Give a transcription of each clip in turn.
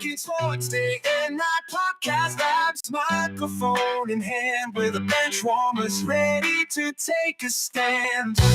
Talking sports day and night podcast apps, microphone in hand with a bench warmers ready to take a stand. From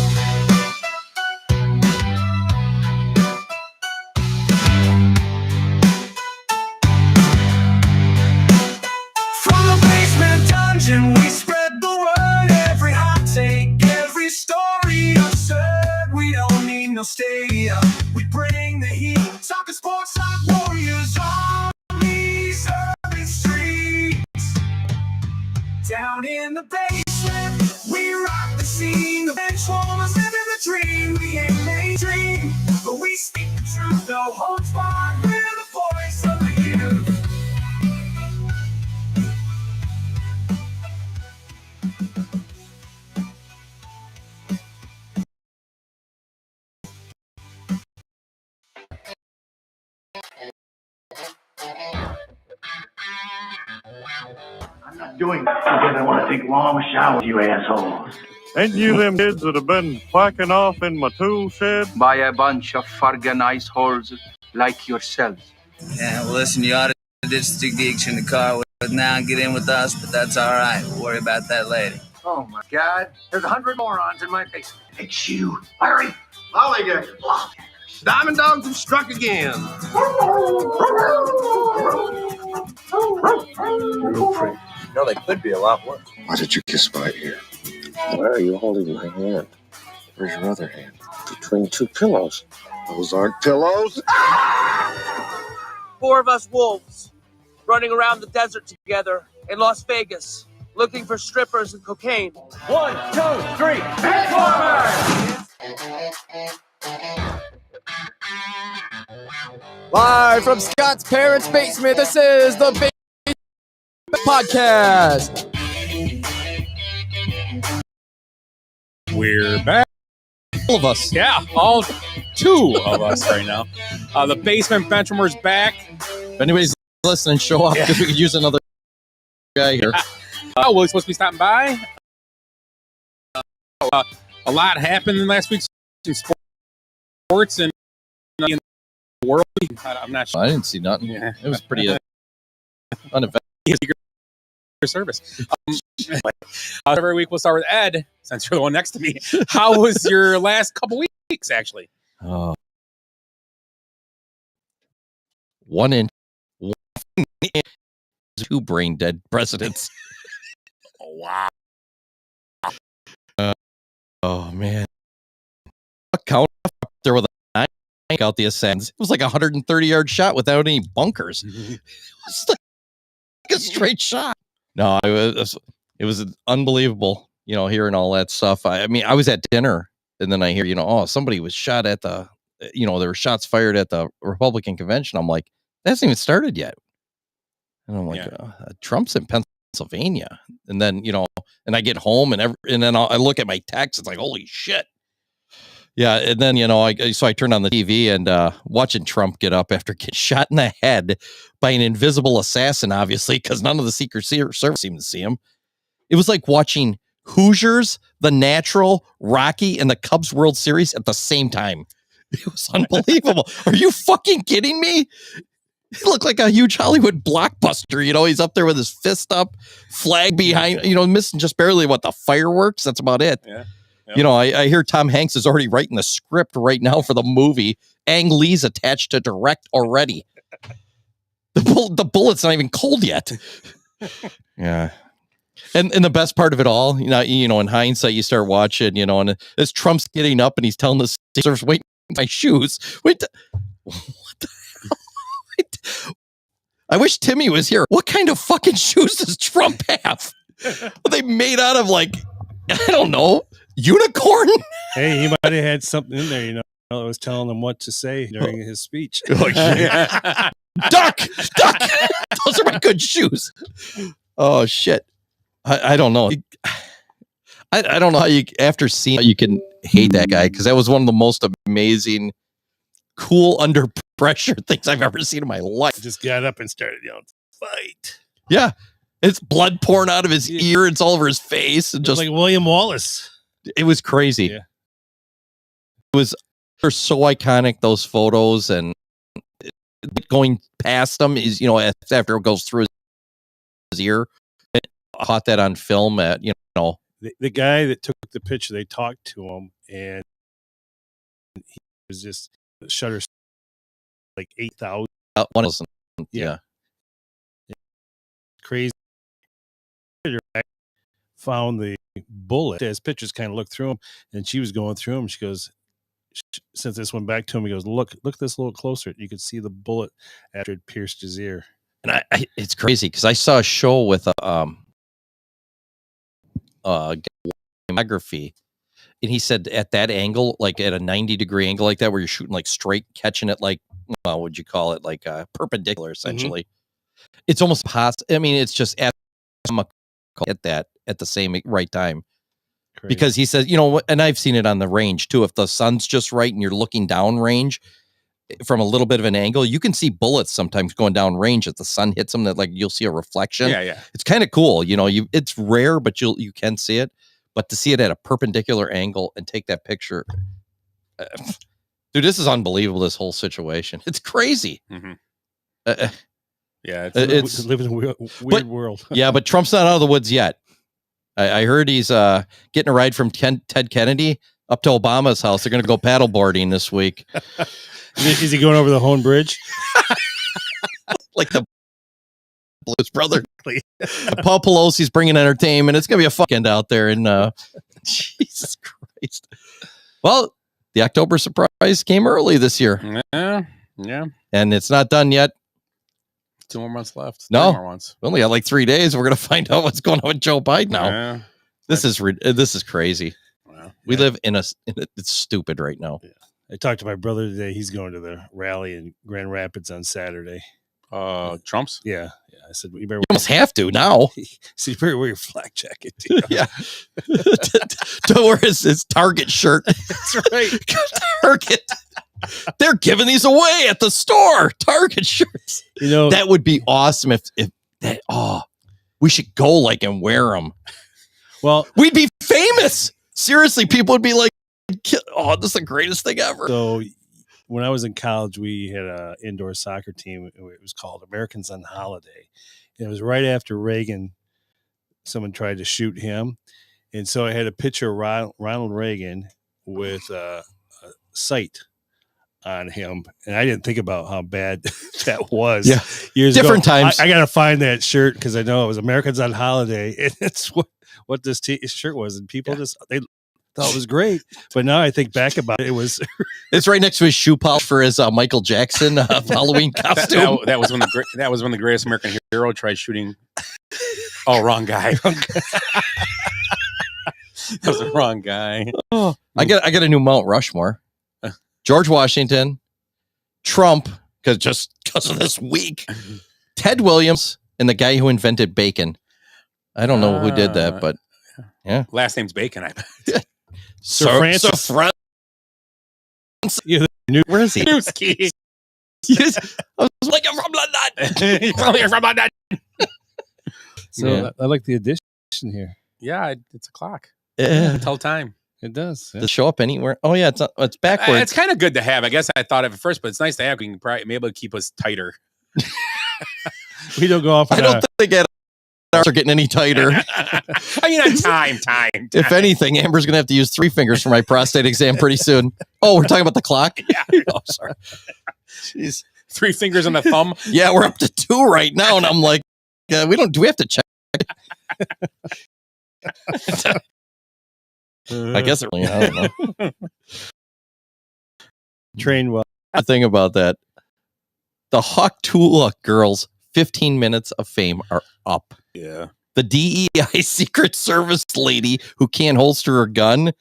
the basement dungeon, we spread the word. Every hot take, every story absurd. We don't need no stadium, we bring the heat. Talking sports like warriors on these urban streets. Down in the basement, we rock the scene. The bench warmers living the dream. We ain't mainstream, but we speak the truth. No holds barred, we're the voice of the youth. I'm not doing that because I want to take long showers, you assholes. Ain't you them kids that have been quacking off in my tool shed? By a bunch of fucking ice holes like yourselves. Yeah, well, listen, you ought to ditch the ditch in the car with now and get in with us, but that's all right. We'll worry about that later. Oh my God, there's 100 morons in my basement. It's you, Larry. Lollygaggers. Diamond dogs have struck again. No, they could be a lot worse. Why did you kiss my ear? Why are you holding my hand? Where's your other hand? Between two pillows. Those aren't pillows. Four of us wolves running around the desert together in Las Vegas, looking for strippers and cocaine. 1, 2, 3, Benchwarmers! Live from Scott's parents' basement, this is the Basement Podcast. We're back. All of us. Yeah, all two of us right now. The Basement Benchwarmers back. If anybody's listening, show up because we could use another guy here. We're supposed to be stopping by. A lot happened in last week's sports and in the world. I'm not sure. I didn't see nothing. Yeah. It was pretty uneventful. Service. Every week we'll start with Ed, since you're the one next to me. How was your last couple weeks, actually? 1 inch, 1 inch, 2 brain dead presidents. Oh, wow. Oh man, a count up there with a 9 out the ascends. It was like a 130-yard shot without any bunkers. It was like a straight shot. No, it was unbelievable. You know, hearing all that stuff. I mean, I was at dinner and then I hear, somebody was shot at there were shots fired at the Republican convention. I'm like, that hasn't even started yet. And I'm like, Trump's in Pennsylvania. And then, and I get home and then I look at my text. It's like, holy shit. Yeah. And then, I turned on the TV and watching Trump get up after getting shot in the head by an invisible assassin, obviously, because none of the Secret Service seemed to see him. It was like watching Hoosiers, The Natural, Rocky, and the Cubs World Series at the same time. It was unbelievable. Are you fucking kidding me? He looked like a huge Hollywood blockbuster. He's up there with his fist up, flag behind, missing just barely the fireworks. That's about it. Yeah. Yep. I hear Tom Hanks is already writing the script right now for the movie. Ang Lee's attached to direct already. The bullet's not even cold yet. Yeah. And the best part of it all, in hindsight, you start watching, and as Trump's getting up and he's telling the servers, wait, my shoes. Wait, what the hell? Wait. I wish Timmy was here. What kind of fucking shoes does Trump have? Are they made out of I don't know, unicorn? Hey, he might have had something in there, that was telling him what to say during his speech. Duck! Those are my good shoes. Oh, shit. I don't know. I don't know how you, after seeing, you can hate that guy, because that was one of the most amazing, cool under pressure things I've ever seen in my life. Just got up and started yelling, fight. Yeah. It's blood pouring out of his ear. It's all over his face. And just like William Wallace. It was crazy. Yeah. They're so iconic, those photos, and going past him is, after it goes through his ear. I caught that on film at, The guy that took the picture, they talked to him, and he was just shutter like 8,000. one of them. Yeah. Crazy. Found the bullet. His pictures kind of looked through him, and she was going through him. She goes, since this went back to him, he goes, look this a little closer. You could see the bullet after it pierced his ear. And it's crazy because I saw a show with photography, and he said at that angle, like at a 90-degree angle like that, where you're shooting like straight, catching it like, what would you call it, like perpendicular essentially. Mm-hmm. It's almost possible. I mean, it's just at that at the same right time. Crazy. Because he says, and I've seen it on the range too. If the sun's just right and you're looking down range from a little bit of an angle, you can see bullets sometimes going down range. If the sun hits them, that like you'll see a reflection. Yeah. It's kind of cool. It's rare, but you can see it. But to see it at a perpendicular angle and take that picture, dude, this is unbelievable. This whole situation, it's crazy. Mm-hmm. It's living in a weird world. Yeah, but Trump's not out of the woods yet. I heard he's getting a ride from Ted Kennedy up to Obama's house. They're going to go paddleboarding this week. Is he going over the Hone Bridge? Like the Blues brother. Paul Pelosi's bringing entertainment. It's going to be a fucking out there. And Jesus Christ. Well, the October surprise came early this year. Yeah. And it's not done yet. 2 more months left. No, 3 more months. We only got like 3 days. We're going to find out what's going on with Joe Biden now. Yeah. This is crazy. Well, we live in it's stupid right now. Yeah. I talked to my brother today. He's going to the rally in Grand Rapids on Saturday. Trump's? Yeah. I said, you better. You almost have to now. So you better wear your flak jacket. Yeah. To wear his Target shirt. That's right. Target. They're giving these away at the store. Target shirts. That would be awesome if that. Oh, we should go like and wear them. Well, we'd be famous. Seriously, people would be like, "Oh, this is the greatest thing ever." So, when I was in college, we had an indoor soccer team. It was called Americans on Holiday. And it was right after Reagan. Someone tried to shoot him, and so I had a picture of Ronald Reagan with a sight on him, and I didn't think about how bad that was. Yeah, years different ago. times. I gotta find that shirt because I know it was Americans on Holiday, and it's what this shirt was, and people they thought it was great. But now I think back about it, it was. It's right next to his shoe polish for his Michael Jackson Halloween costume. That was when the greatest American hero tried shooting. Oh, wrong guy. That was the wrong guy. Oh, I got a new Mount Rushmore. George Washington, Trump, because of this week, Ted Williams, and the guy who invented bacon. I don't know who did that, but yeah. Last name's Bacon, I bet. Sir Francis. Where is he? Newski. I was like, I'm from London. So I like the addition here. Yeah, it's a clock. Yeah. Tell time. It does. Does it show up anywhere? Oh yeah, it's backwards. It's kind of good to have. I guess I thought of it first, but it's nice to have. We can probably be able to keep us tighter. We don't go off. I don't think are getting any tighter. I mean, time. If anything, Amber's gonna have to use 3 fingers for my prostate exam pretty soon. Oh, we're talking about the clock. Yeah. Oh, sorry. Jeez. 3 fingers on the thumb. Yeah, we're up to 2 right now, and I'm like, do we have to check? I guess I don't know. Train well. The thing about that, the Hawk-Tula girls' 15 minutes of fame are up. Yeah. The DEI Secret Service lady who can't holster her gun,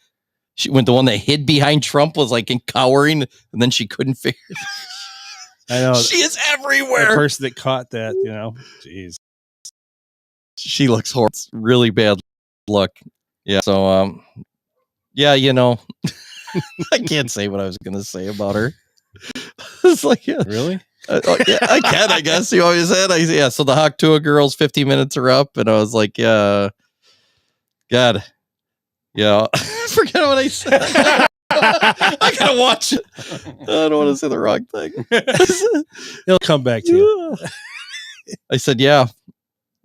when the one that hid behind Trump was like cowering, and then she couldn't figure. I know she is everywhere. The person that caught that, jeez, she looks horrible. It's really bad luck. Yeah. So, yeah, I can't say what I was going to say about her. It's like, yeah. Really? Yeah, I can, I guess. You always said, yeah. So the Hawk-Tula girls, 15 minutes are up, and I was like, yeah, God, yeah. Forget what I said. I gotta watch it. I don't want to say the wrong thing. It'll come back to you. I said, yeah,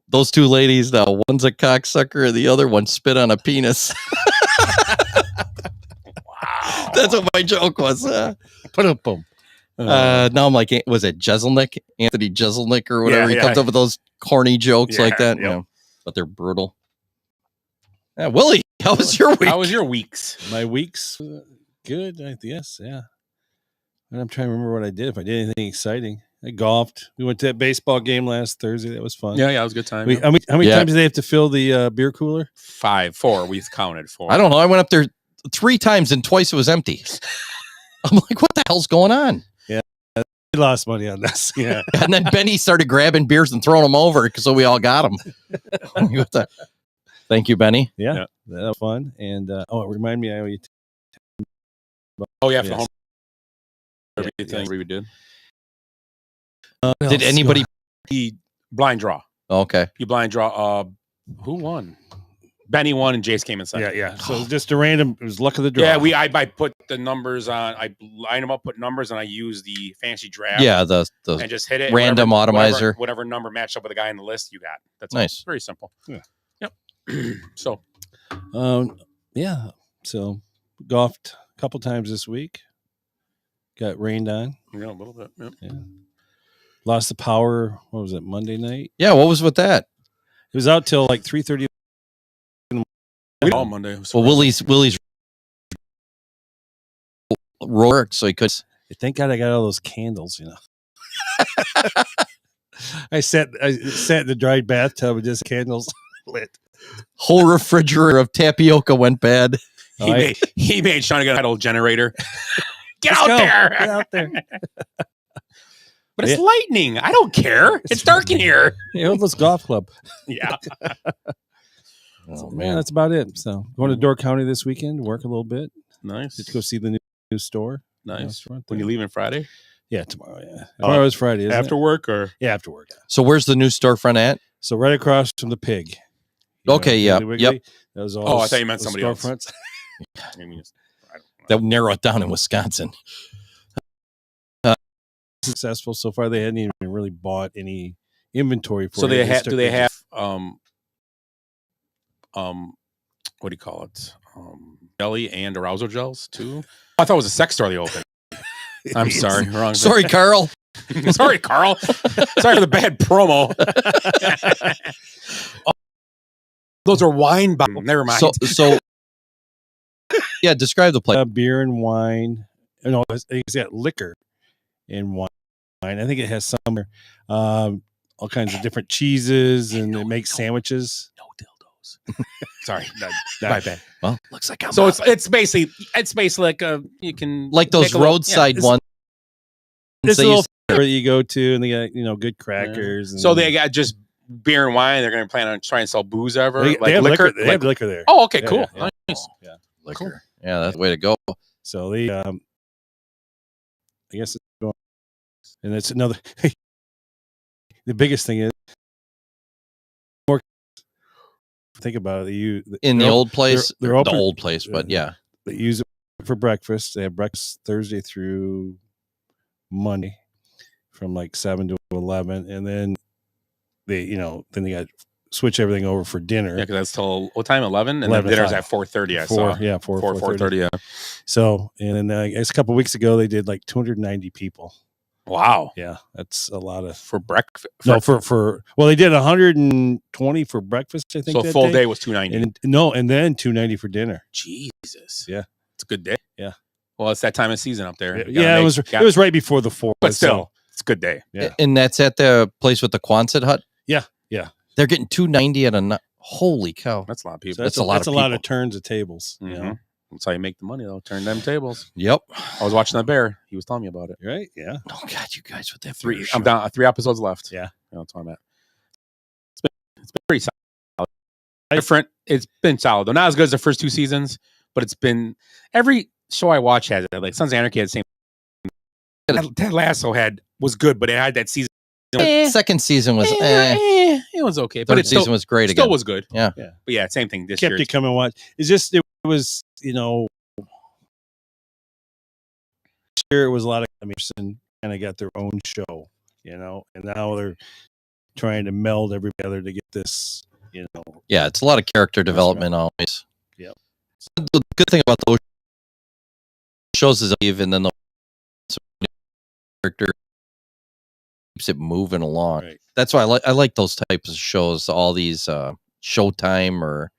those two ladies now, one's a cocksucker and the other one spit on a penis. Wow. That's what my joke was. Boom. Now I'm like, was it Jeselnik? Anthony Jeselnik or whatever? Yeah, he comes up with those corny jokes like that. Yep. Yeah, but they're brutal. Yeah, Willie, how was your week? How was your weeks? My weeks, good. I guess, yeah. And I'm trying to remember what I did. If I did anything exciting, I golfed. We went to that baseball game last Thursday. That was fun. Yeah, it was a good time. How many Yeah. times do they have to fill the beer cooler? 4. We've counted 4. I don't know. I went up there 3 times and twice it was empty. I'm like, what the hell's going on? We lost money on this. Yeah. And then Benny started grabbing beers and throwing them over so we all got them. Thank you, Benny. Yeah. That was fun. And remind me, I owe you. Oh yeah, for Yes. home. Yeah, Everything we did. Did anybody? He blind draw. Okay. You blind draw. Who won? Benny won and Jace came in second. Yeah. So just a random. It was luck of the draw. Yeah, I put the numbers on. I line them up, put numbers, and I use the fancy draft. Yeah, the and just hit it. random atomizer. Whatever number matched up with the guy in the list, you got. That's nice. Very simple. Yeah. Yep. So, yeah. So golfed a couple times this week. Got rained on. yeah, a little bit. Yep. Yeah. Lost the power. What was it? Monday night. Yeah, what was with that? It was out till like 3:30. All Monday. Well, Willie's roar, so he could. Thank God I got all those candles. I sat in the dry bathtub with just candles lit. Whole refrigerator of tapioca went bad. He made Sean get a little generator. Get Let's out go. there! Get out there. But it's lightning. I don't care. It's dark in here. Let's golf club. Yeah. Oh Man, that's about it. So going to Door County this weekend, work a little bit. Nice. Get to go see the new store. Nice. Restaurant When there. you leaving Friday? Yeah, tomorrow. Yeah, tomorrow is Friday. Isn't After it? work or? Yeah, after work. So where's the new storefront at? So right across from the Pig. Okay, yeah, Piggly Wiggly. yep. That was all. Oh, I thought you meant somebody else. storefronts. I mean, I don't know. That would narrow it down in Wisconsin. Successful so far. They hadn't even really bought any inventory for So it. they have? stuck Do they with have what do you call it? Jelly and arousal gels too. I thought it was a sex store they opened. I'm sorry, wrong. Sorry, Carl. Sorry, Carl. Sorry for the bad promo. Those are wine bottles. Never mind. So yeah, describe the place. beer and wine. No, it's got liquor and wine. I think it has some all kinds of different cheeses, and it makes sandwiches. No dildos. Sorry, Nah. my bad. Well, looks like I'm So it's basically like you can like those make a little- roadside yeah, ones. It's So a you- little where you go to, and they got good crackers. So and they got just beer and wine. They're going to plan on trying to sell booze ever. they have liquor. They have liquor there. Oh, okay, Yeah, cool. yeah, Nice. Yeah. liquor. Yeah, that's the way to go. So they, I guess, it's going, and it's another. The biggest thing is more. Think about it. In the old place, they're the open- old place, but yeah. They use it for breakfast. They have breakfast Thursday through Monday, from like 7 to 11, and then they got switch everything over for dinner. Yeah, because that's till what time? 11, and 11 then dinner's to at 4:30. I 4, saw. yeah, 4:30. 4:30. Yeah. So, and then I guess a couple weeks ago they did like 290 people. Wow. Yeah, that's a lot of For breakfast. no for well they did 120 for breakfast. I think So that full day was 290. and then 290 for dinner. Jesus. Yeah. It's a good day. Yeah. Well, it's that time of season up there. You Yeah, gotta it was right before the 4th, But still, it's a good day. Yeah. And that's at the place with the Quonset hut. Yeah. They're getting 290 at a night. Holy cow! That's a lot of people. So That's a lot That's of a lot of people. turns of tables. You know? Mhm. That's how you make the money, though. Turn them tables. Yep. I was watching that bear. He was telling me about it. Right? Yeah. Oh God, you guys with that Three. beer I'm show. down. 3 episodes left. Yeah. That's what I'm at. It's been pretty solid. Different. It's been solid though. Not as good as the first 2 seasons, but it's been every show I watch has it. Like Sons of Anarchy had the same. Ted Lasso was good, but it had that season. Second season was It was okay, but third it still, season was great still again. was good. Yeah. But yeah, same thing this Kept year. you coming watch. It's just it was it was a lot of Emerson kind of got their own show, you know, and now they're trying to meld everybody together to get this, you know. Yeah, it's a lot of character development always. Yep. The good thing about those shows is even then the character keeps it moving along. Right. That's why I like those types of shows. All these Showtime, or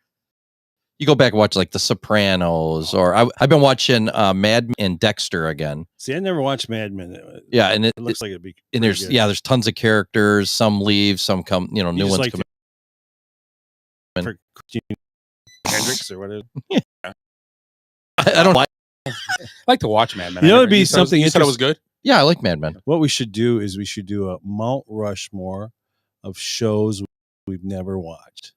you go back and watch like The Sopranos, or I've been watching Mad Men and Dexter again. See, I never watched Mad Men. Yeah, and it looks like it'd be. And there's there's tons of characters. Some leave, some come. You know, new ones like come in. for Hendrix or whatever. I don't like. I like to watch Mad Men. You know, I it'd be you said it was- something You said it was interest- good. Yeah, I like Mad Men. What we should do is we should do a Mount Rushmore of shows we've never watched.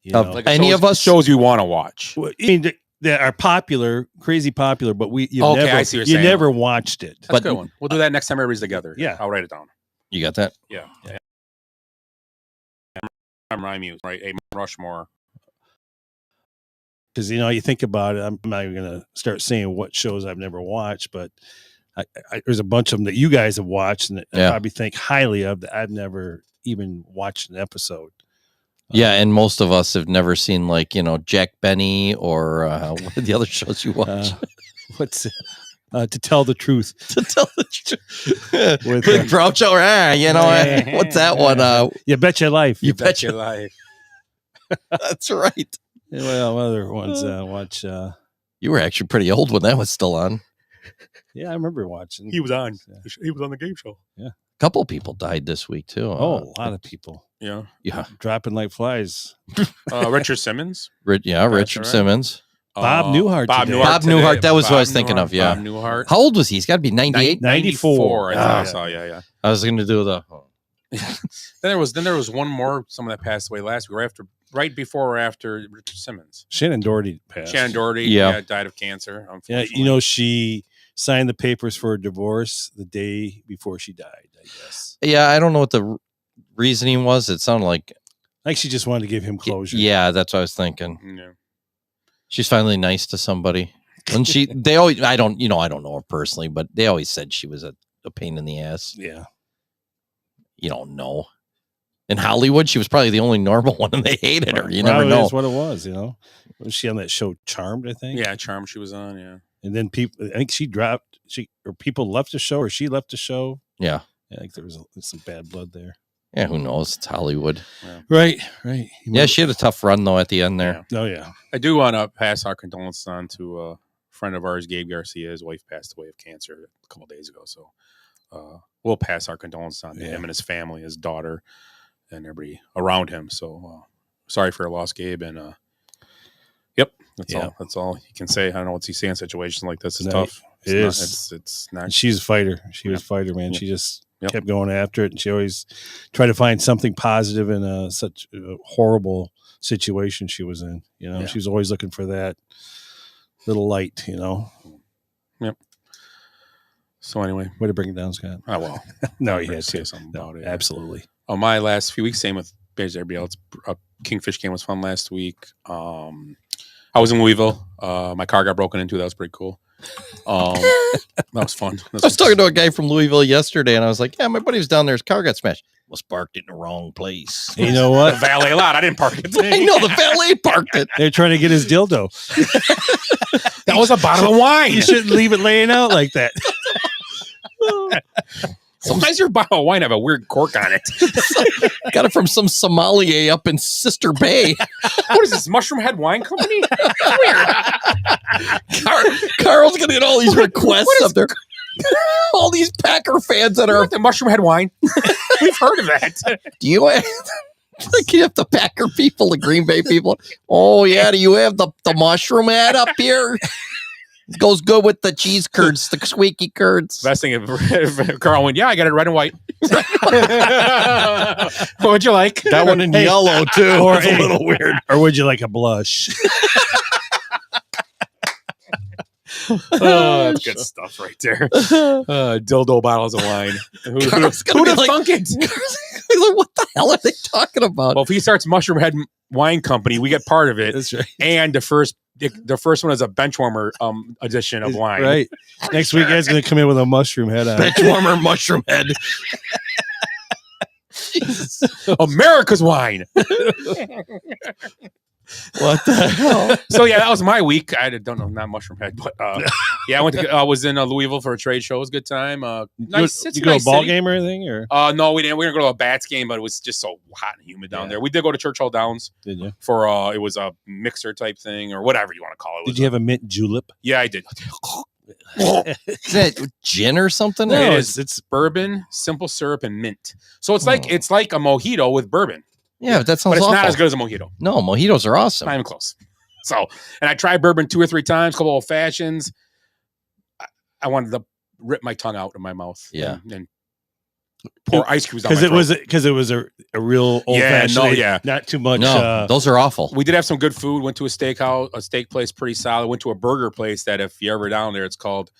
You Of know? Like any shows- of us? shows you want to watch. Well, I mean, that are popular, crazy popular, but you've Okay, never, I see what you you're saying. never watched it. That's But- a good one. We'll do that next time everybody's together. Yeah. I'll write it down. You got that? Yeah. I'm rhyme you, right? A Mount Rushmore. Because you know, you think about it. I'm not even going to start saying what shows I've never watched, but there's a bunch of them that you guys have watched and that I Yeah. probably think highly of that I've never even watched an episode. Yeah, and most of us have never seen like Jack Benny or what are the other shows you watch. What's To Tell the Truth? To tell the truth, With, with Groucho, what's that one? You Bet Your Life. You bet your your life. That's right. Well, other ones watch. You were actually pretty old when that was still on. Yeah, I remember watching. He was on. Yeah. He was on the game show. A couple people died this week too. Oh, a lot of people Yeah. Yeah, dropping like flies. Richard Simmons. Richard right. Simmons. Bob Newhart Bob today. Newhart. Bob today. Newhart, that was what I was Bob thinking of, Newhart, yeah. Bob Newhart. How old was he? He's got to be 98. 94. I think I Ah. saw. Yeah. I was going to do the. Then there was one more. Someone that passed away last week, right before or after Richard Simmons. Shannon Doherty passed. Shannon Doherty. Yeah. Died of cancer. Yeah, Unfortunately. you know, she signed the papers for a divorce the day before she died, I guess. Yeah, I don't know what the reasoning was. It sounded like. Like she just wanted to give him closure. Yeah, that's what I was thinking. Yeah. She's finally nice to somebody. And they always, I don't know her personally, but they always said she was a pain in the ass. Yeah. You don't know. In Hollywood, she was probably the only normal one, and they hated her. You never Probably know. That's what it was, you know. Was she on that show Charmed, I think? Yeah, Charm. She was on. Yeah. And then people, I think she dropped, or people left the show, or she left the show. Yeah. I think there was some bad blood there. Yeah, who knows? It's Hollywood. Right. Yeah, she had a tough run, though, at the end there. Oh, yeah. I do want to pass our condolences on to a friend of ours, Gabe Garcia. His wife passed away of cancer a couple of days ago. So we'll pass our condolences on to him and his family, his daughter, and everybody around him. So sorry for your loss, Gabe. And yep, that's all you can say. I don't know what's he saying in situations like this. It's tough. It's not. She's a fighter. She was a fighter, man. She just kept going after it, and she always tried to find something positive in such a horrible situation she was in. You know, she was always looking for that little light. You know. Yep. So anyway, way to bring it down, Scott. Oh well, no, I you had to say something about it. Absolutely. Oh, my last few weeks, same with basically everybody else. Kingfish game was fun last week. I was in Louisville. My car got broken into. That was pretty cool. That was fun. I was talking to a guy from Louisville yesterday, and I was like, "Yeah, my buddy was down there. His car got smashed. Was parked in the wrong place. You know what? The valet lot. I didn't park it. I know the valet parked it. They're trying to get his dildo. That was a bottle of wine. You shouldn't leave it laying out like that. Why does your bottle of wine have a weird cork on it? Got it from some sommelier up in Sister Bay. What is this, Mushroom Head Wine Company? Carl's gonna get all these requests up there. All these Packer fans that are the Mushroom Head Wine. We've heard of that. Do you have, like, you have the Packer people, the Green Bay people? Oh yeah, do you have the mushroom head up here? It goes good with the cheese curds, the squeaky curds. Best thing if Carl went, yeah, I got it red and white. What would you like? That one in yellow too. Or It's a little weird. Or would you like a blush? Oh, that's good stuff right there. Dildo bottles of wine. Who'd have thunk it? What the hell are they talking about? Well, if he starts Mushroom Head Wine Company, we get part of it. That's right. And the first the first one is a bench warmer edition of wine. Right. Next week, guy's going to come in with a mushroom head on. Bench warmer mushroom head. America's wine. What the hell? So yeah, that was my week. I don't know, not mushroom head, but yeah, I was in Louisville for a trade show. It was a good time. Nice. You go to a ball game or anything? Or no, we didn't. We didn't go to a Bats game, but it was just so hot and humid down there. We did go to Churchill Downs. Did you? For it was a mixer type thing or whatever you want to call it. Did you have a mint julep? Yeah, I did. Is that gin or something? No, No, it's bourbon, simple syrup, and mint. So it's like a mojito with bourbon. Yeah, but that sounds But it's awful. not as good as a mojito. No, mojitos are awesome. Not even close. So, and I tried bourbon 2 or 3 times, a couple old fashions. I wanted to rip my tongue out of my mouth. Yeah. And pour ice cubes down my throat. Because it was a real old fashioned. Not too much. No, those are awful. We did have some good food. Went to a steak place, pretty solid. Went to a burger place that if you're ever down there, it's called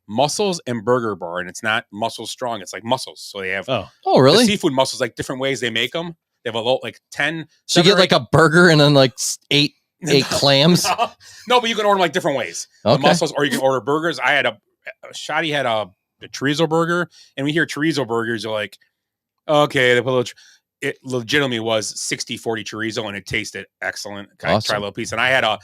Mussels and Burger Bar, and it's not Muscles Strong. It's like mussels. So they have oh really? the seafood mussels, like different ways they make them. They have a little, like 10. So you get like a burger and then like eight clams. No, but you can order like different ways. Okay. The mussels, or you can order burgers. I had Shotty had a chorizo burger, and we hear chorizo burgers, you're like, okay, they put a little. It legitimately was 60-40 chorizo, and it tasted excellent. I Awesome. tried a little piece, and I had a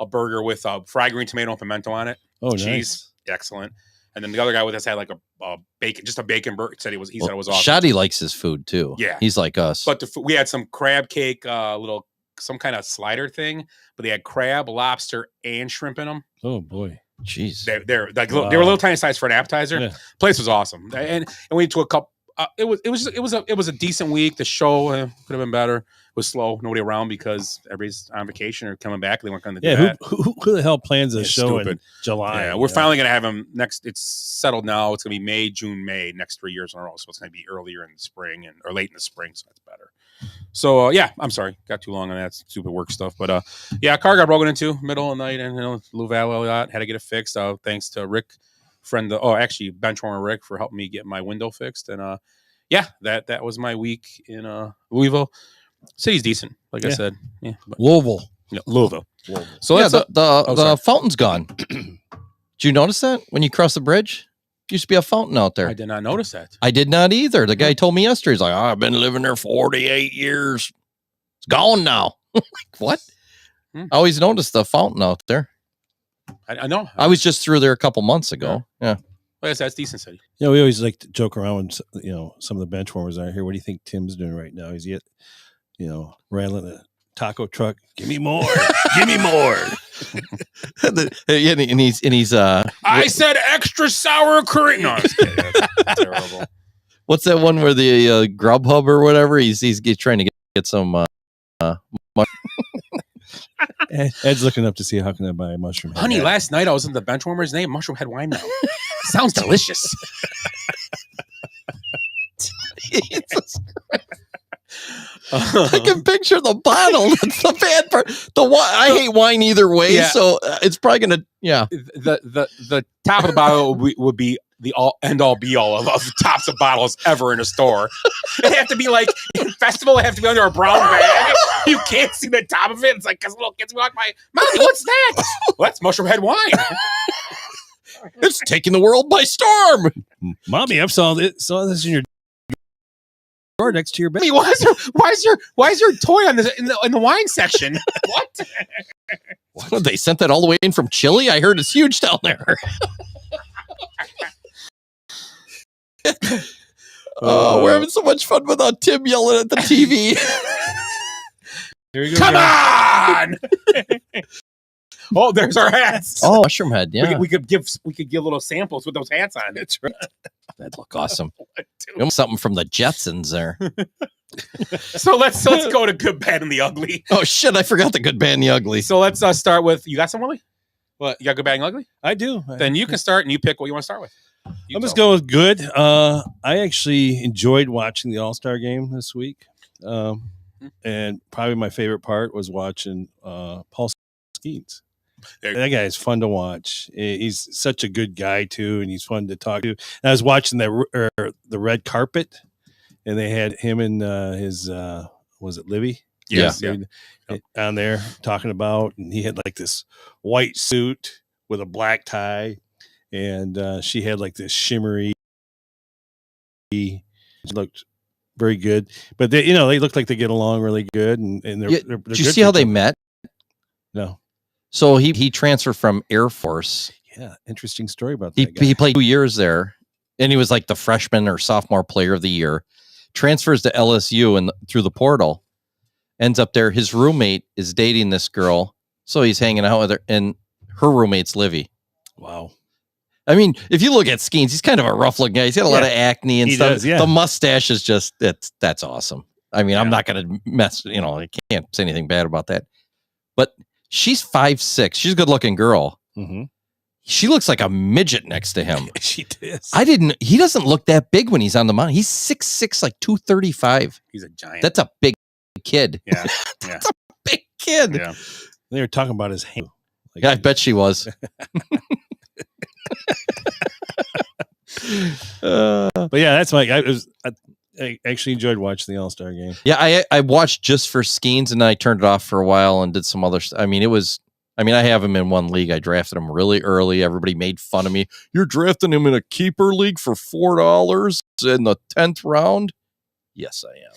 burger with fried green tomato and pimento on it. Oh, cheese, excellent. And then the other guy with us had like a bacon burger. He said it was awesome. Shotty likes his food too. Yeah, he's like us. But we had some crab cake, some kind of slider thing. But they had crab, lobster, and shrimp in them. Oh boy, jeez, they're like they were a little tiny size for an appetizer. Yeah. Place was awesome, and we went to a couple. It was a decent week. The show could have been better. It was slow, nobody around because everybody's on vacation or coming back. They weren't going to do that. Who the hell plans a It's show stupid. in July? Yeah, we're finally going to have them next. It's settled now. It's going to be May, June, May next 3 years in a row. So it's going to be earlier in the spring or late in the spring. So that's better. So yeah, I'm sorry, got too long on that stupid work stuff. But yeah, car got broken into middle of the night, and Lou Valley had to get it fixed. Thanks to Rick, actually Benchwarmer Rick for helping me get my window fixed. And yeah, that was my week in Louisville. City's decent, like I said. Yeah, Louisville. Louisville. So yeah, the sorry. fountain's gone. Did you notice that when you cross the bridge? Used to be a fountain out there. I did not notice that. I did not either. The guy told me yesterday. He's like, I've been living there 48 years. It's gone now. Like, what? I always noticed the fountain out there. I know. I was just through there a couple months ago. Yeah. Like I said, it's decent city. Yeah, we always like to joke around when some of the bench warmers are here. What do you think Tim's doing right now? He's yet, rattling a taco truck. Give me more. Give me more. and he's I said extra sour cream. No, I'm just kidding. That's terrible. What's that one where the Grubhub or whatever? He's trying to get some. Ed's looking up to see how can I buy a mushroom head. Honey, last night I was in the benchwarmer's name, Mushroom Head Wine now. Sounds delicious. Jesus Christ. I can picture the bottle. That's the bad part. The wine. I hate wine either way, Yeah. so it's probably gonna. Yeah. The top of the bottle would be the end all be all of the tops of bottles ever in a store. They have to be like in festival. They have to be under a brown bag. You can't see the top of it. It's like because little kids walk by. Mommy, what's that? Well, that's Mushroom Head Wine. It's taking the world by storm. Mommy, I saw this in your drawer next to your bed. Mommy, why is your toy on this in the wine section? What? They sent that all the way in from Chile. I heard it's huge down there. Oh, we're having so much fun without Tim yelling at the TV. Here we go. Come on! Oh, there's our hats. Oh, mushroom head. Yeah, We could give little samples with those hats on. That's right. that'd look awesome. Something from the Jetsons there. So let's go to good, bad, and the ugly. Oh shit! I forgot the good, bad, and the ugly. So let's start with. You got some, Willie? What? You got good, bad, and ugly? I do. Then you can start and you pick what you want to start with. I'm just going with good. I actually enjoyed watching the All-Star game this week. And probably my favorite part was watching Paul Skeens. That guy is fun to watch. He's such a good guy too, and he's fun to talk to. And I was watching the red carpet, and they had him and his was it Livy? Yes, They- on there talking about, and he had like this white suit with a black tie, and she had like this shimmery. She looked very good, but they looked like they get along really good, and they're. Yeah, they're did you good see for how each they other. met? No. So he transferred from Air Force. Yeah, interesting story about He that guy. he played 2 years there, and he was like the freshman or sophomore player of the year. Transfers to LSU and through the portal, ends up there. His roommate is dating this girl, so he's hanging out with her, and her roommate's Livy. Wow. I mean, if you look at Skeens, he's kind of a rough looking guy. He's got a lot of acne and He stuff. does, yeah. The mustache is just that's awesome. I mean, I'm not going to mess. I can't say anything bad about that. But she's 5'6". She's a good looking girl. Mm-hmm. She looks like a midget next to him. She does. He doesn't look that big when he's on the mountain. He's 6'6", like 235. He's a giant. That's a big kid. Yeah. That's a big kid. Yeah. They were talking about his hand. Like, I bet she was. but yeah, that's I actually enjoyed watching the All-Star game. Yeah, I watched just for Skeens, and then I turned it off for a while and did some other stuff. I have him in one league. I drafted him really early. Everybody made fun of me. You're drafting him in a keeper league for $4 in the 10th round? Yes, I am.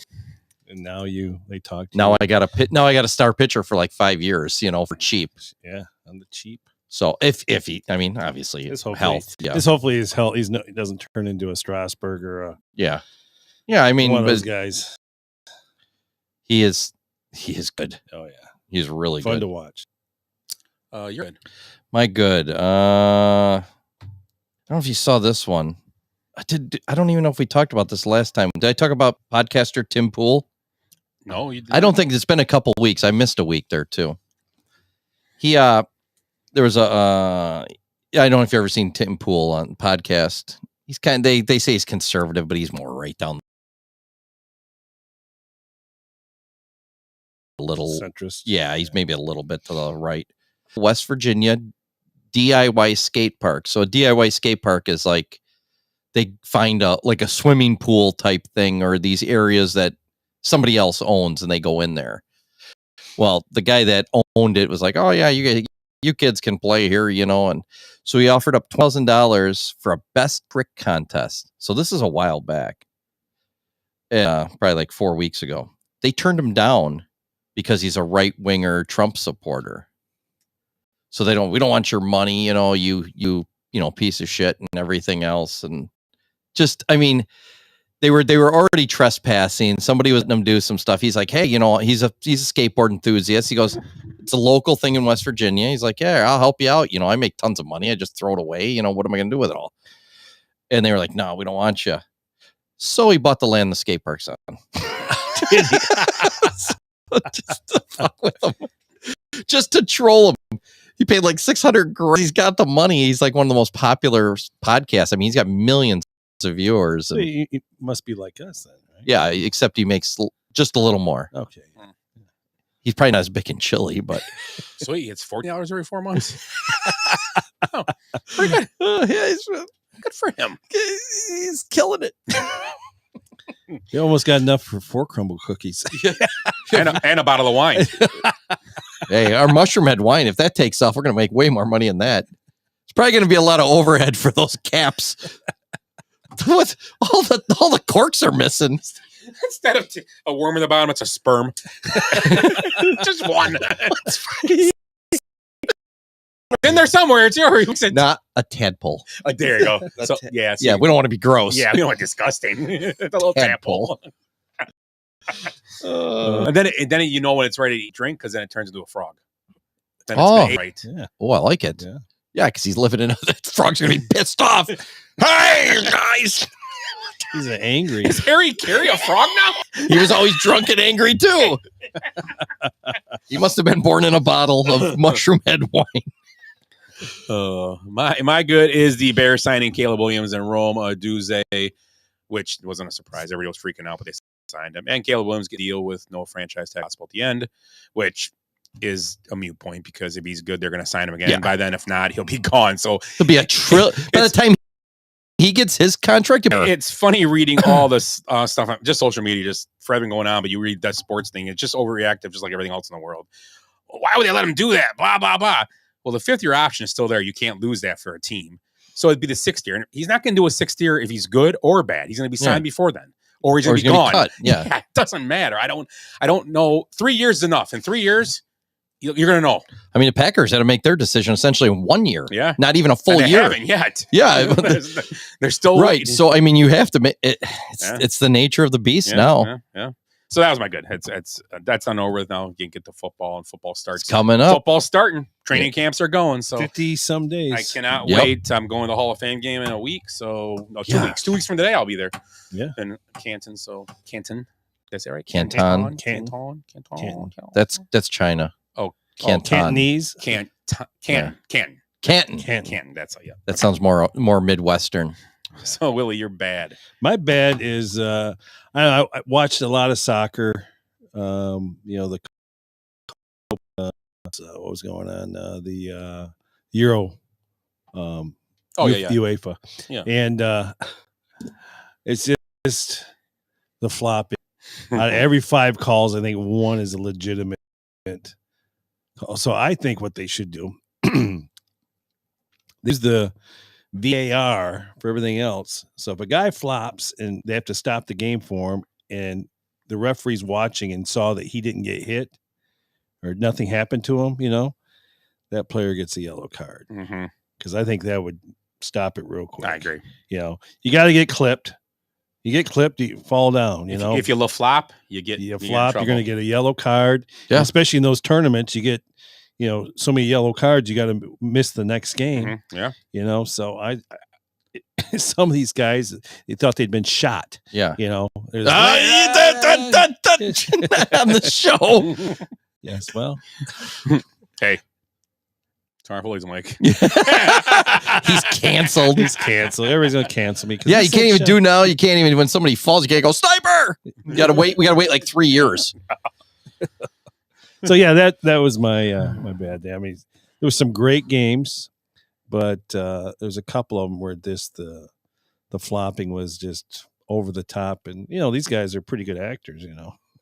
And now they talk to Now you. I got a star pitcher for like 5 years, for cheap. Yeah, on the cheap. So if he, obviously His health. Yeah. hopefully his health. He doesn't turn into a Strasburg or a Yeah. Yeah. one of those guys. He is good. Oh yeah, He's really fun good. to watch. You're good. My good. I don't know if you saw this one. I don't even know if we talked about this last time. Did I talk about podcaster Tim Pool? No, you didn't. I don't think it's been a couple weeks. I missed a week there too. There was I don't know if you've ever seen Tim Pool on podcast. He's they say he's conservative, but he's more right down a little Centrist. Yeah, he's maybe a little bit to the right. West Virginia DIY skate park. So a DIY skate park is like they find a swimming pool type thing, or these areas that somebody else owns, and they go in there. Well, the guy that owned it was like, "Oh yeah, you kids can play here," and so he offered up $1,000 for a best trick contest. So this is a while back, probably like 4 weeks ago. They turned him down because he's a right winger Trump supporter. So we don't want your money, you piece of shit and everything else. And just, they were already trespassing. Somebody was letting him do some stuff. He's like, hey, he's a skateboard enthusiast. He goes, it's a local thing in West Virginia. He's like, yeah, I'll help you out. I make tons of money. I just throw it away. What am I going to do with it all? And they were like, no, we don't want you. So he bought the land the skate park's on. Just to fuck with him. Just to troll him. He paid like $600,000. He's got the money. He's like one of the most popular podcasts. He's got millions of viewers. So he must be like us then, right? Yeah, except he makes just a little more. Okay. He's probably not as big in chili, but Sweet. It's $40 every 4 months. Oh, pretty good. Yeah, Good for him. he's killing it. You almost got enough for 4 crumble cookies. and a bottle of wine. Hey, our mushroom head wine, if that takes off, we're going to make way more money than that. It's probably going to be a lot of overhead for those caps. What? All the corks are missing. Instead of a worm in the bottom, it's a sperm. Just one. In there somewhere. It's yours. Not a tadpole. There you go. So, yeah. Yeah, we don't want to be gross. Yeah, we don't want disgusting. It's a little tadpole. And then when it's ready to drink, because then it turns into a frog. Then it's right. Yeah. Oh, I like it. Yeah, because he's living in the frog's gonna be pissed off. Hey guys, He's angry. Does Harry carry a frog now? he was always drunk and angry too. He must have been born in a bottle of mushroom head wine. My good is the Bears signing Caleb Williams and Rome Odunze, which wasn't a surprise. Everybody was freaking out, but they signed him. And Caleb Williams get a deal with no franchise tag possible at the end, which is a mute point because if he's good, they're going to sign him again. Yeah. By then, if not, he'll be gone. So He'll be by the time he gets his contract. It's funny reading all this stuff, just social media, just for everything going on. But you read that sports thing, it's just overreactive, just like everything else in the world. Why would they let him do that? Blah, blah, blah. Well, the 5th year option is still there. You can't lose that for a team. So it'd be the 6th year. And he's not going to do a 6th year if he's good or bad. He's going to be signed before then. Or he's going to be gone. Cut. Yeah. It doesn't matter. I don't know. 3 years is enough. In 3 years, you're going to know. I mean, the Packers had to make their decision essentially in 1 year. Yeah. Not even a full And they year. haven't yet. Yeah. They're still right. waiting. So, I mean, you have to make it. It's the nature of the beast now. Yeah. So that was my good. That's on over with now. You can get to football, and football starts coming up. Football's starting. Training camps are going. So 50 some days. I cannot wait. I'm going to the Hall of Fame game in a week. So 2 weeks. 2 weeks from today, I'll be there. Yeah. In Canton. So Canton. Did I say it right? Canton. Canton. That's China. Oh, Canton. Cantonese. Canton. That's That sounds more Midwestern. So Willie, you're bad. My bad is I watched a lot of soccer. The what was going on? The Euro. UEFA. Yeah. And it's just the flopping. Out of every 5 calls, I think 1 is a legitimate call. So I think what they should do is the VAR for everything else. So if a guy flops and they have to stop the game for him, and the referee's watching and saw that he didn't get hit or nothing happened to him, that player gets a yellow card. Because I think that would stop it real quick. I agree. You got to get clipped. You get clipped, you fall down. If you flop, you flop. You're going to get a yellow card. Yeah. Especially in those tournaments, you get so many yellow cards. You got to miss the next game. Yeah. So I some of these guys, they thought they'd been shot. Yeah. On the show. Yes. Well. Hey. Tarful, Mike. He's canceled. Everybody's gonna cancel me. Yeah, you can't even do now. You can't even when somebody falls. You can't go sniper. You gotta wait. We gotta wait like 3 years. So yeah, that was my my bad day. I mean, there was some great games, but there's a couple of them where the flopping was just over the top, and these guys are pretty good actors,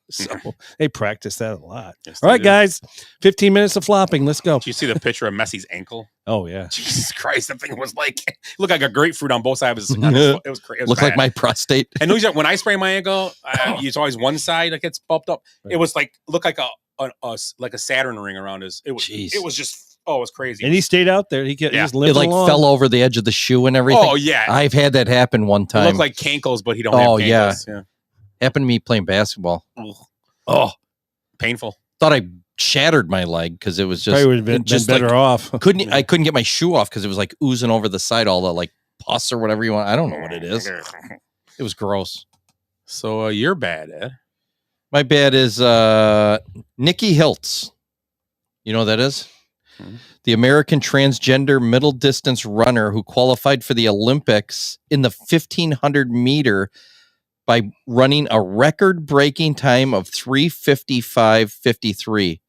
So they practice that a lot. Yes, all right, do. guys, 15 minutes of flopping. Let's go. Do you see the picture of Messi's ankle? Oh yeah, Jesus Christ! That thing was looked like a grapefruit on both sides. It was crazy. Looked like my prostate. And when I sprain my ankle, it's always one side that gets bumped up. It was looked like a Saturn ring around his. It was. Jeez. It was just. Oh, it was crazy. And he stayed out there. He just It lived along. fell over the edge of the shoe and everything. Oh yeah, I've had that happen one it time. looked like cankles, but he don't have cankles. Yeah. Happened to me playing basketball. Oh, painful. Thought I shattered my leg because it was just. Probably would have been better off. I couldn't get my shoe off because it was oozing over the side, all the pus or whatever you want. I don't know what it is. It was gross. So you're bad, Ed. My bad is Nikki Hiltz. You know what that is? The American transgender middle distance runner who qualified for the Olympics in the 1500 meter by running a record-breaking time of 3:55:53,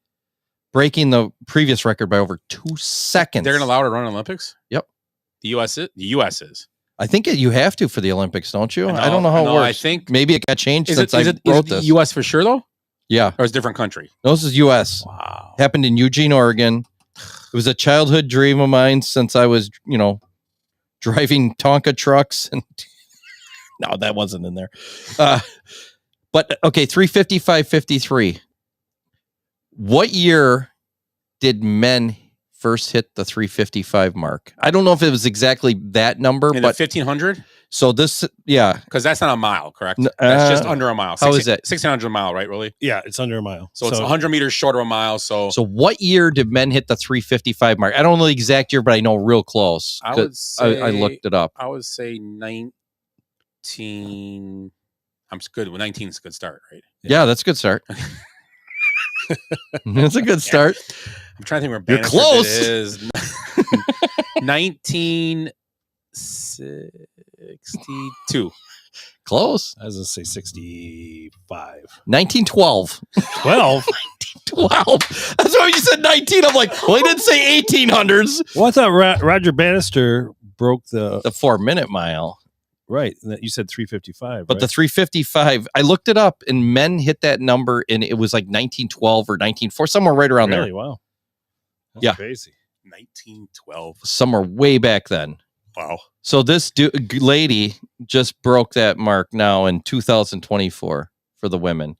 breaking the previous record by over 2 seconds. They're going to allow her to run Olympics? Yep. The U.S. is. I think you have to for the Olympics, don't you? I don't know how it works. I think maybe it got changed since I wrote is it this. U.S. for sure, though? Yeah. Or is it a different country? No, this is U.S. Wow. Happened in Eugene, Oregon. It was a childhood dream of mine since I was, driving Tonka trucks. And no, that wasn't in there. But, okay, 3:55:53. What year did men first hit the 3:55 mark? I don't know if it was exactly that number, In but the 1500? so this, yeah. Because that's not a mile, correct? That's just under a mile. How is that? 1,600 a mile, right, Willie? Yeah, it's under a mile. So it's 100 meters short of a mile. So what year did men hit the 3:55 mark? I don't know the exact year, but I know real close. I would say I looked it up. I would say 19. I'm good. Well, 19 is a good start, right? Yeah, that's a good start. That's a good start. I'm trying to think where You're Bannister close. is. 1962. Close. I was going to say 65. 1912. 12? 12. That's why you said 19. I'm like, well, he didn't say 1800s. Well, I thought Roger Bannister broke the 4-minute mile. Right. And that you said 355. But right? the 355, I looked it up, and men hit that number, and it was like 1912 or 1904, somewhere right around really? there. Wow. That's Yeah. crazy. 1912. Somewhere way back then. Wow. So this lady just broke that mark now in 2024 for the women.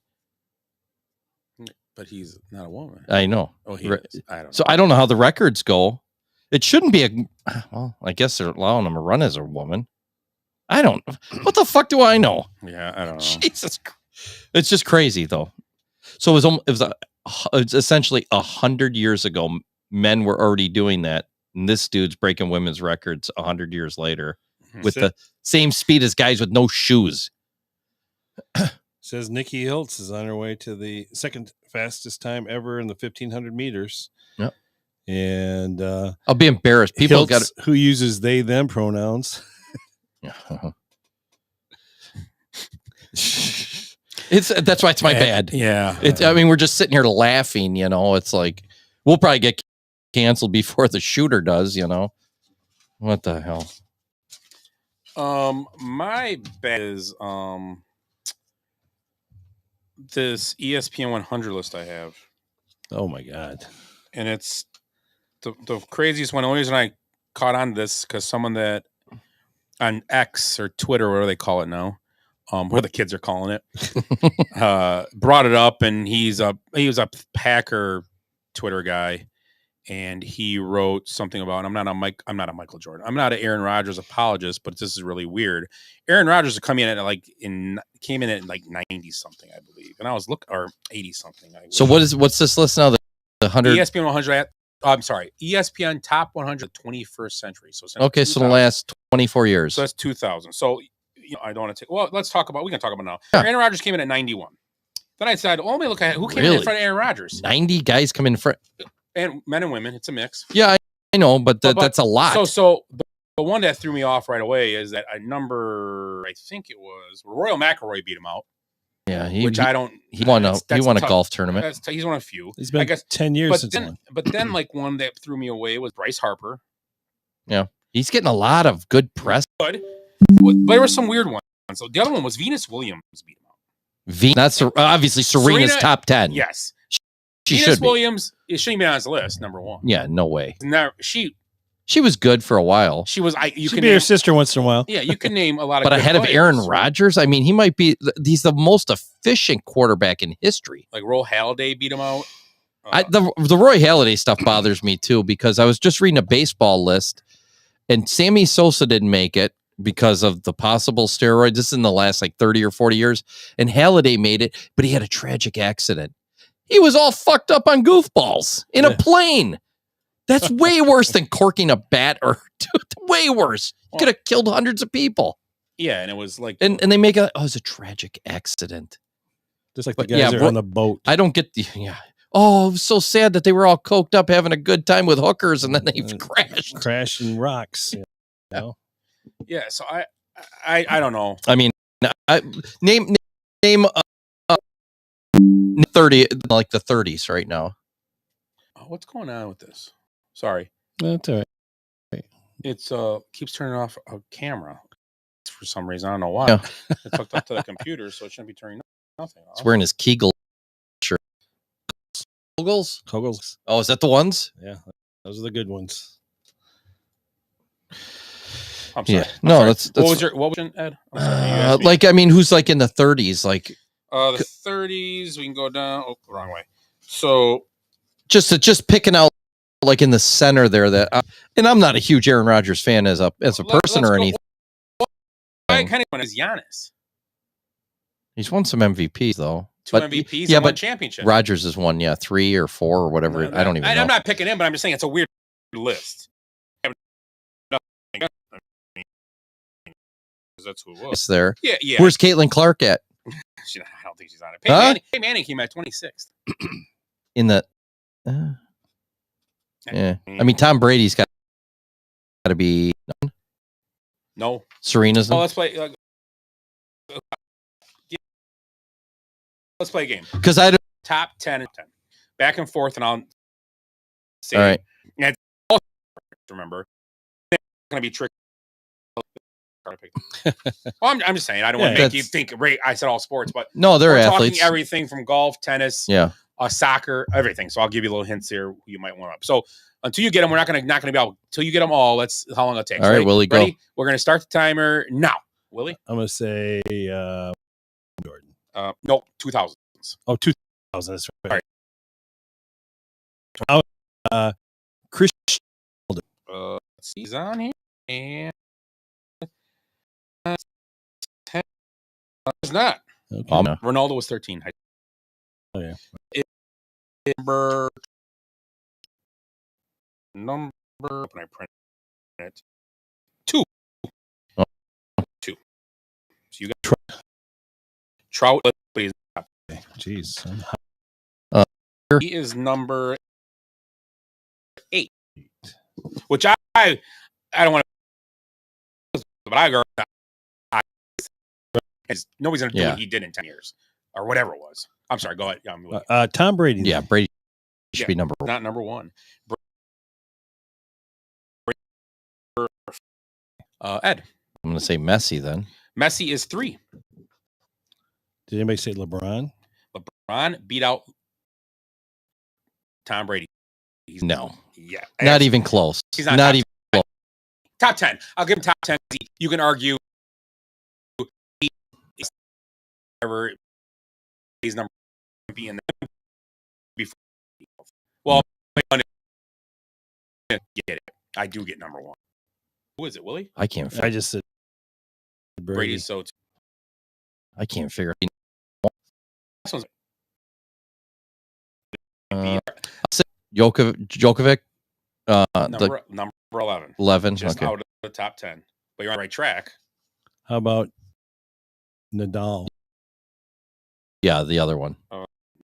But he's not a woman. I know. Oh, he Right. is. I don't know. So I don't know how the records go. It shouldn't be well, I guess they're allowing him to run as a woman. I don't. What the fuck do I know? Yeah, I don't know. Jesus, it's just crazy though. So it's essentially 100 years ago. Men were already doing that, and this dude's breaking women's records 100 years later with the same speed as guys with no shoes. Says Nikki Hiltz is on her way to the second fastest time ever in the 1500 meters. Yep. And I'll be embarrassed. People got who uses they them pronouns. That's why it's my bad. Yeah. I mean, we're just sitting here laughing, you know. It's like we'll probably get canceled before the shooter does, you know. What the hell? My bet is this ESPN 100 list I have, Oh my god. and it's the craziest one. The only reason I caught on to this because someone that on X or Twitter, whatever they call it now, where the kids are calling it, brought it up, and he was a Packer Twitter guy, and he wrote something about I'm not a Michael Jordan. I'm not an Aaron Rodgers apologist, but this is really weird. Aaron Rodgers came in at like 90 something, I believe, and I was or 80 something. So what's this list now? The 100. ESPN 100. I'm sorry, ESPN Top 100 21st century. So Okay, so the last 24 years. So that's 2000. So I don't want to take. Well, let's talk about. We can talk about now. Yeah. Aaron Rodgers came in at 91. Then I decided, let me look at who came in front of Aaron Rodgers. 90 guys come in front. And men and women, it's a mix. Yeah, I know, but that's a lot. So the one that threw me off right away is that a number, I think it was Royal McIlroy beat him out. Yeah, He won a golf tournament. He's won a few. He's been 10 years since one. But then like one that threw me away was Bryce Harper. Yeah, he's getting a lot of good press. But there were some weird ones. So the other one was Venus Williams beat him out. That's obviously Serena's top 10. Yes. She Venus should be. Williams, it shouldn't be on his list, number one. Yeah, no way. Now, she was good for a while. She was. You can be her sister once in a while. Yeah, you can name a lot of. But good ahead players. of Aaron Rodgers, I mean, he might be. He's the most efficient quarterback in history. Like Roy Halladay beat him out. The Roy Halladay stuff bothers me too because I was just reading a baseball list, and Sammy Sosa didn't make it because of the possible steroids. This is in the last like 30 or 40 years, and Halladay made it, but he had a tragic accident. He was all fucked up on goofballs in a plane. That's way worse than corking a bat or way worse. Could have killed hundreds of people. Yeah, and it was like and they make it was a tragic accident. Just like the guys that are on the boat. I don't get Oh, it was so sad that they were all coked up having a good time with hookers and then they crashed. Crashing rocks. You know? Yeah, so I don't know. I mean, name 30 like the 30s right now. What's going on with this? Sorry. That's all right. It's keeps turning off a camera for some reason. I don't know why. Yeah. It's hooked up to the computer, so it shouldn't be turning nothing off. He's wearing his Kegel shirt. Kogels. Oh, is that the ones? Yeah, those are the good ones. I'm sorry. Yeah. No, that's what was your Ed? Like I mean, who's like in the 30s? Like the 30s. We can go down. Oh, wrong way. So just picking out like in the center there that, and I'm not a huge Aaron Rodgers fan as a person or anything. I kind of want is Giannis. He's won some MVPs though. Two MVPs and one championship. Rodgers has won 3 or 4 or whatever. I don't even know. I'm not picking him, but I'm just saying it's a weird list. That's who it was. It's there. Yeah. Where's Caitlin Clark at? I don't think she's on it. Peyton Manning came at 26th. In the yeah. I mean, Tom Brady's got to be no. Serena's. Oh, let's play. Let's play a game. Because I don't top 10 and 10, back and forth, and I'll say. All right. And remember, it's going to be tricky. I picked. Well, I'm just saying. I don't want to make you think. I said all sports, but no, they're we're athletes. Talking everything from golf, tennis, soccer, everything. So I'll give you a little hints here. Who you might want up. So until you get them, we're not gonna be able. Until you get them all, let's how long it takes. All right, Willie, go. Ready? We're gonna start the timer now. Willie, I'm gonna say Jordan. No, 2000s. Oh, 2000. That's right. All right. Chris. He's on here, and it's not. Okay. Ronaldo was 13. Oh yeah. Number when I print it 2. 2. So you got Trout, but he's not. Jeez. He is number 8. Which I don't want to, but I agree. Nobody's going to do what he did in 10 years or whatever it was. I'm sorry. Go ahead. Tom Brady. Yeah, Brady should be number 1. Not number 1. Ed. I'm going to say Messi then. Messi is 3. Did anybody say LeBron? LeBron beat out Tom Brady. No. Yeah. Not even close. He's not even close. Top 10. I'll give him top 10. You can argue he's number being before. Well, get it. I do get number 1. Who is it, Willie? I can't figure. I just said Brady. Brady's so. I can't figure. Djokovic. Number 11. 11. Just okay. out of the top 10. But you're on the right track. How about Nadal? Yeah, the other one.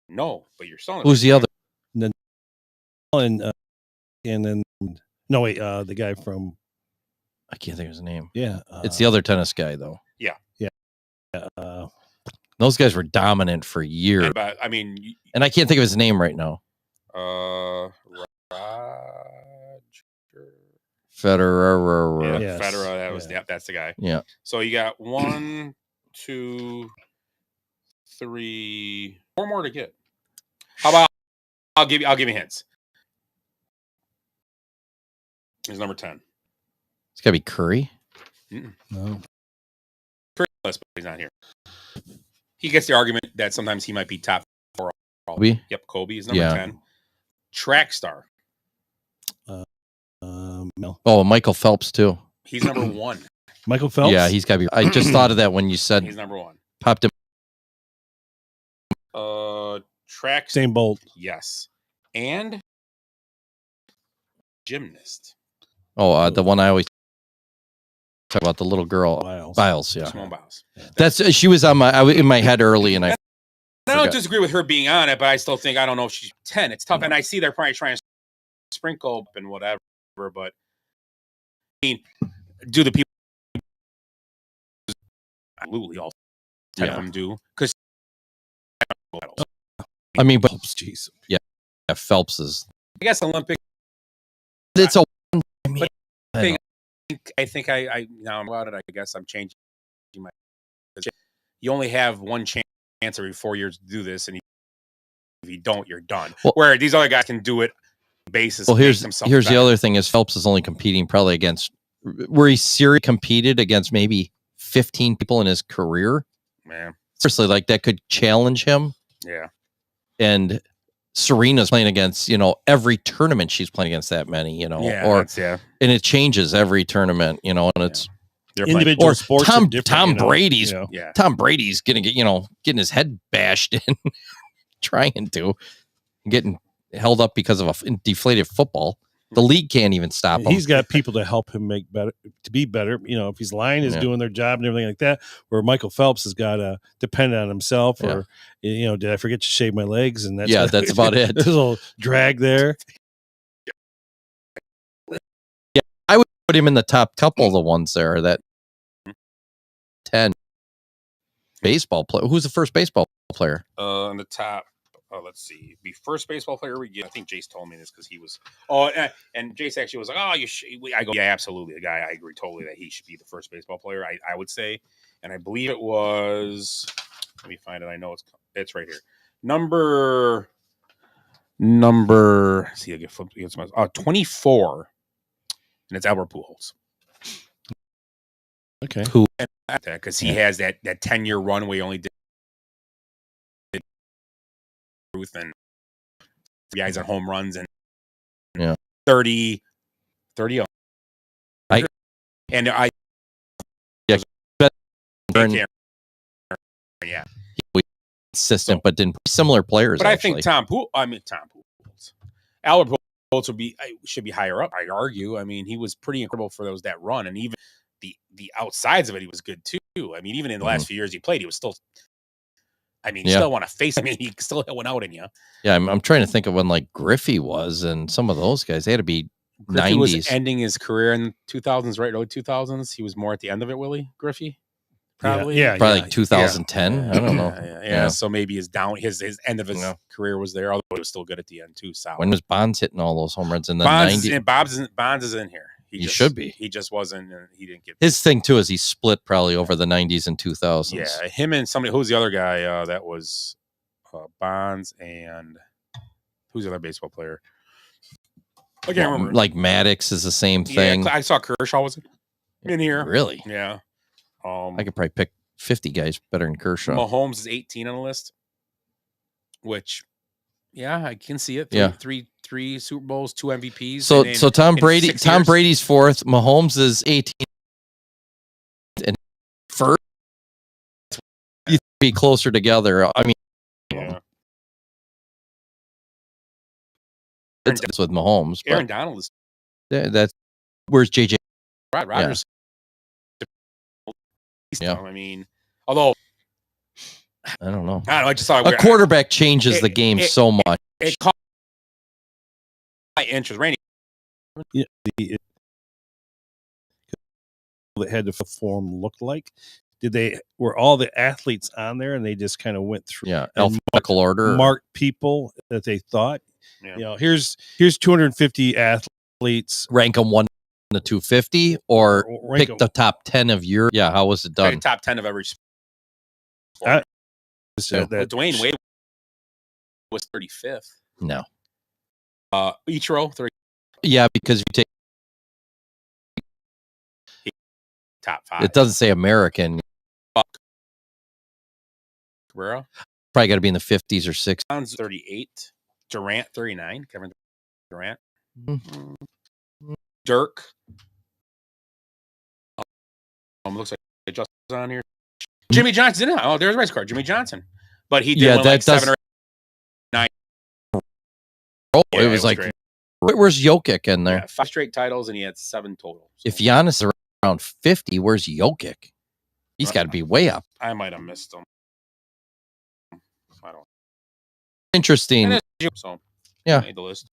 No, but you're still. Who's the other? Nadal and then no wait, the guy from. I can't think of his name. Yeah, it's the other tennis guy though. Yeah. Those guys were dominant for years. But I mean, and I can't think of his name right now. Roger Federer. Yeah, Federer. That was that's the guy. Yeah. So you got 1, 2, 3, 4 more to get. How about I'll give you hints. He's number 10. It's gotta be Curry. No. Curry, but he's not here. He gets the argument that sometimes he might be top 4. Kobe? Yep, Kobe is number 10. Track star. No. Oh, Michael Phelps too. He's number 1. Michael Phelps? Yeah, he's gotta be. I just thought of that when you said he's number 1. Popped him. Track. Usain Bolt. Yes. And gymnast. Oh, the one I always talk about, the little girl. Biles, yeah. Simone Biles. That's she was on in my head early, and I don't disagree with her being on it, but I still think I don't know if she's 10. It's tough, and I see they're probably trying to sprinkle up and whatever, but I mean, do the people absolutely all 10 of them do? Because I mean, but jeez, yeah, Phelps is. I guess Olympic. It's a thing. I think I now about it. I guess I'm changing my. You only have one chance every 4 years to do this, and if you don't, you're done. Well, where these other guys can do it. Basis. Well, here's the other thing: is Phelps is only competing probably against where he seriously competed against maybe 15 people in his career. Man, seriously, like that could challenge him. Yeah. And Serena's playing against, every tournament she's playing against that many, and it changes every tournament, and it's individual sports. Tom Brady's, Tom Brady's gonna get, getting his head bashed in, trying to getting held up because of a deflated football. The league can't even stop him. He's got people to help him be better. If his line is doing their job and everything like that, where Michael Phelps has got to depend on himself or, did I forget to shave my legs? And that's about it. There's a little drag there. Yeah. I would put him in the top couple of the ones there that 10 baseball player. Who's the first baseball player? On the top, let's see. Be first baseball player we get. I think Jace told me this because he was. Oh, and Jace actually was like, "Oh, you should." I go, "Yeah, absolutely." The guy, I agree totally that he should be the first baseball player. I would say, and I believe it was. Let me find it. I know it's right here. Number. See, I get flipped against my 24, and it's Albert Pujols. Okay. Who? Because he has that 10-year run where he only did Ruth and guys on home runs and 30 and I yeah consistent, but didn't similar players. But actually. I think Tom Pujols, Albert Pujols should be higher up. I argue. I mean, he was pretty incredible for that run, and even the outsides of it, he was good too. I mean, even in the last few years he played, he was still. I mean, you still want to face. I mean, he still had one out in you. Yeah, I'm trying to think of when like Griffey was, and some of those guys. They had to be Griffey 90s. was ending his career in 2000s, right? Early 2000s. He was more at the end of it. Willie Griffey, probably. Yeah, probably like 2010. I don't know. Yeah. So maybe his end of his career was there, although he was still good at the end too. Solid. When was Bonds hitting all those home runs in the Bonds 90s? Bonds is in here. He should be. He just wasn't. He didn't get his thing too. Is he split probably over the 90s and 2000s? Yeah, him and somebody. Who's the other guy? That was Bonds and who's the other baseball player? I can't remember. Like Maddox is the same thing. Yeah, I saw Kershaw was in here. Really? Yeah. I could probably pick 50 guys better than Kershaw. Mahomes is 18 on the list, which, yeah, I can see it. Three Super Bowls, 2 MVPs. So Tom Brady's fourth. Mahomes is 18. And first, you be closer together. I mean, yeah. It's with Mahomes. Aaron Donald is. That's where's JJ Rodgers. Yeah. I mean, although I don't know. I just saw a quarterback changes the game so much. It caught my interest. Randy. Yeah, that had to perform looked like. Were all the athletes on there and they just kind of went through alphabetical order, marked people that they thought, here's 250 athletes, rank them 1 to 250 or pick the top 10 of your how was it done? Top 10 of every sport. Dwayne Wade was 35th. No. Ichiro 30. Yeah, because you take top 5. It doesn't say American. Cabrera probably got to be in the 50s or 60s. 38. Durant 39. Kevin Durant. Dirk. Looks like it just on here. Jimmy Johnson. Oh, there's a race card. Jimmy Johnson. But he did win 7 or 8, 9. Oh, it was like, where's Jokic in there? 5 straight titles, and he had 7 total. So. If Giannis is around 50, where's Jokic? He's got to be way up. I might have missed him. I don't. Interesting. So yeah, made the list.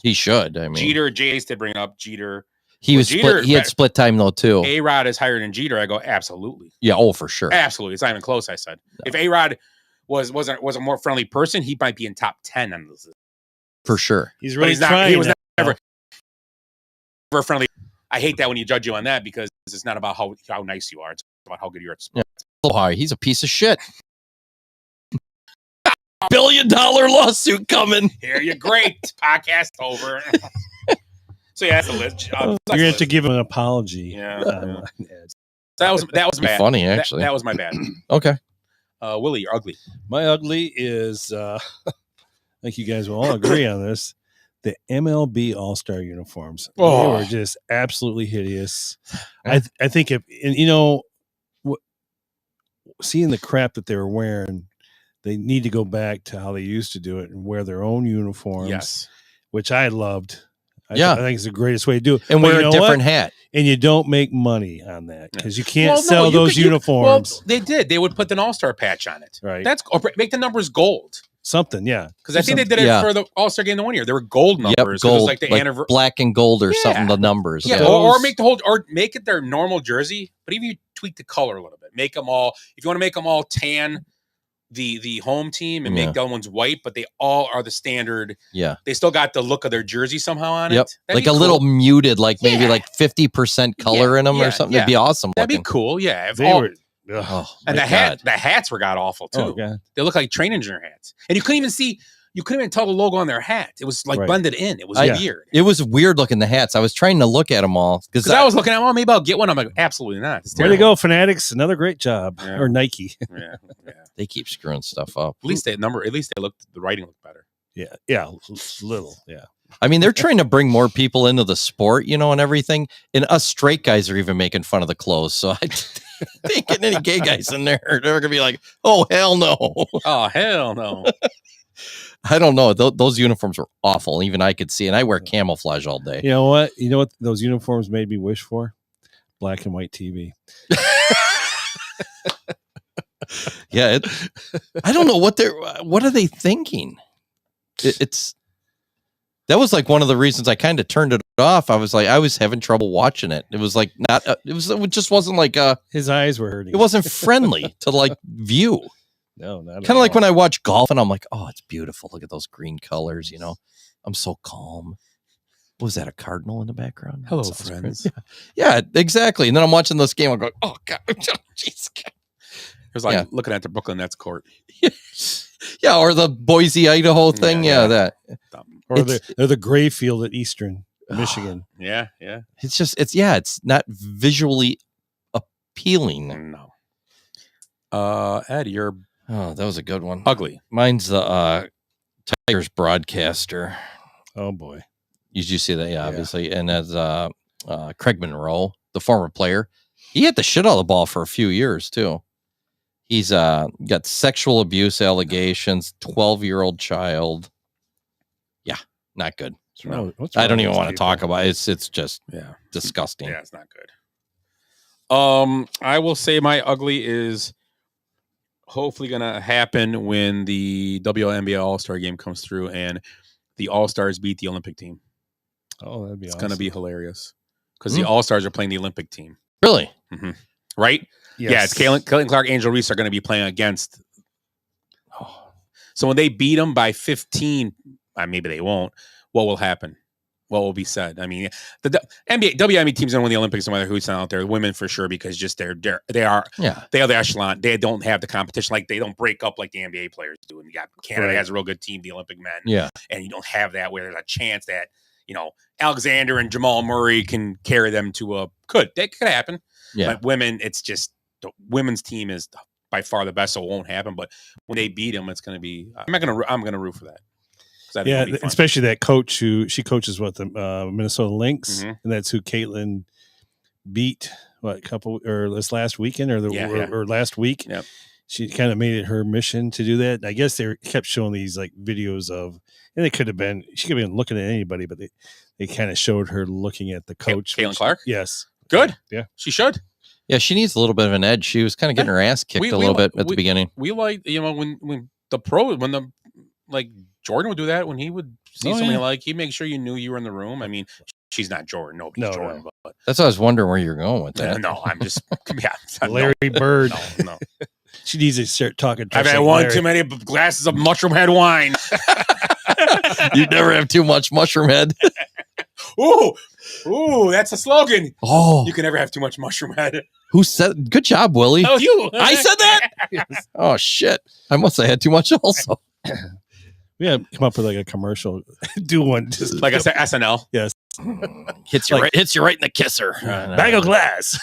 He should. I mean, Jeter. Jace did bring it up. Jeter. He was Jeter, split. He had split time though too. A-Rod is higher than Jeter. I go absolutely. Yeah. Oh, for sure. Absolutely. It's not even close. I said if A-Rod was a more friendly person, he might be in top 10 on this. For sure. He's really trying. He was never friendly. I hate that when you judge you on that because it's not about how nice you are. It's about how good you are at sports. Yeah. He's a piece of shit. $1 billion lawsuit coming. Here you great. Podcast over. So yeah, that's the list. You're gonna have to give him an apology. Yeah. That was bad. Funny actually. That was my bad. Okay. Willie, you're ugly. My ugly is I think you guys will all agree on this. The MLB All-Star uniforms. They were just absolutely hideous. I think seeing the crap that they were wearing, they need to go back to how they used to do it and wear their own uniforms. Yes. Which I loved. I think it's the greatest way to do it. And wear a different hat. And you don't make money on that because you can't sell those uniforms. They did. They would put an All-Star patch on it. Right. Or make the numbers gold. Something, yeah. Because I think they did it for the All-Star game the one year. They were gold numbers. Gold, it was like the anniversary, black and gold or something. The numbers, or make it their normal jersey. But even you tweak the color a little bit, make them all. If you want to make them all tan, the home team and Yeah. make the other ones white, but they all are the standard. Yeah. They still got the look of their jersey somehow on Yep. it. That'd Like be a little cool. muted, like maybe Yeah. like 50% color in them yeah, or something. yeah. It'd be awesome. That'd be looking. cool. Yeah. If They all- were. Ugh. Oh, and my the God. hats were god awful too. Oh, God. They look like train engineer hats, and you couldn't even tell the logo on their hat. It was like Right. blended in. It was I- weird. It was weird looking, the hats. I was trying to look at them all Because I was looking at, well, maybe I'll get one. I'm like, absolutely not. It's Way to terrible. go, Fanatics. Another great job. Yeah. Or Nike. Yeah, yeah. they keep screwing stuff up. At least the writing looked better. Yeah. Yeah. Little. Yeah. I mean, they're trying to bring more people into the sport, you know, and everything. And us straight guys are even making fun of the clothes. So I ain't getting any gay guys in there. They're going to be like, oh, hell no. Oh, hell no. I don't know. Those uniforms were awful. Even I could see. And I wear camouflage all day. You know what? You know what those uniforms made me wish for? Black and white TV. Yeah. I don't know what are they thinking? That was like one of the reasons I kind of turned it off. I was having trouble watching it. It was like it just wasn't like his eyes were hurting. It wasn't friendly to like view. No, not Kind of like when I watch golf and I'm like, oh, it's beautiful. Look at those green colors, you know. I'm so calm. What was that, a cardinal in the background? Hello, That sounds great. friends. Yeah, exactly. And then I'm watching this game. I'm going, oh god, jeez. It was like looking at the Brooklyn Nets court. Yeah, or the Boise, Idaho thing. Yeah, that. Or the gray field at Eastern Michigan. Yeah. It's not visually appealing. No. Ed, you're Oh, that was a good one. ugly. Mine's the Tigers broadcaster. Oh boy. Did you see that? Yeah, obviously. And as Craig Monroe, the former player, he had the shit out of the ball for a few years too. He's got sexual abuse allegations, 12-year-old child. Yeah, not good. No, what's I wrong don't with even these want to people? talk about it. It's just Yeah. disgusting. Yeah, it's not good. I will say my ugly is hopefully gonna happen when the WNBA All-Star game comes through and the All-Stars beat the Olympic team. Oh, that'd be It's awesome. gonna be hilarious because the All-Stars are playing the Olympic team, Really? right? Yes. Yeah, it's Caitlin Clark, Angel Reese are going to be playing against. So when they beat them by 15, maybe they won't. What will happen? What will be said? I mean, the WNBA team's going to win the Olympics no matter who's out there. Women for sure because just they are the echelon. They don't have the competition, like they don't break up like the NBA players do. And you got Canada has a real good team, the Olympic men. Yeah. And you don't have that where there's a chance that Alexander and Jamal Murray can carry them to that could happen. Yeah. But women, it's just the women's team is by far the best, so it won't happen. But when they beat them, it's going to be. I'm going to root for that. Yeah, especially that coach she coaches the Minnesota Lynx, Mm-hmm. and that's who Caitlin beat this last weekend or last week. Yep. She kind of made it her mission to do that. And I guess they kept showing these like videos of, and it could have been she could have been looking at anybody, but they kind of showed her looking at the coach, Caitlin Clark. Yes, Good. Yeah, she should. Yeah, she needs a little bit of an edge. She was kind of getting her ass kicked a little bit at the beginning. We like when Jordan would do that when he would see something he'd make sure you knew you were in the room. I mean, she's not Jordan. Nobody's Jordan. No. But That's what I was wondering where you're going with that. no, I'm just Larry Bird. No. She needs to start talking. I've had one too many glasses of mushroom head wine. You never have too much mushroom head. Ooh, that's a slogan. Oh, You can never have too much mushroom head. who said? Good job, Willie. Oh, you. I said that. Oh shit! I must have had too much also. We have come up with like a commercial. Do one just Like I said, SNL. Yes. Hits you right in the kisser. Bag of glass.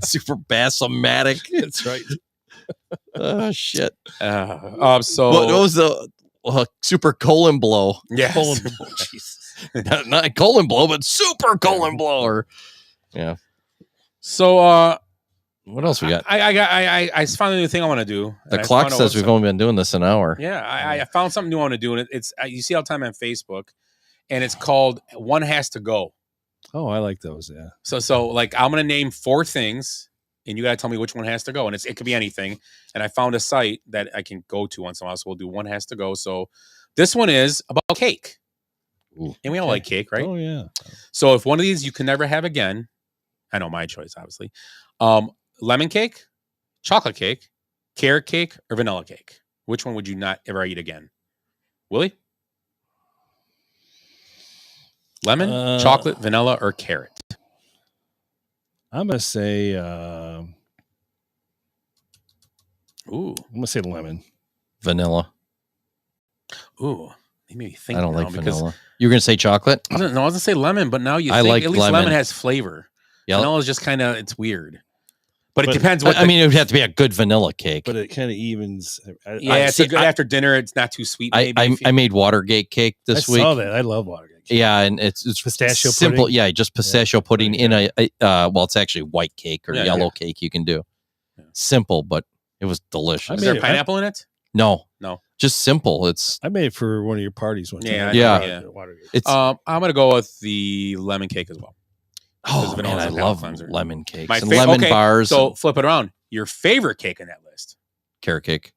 Super bassomatic. That's right. Oh shit! So what was the super colon blow? Yeah, Colon blow. Jesus. not colon blow, but super colon blower. Yeah. So what else we got? I found a new thing I want to do. The clock says we've only been doing this an hour. Yeah, I found something new I want to do, and it's you see all the time on Facebook, and it's called One Has to Go. Oh, I like those. Yeah. So like I'm gonna name 4 things, and you gotta tell me which one has to go, and it could be anything. And I found a site that I can go to once in a while, so we'll do One Has to Go. So this one is about cake, and we all like cake, right? Oh yeah. So if one of these you can never have again, I know my choice, obviously. Lemon cake, chocolate cake, carrot cake or vanilla cake? Which one would you not ever eat again? Willie? Lemon, chocolate, vanilla, or carrot? I'm gonna say. Ooh, I'm gonna say lemon. Vanilla. ooh. They made me think. I don't now like because vanilla. You were gonna say chocolate? I was gonna say lemon, but now you I think like at least lemon. lemon has flavor. Yep. Vanilla is just kind of it's weird. But it But- depends what I mean, it would have to be a good vanilla cake. But it kind of evens. yeah, it's a good after dinner. It's not too sweet. I Maybe I made Watergate cake I this week. saw that. I love Watergate. Yeah, and it's Pistachio simple. pudding? Yeah, just pistachio pudding in a well, it's actually white cake or Yeah, yellow yeah. cake you can do. Yeah. Simple, but it was delicious. I is made there it- pineapple in it? No, No. just simple. It's I made it for one of your parties one time. Yeah, Yeah. Watergate. it's I'm gonna go with the lemon cake as well. oh vanilla man, is I a palate love cleanser. lemon cakes My and fa- lemon okay, bars. So and flip it around. Your favorite cake in that list? carrot cake.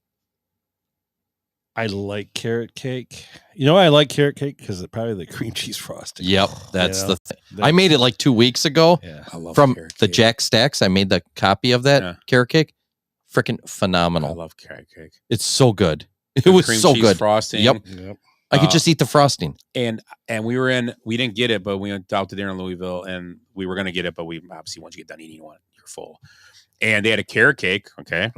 I like carrot cake. You know why I like carrot cake? Because it's probably the cream cheese frosting. Yep, that's know, the thing. I made it like 2 weeks ago Yeah. I love from carrot the cake. Jack Stacks. I made the copy of that Yeah. carrot cake. Freaking I phenomenal. love carrot cake. It's so good. It The was cream so cheese good. frosting. Yep. Yep. I could just eat the frosting. And we didn't get it, but we went out to dinner in Louisville, and we were gonna get it, but we obviously once you get done eating one, you're full. And they had a carrot cake, okay,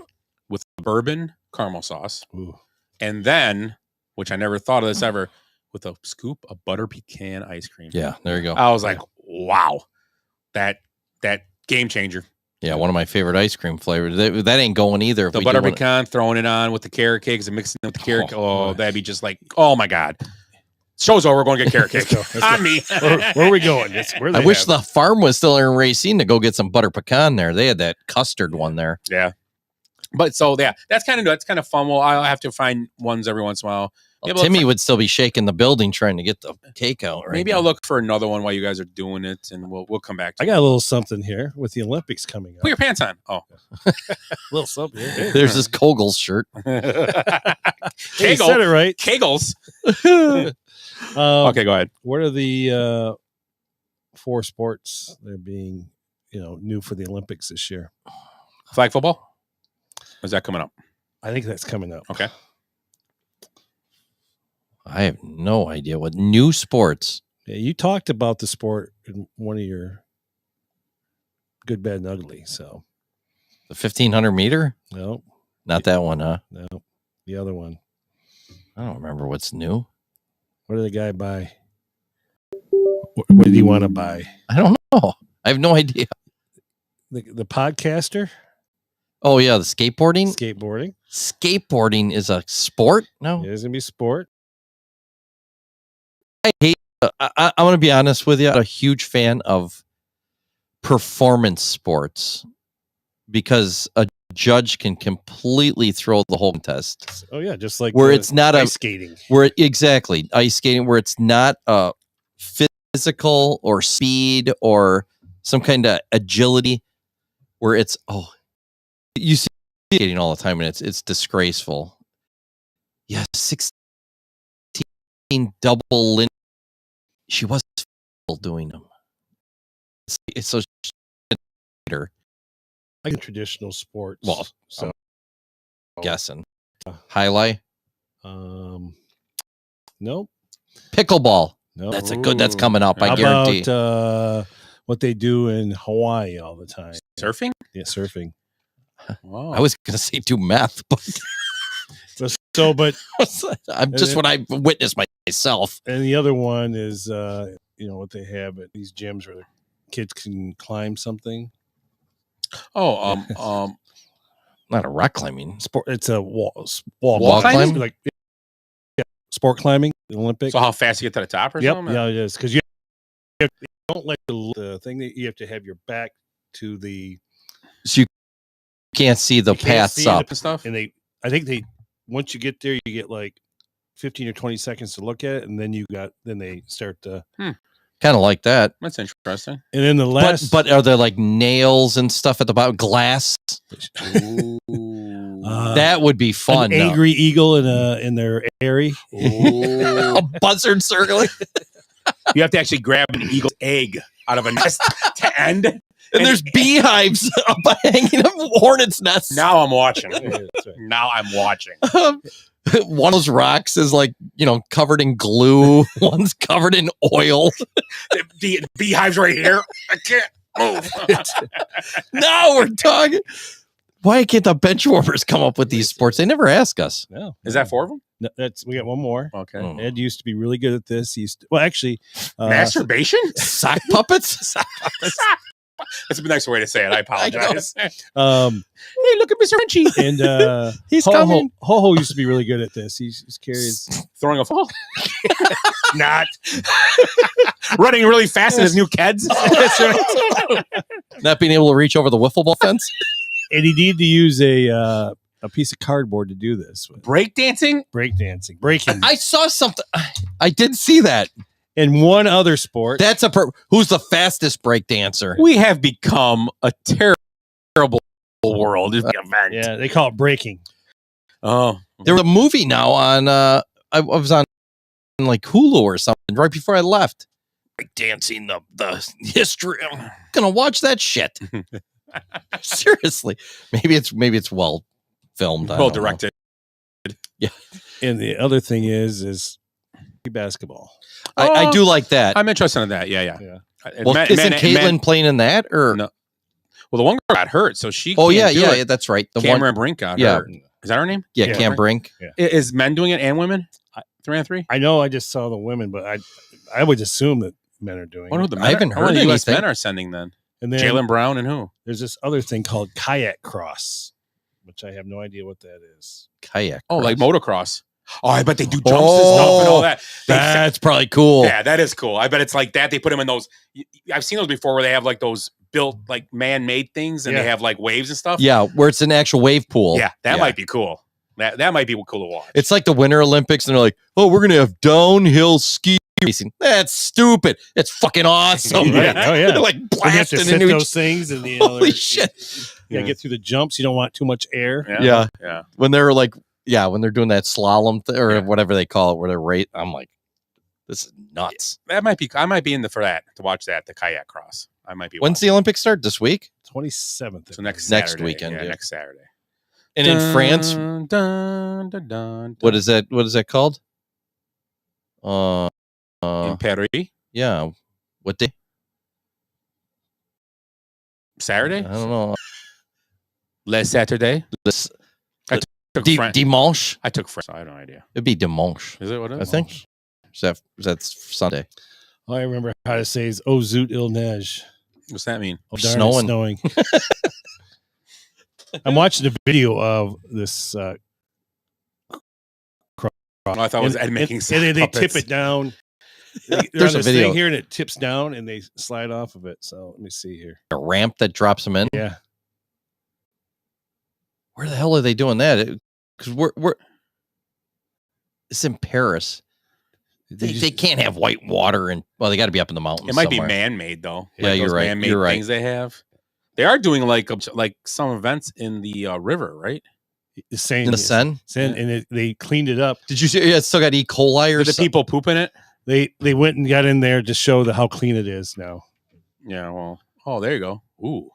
with bourbon caramel sauce, Ooh. and then, which I never thought of this ever, with a scoop of butter pecan ice cream. Yeah, there you go. I was like, wow, that game changer. Yeah, one of my favorite ice cream flavors. That ain't going either. If The we butter do one- pecan, throwing it on with the carrot cakes and mixing it with the carrot. Oh, Oh, that'd be just like, oh my god. Show's over. We're going to get carrot cake. Let's go. On me. Where are we going? Where I they wish have the farm was still in Racine to go get some butter pecan there. They had that custard one there. Yeah. But so yeah, that's kind of fun. Well, I'll have to find ones every once in a while. Well, Maybe I'll Timmy try- would still be shaking the building trying to get the cake out. Right Maybe now. I'll look for another one while you guys are doing it, and we'll come back to I got a little something here with the Olympics coming up. Put your pants on. Oh. A little something. Here. There's this Kogels shirt. Hey, you said it right. Kegels. Okay, go ahead. What are the 4 sports that are being, new for the Olympics this year? Flag football? Or is that coming up? I think that's coming up. Okay. I have no idea what new sports. Yeah, you talked about the sport in one of your Good, Bad, and Ugly. So The 1500 meter? no, Not that one, huh? no, the other one. I don't remember what's new. What did the guy buy? What did he want to buy? I don't know. I have no idea. The podcaster Oh yeah, the skateboarding. skateboarding. Skateboarding is a sport? No, It is gonna be sport. I hate. I'm going to be honest with you. I'm a huge fan of performance sports because a judge can completely throw the whole contest. Oh yeah, just like Where the it's not ice a skating. where exactly ice skating, where it's not a physical or speed or some kind of agility, where it's you see skating all the time and it's disgraceful. Yeah, 16 double lin. She was doing them. It's so later. I like traditional sports. Well, so guessing. Highlight nope. pickleball. No. That's a good. That's coming up. I How guarantee. about what they do in Hawaii all the time? Surfing? Yeah, surfing. Wow. I was going to say do math, but So, but I'm just what I witnessed myself. and the other one is what they have at these gyms where the kids can climb something. Oh, Not a rock climbing. Sport. It's a wall Wall climbing? like sport climbing. The Olympics. so how fast you get to the top or Yep. something? Yeah, it is because you don't like the thing that you have to have your back to the So you can't see the you can't paths see up. And stuff? and I think once you get there, you get like 15 or 20 seconds to look at it, and then they start to. Kind of like that. That's interesting. And then the last, But are there like nails and stuff at the bottom? Glass? That would be fun. an though. angry eagle in their airy. A buzzard circling. You have to actually grab an eagle's egg out of a nest to end. and there's beehives up hanging up hornets' nests. Now I'm watching. That's right. Now I'm watching. One of those rocks is like, covered in glue. One's covered in oil. The beehive's right here. I can't move. Now we're talking. Why can't the bench warmers come up with these sports? They never ask us. No. Is that 4 of them? No, we got one more. Okay. Oh. Ed used to be really good at this. He used to, actually, Masturbation? Sock puppets? That's a nicer way to say it. I apologize. Hey, look at Mr. Frenchie. And He's coming. Ho used to be really good at this. He's carries Throwing a ball? Not. Running really fast in his new Keds? Not being able to reach over the wiffle ball fence? And he needed to use a piece of cardboard to do this. Breakdancing? Breaking. I saw something. I did see that. And one other sport. That's who's the fastest break dancer? We have become a terrible world. Event. Yeah, they call it breaking. Oh. There was a movie now on, I was on like Hulu or something right before I left. Break dancing, the history. I'm going to watch that shit. Seriously. Maybe it's well filmed. Well directed. Yeah. And the other thing is basketball. I do like that. I'm interested in that. Yeah. Well, isn't Caitlin playing in that? Or no? Well, the one girl got hurt, so she. Oh, can't do yeah, it. that's right. The Cameron Brink got hurt. Is that her name? Yeah, Cam Brink. Yeah. Is men doing it and women? 3-on-3? I know I just saw the women, but I would assume that men are doing it. I haven't heard the US anything. men are sending then. And then Jalen Brown and who? There's this other thing called kayak cross, which I have no idea what that is. Kayak. Oh, cross. like motocross. Oh, I bet they do jumps and stuff and all that. That's probably cool. Yeah, that is cool. I bet it's like that. They put them in those. I've seen those before where they have like those built like man-made things and they have like waves and stuff. Yeah, where it's an actual wave pool. Yeah, that might be cool. That might be cool to watch. It's like the Winter Olympics, and they're like, "Oh, we're gonna have downhill ski racing." That's stupid. It's fucking awesome. Right. Oh yeah, They're like you have to blasting sit into those each. things, and the Holy shit! You gotta get through the jumps. You don't want too much air. Yeah. When they're like, when they're doing that slalom or whatever they call it, where they're I'm like, this is nuts. That might be. I might be in for that to watch that the kayak cross. I might be. When's the Olympics start? This week? 27th. So next weekend. Yeah, next Saturday. And in France, what is that? What is that called? In Paris? Yeah. What day? Saturday? I don't know. Les Saturday? This I took French. dimanche. I took French. I have no idea. It'd be dimanche. Is it what it I is? think. That's Sunday. All I remember how to say is "Oh zoot il neige." What's that mean? Oh, darn, it's Snowing. I'm watching a video of this. I thought it was Ed making and they puppets. tip it down. They're There's on a this video thing here, and it tips down, and they slide off of it. So let me see here. A ramp that drops them in. Yeah, Where the hell are they doing that? Because we're it's in Paris. They can't have white water and they got to be up in the mountains. It might somewhere. be man-made though. Yeah, Like you're those right. Man-made You're right. things they have. They are doing like some events in the river, right? the same in the Seine. and they cleaned it up. Did you see? It's still got E. coli or Did the something? people poop in it? They went and got in there to show how clean it is now. Yeah. Well. Oh, there you go. Ooh.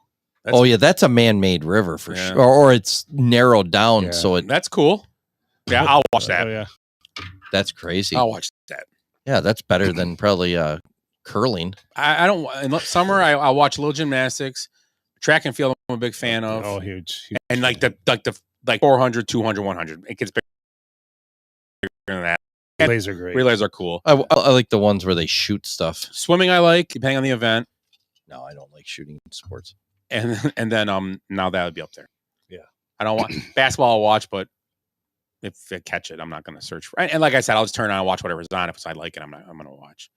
Oh yeah, that's a man-made river for Yeah. sure, or it's narrowed down Yeah. so That's cool. Yeah, I'll watch that. Oh yeah, that's crazy. I'll watch that. Yeah, that's better than probably curling. I don't. In summer, I'll watch a little gymnastics, track and field. I'm a big fan of. oh huge. And like the 400, 200, 100. It gets bigger than that. Relays are great. Relays are cool. I like the ones where they shoot stuff. Swimming, I like depending on the event. No, I don't like shooting sports. And then now that would be up there. Yeah. I don't want basketball. I'll watch, but if I catch it, I'm not going to search for. And like I said, I'll just turn on and watch whatever's on. If I like it, I'm going to watch.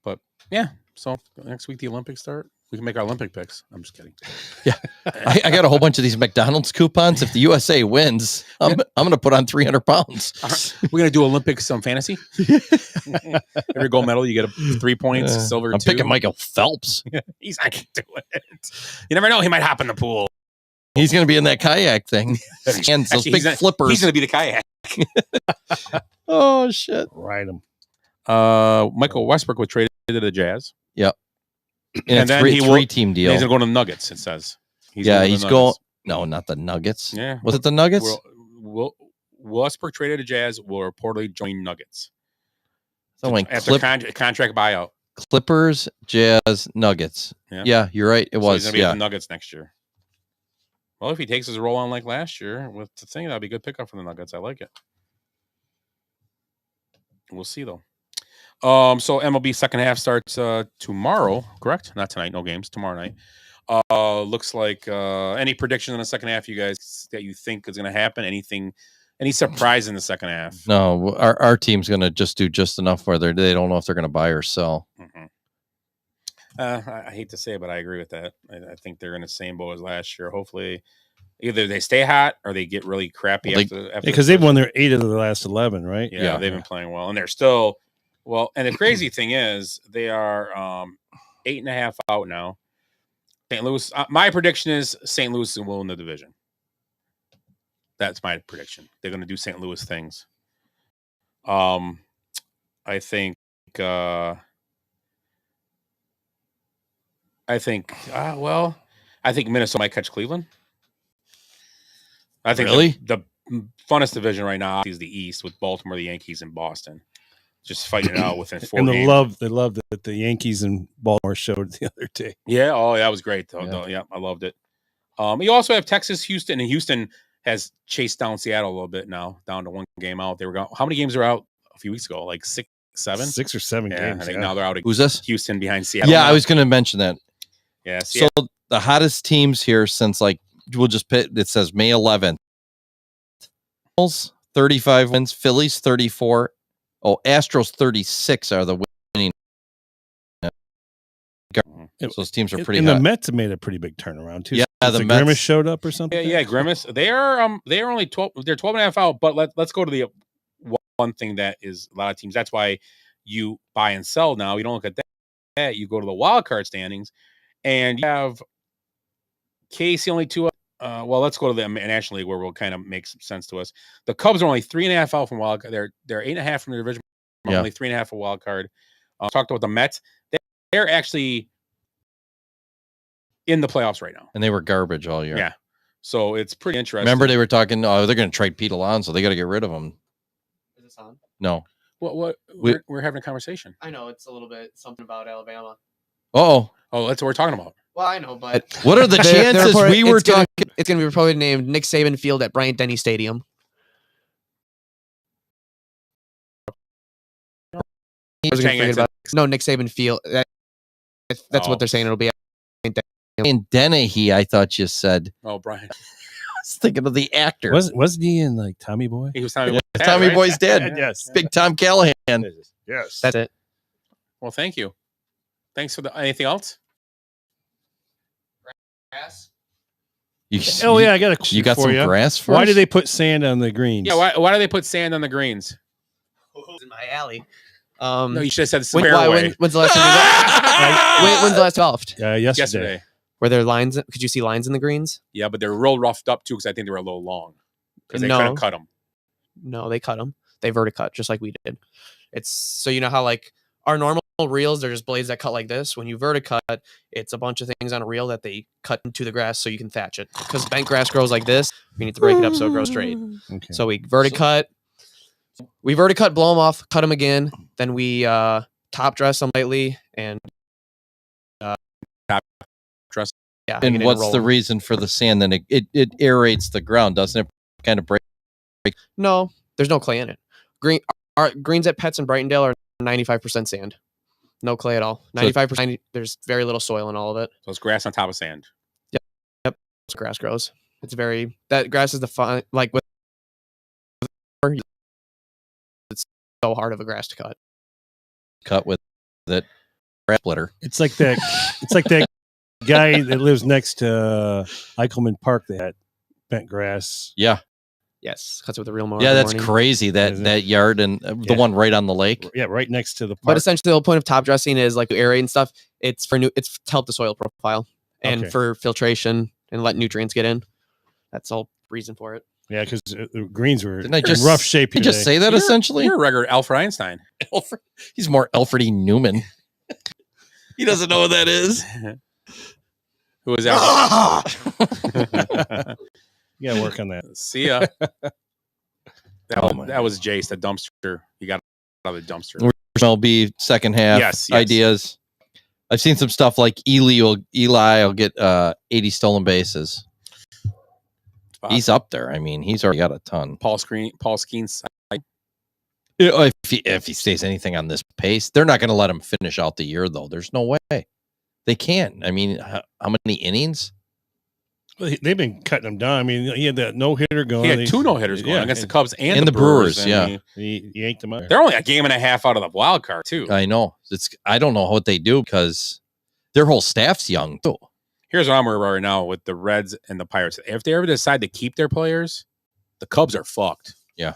But yeah, so next week the Olympics start. We can make our Olympic picks. I'm just kidding. Yeah, I got a whole bunch of these McDonald's coupons. If the USA wins, I'm going to put on 300 pounds. We're going to do Olympics fantasy. Every gold medal, you get 3 points. Silver. I'm 2. picking Michael Phelps. He's not going to do it. You never know. He might hop in the pool. He's going to be in that kayak thing. And those big flippers. He's going to be the kayak. Oh shit! Ride them. Michael Westbrook was traded to the Jazz. Yep. in And a then he will- three-team And deal. he's going to go to the Nuggets, it says. He's to the going. Nuggets. No, not the Nuggets. Yeah. Was it the Nuggets? Westbrook traded to Jazz will reportedly join Nuggets. So when After contract buyout. Clippers, Jazz, Nuggets. Yeah. Yeah, you're right. It So was. he's going to be Yeah. with the Nuggets next year. Well, if he takes his role on like last year with the thing, that'd be a good pickup for the Nuggets. I like it. We'll see though. So MLB second half starts tomorrow, correct? Not tonight, no games, tomorrow night. Looks like any predictions in the second half, you guys, that you think is going to happen? Any surprise in the second half? No, our team's going to just do just enough where they don't know if they're going to buy or sell. Mm-hmm. I hate to say it, but I agree with that. I think they're in the same boat as last year. Hopefully, either they stay hot or they get really crappy after because they've won their 8 of the last 11, right? Yeah, they've been playing well, and they're still well. And the crazy thing is, they are 8.5 out now. St. Louis. My prediction is St. Louis will win the division. That's my prediction. They're going to do St. Louis things. I think. I think Minnesota might catch Cleveland. I think Really? the funnest division right now is the East with Baltimore, the Yankees, and Boston, just fighting it out within 4 And games. the love that the Yankees and Baltimore showed the other day. Yeah, that was great though. Yeah, I loved it. You also have Texas, Houston, and Houston has chased down Seattle a little bit now, down to 1 game out. They were going. How many games were out a few weeks ago? Like 6, 7, 6 or 7 games. I think now they're out. Who's this? Houston behind Seattle. Yeah, now. I was going to mention that. Yeah. So the hottest teams here since we'll just pit. It says May 11th. 35 wins. Phillies 34. Oh, Astros 36 are the winning. So those teams are pretty And hot. the Mets have made a pretty big turnaround too. Yeah, Since the Grimace Mets showed up or something. Yeah, Grimace. They are only 12. They're 12.5 out. But let's go to the one thing that is a lot of teams. That's why you buy and sell now. You don't look at that. You go to the wild card standings, and you have KC only 2. Well, let's go to the National League where will kind of make some sense to us. The Cubs are only 3.5 out from wild card. They're 8.5 from the division. Yeah. Only 3.5 for wild card. Talked about the Mets. They're actually in the playoffs right now. And they were garbage all year. Yeah. So it's pretty interesting. Remember they were talking, oh, they're going to trade Pete Alonso. They got to get rid of him. Is this on? No. What? We- We're having a conversation. I know it's a little bit something about Alabama. Oh, that's what we're talking about. Well, I know, but what are the chances we were talking? It's going to be probably named Nick Saban Field at Bryant Denny Stadium. No, Nick Saban Field. That's what they're saying. It'll be at Bryant Denny. In Dennehy, I thought you said. Oh, Brian. I was thinking of the actor. Wasn't he in like Tommy Boy? He was Tommy Yeah, Boy's dad, Tommy right? Boy's dad. Yes. Big Tom Callahan. Yes. That's it. Well, thank you. Thanks for anything else? Grass? Oh yeah, I got a question You got for some you. grass for Why us? do they put sand on the greens? Yeah. Why do they put sand on the greens? In my alley. No, you should have said it's when's the last time when's the last golfed? Yesterday. Were there lines? Could you see lines in the greens? Yeah, but they're real roughed up too because I think they were a little long because they No. couldn't cut them. No, they cut them. They verticut just like we did. It's so you know how like our normal reels, they're just blades that cut like this. When you verticut, it's a bunch of things on a reel that they cut into the grass so you can thatch it. Because bent grass grows like this, we need to break it up so it grows straight. Okay. So we verticut, blow them off, cut them again. Then we top dress them lightly and Dress. yeah. And and what's roll the 'em. reason for the sand? Then it aerates the ground, doesn't it? Kind of break. No, there's no clay in it. Our greens at Pets and Brightondale are 95% sand. No clay at all. 95%. There's very little soil in all of it. So it's grass on top of sand. Yep. Grass grows. That grass is the fun. Like with it's so hard of a grass to cut. Cut with that grass splitter. It's like that. It's like that guy that lives next to Eichelman Park that had bent grass. Yeah. Yes, cuts it with a real mower. Yeah, in the that's morning. crazy. That yard and the one right on the lake. Yeah, right next to the park. But essentially, the whole point of top dressing is like aerate and stuff. It's it's to help the soil profile and Okay. for filtration and let nutrients get in. That's the whole reason for it. Yeah, because the greens were Didn't I just in rough shape. Did I just today. say that essentially? You're a regular Alfred Einstein. He's more Alfred E. Newman. He doesn't know what that is. Who was that? You gotta work on that. See ya. Oh, my That was Jace, the dumpster. You got out of the dumpster. MLB second half Yes. ideas. I've seen some stuff like Eli will get 80 stolen bases. He's up there. I mean, he's already got a ton. Paul Skeen's side. If he stays anything on this pace, they're not going to let him finish out the year, though. There's no way they can. I mean, how many innings? Well, they've been cutting him down. I mean, he had that no hitter going. He had 2 no-hitters going against the Cubs and the Brewers. and Yeah, he yanked them out. they're only a game and a half out of the wild card too. I know. I don't know what they do because their whole staff's young too. Here's what I'm worried about right now with the Reds and the Pirates. If they ever decide to keep their players, the Cubs are fucked. Yeah,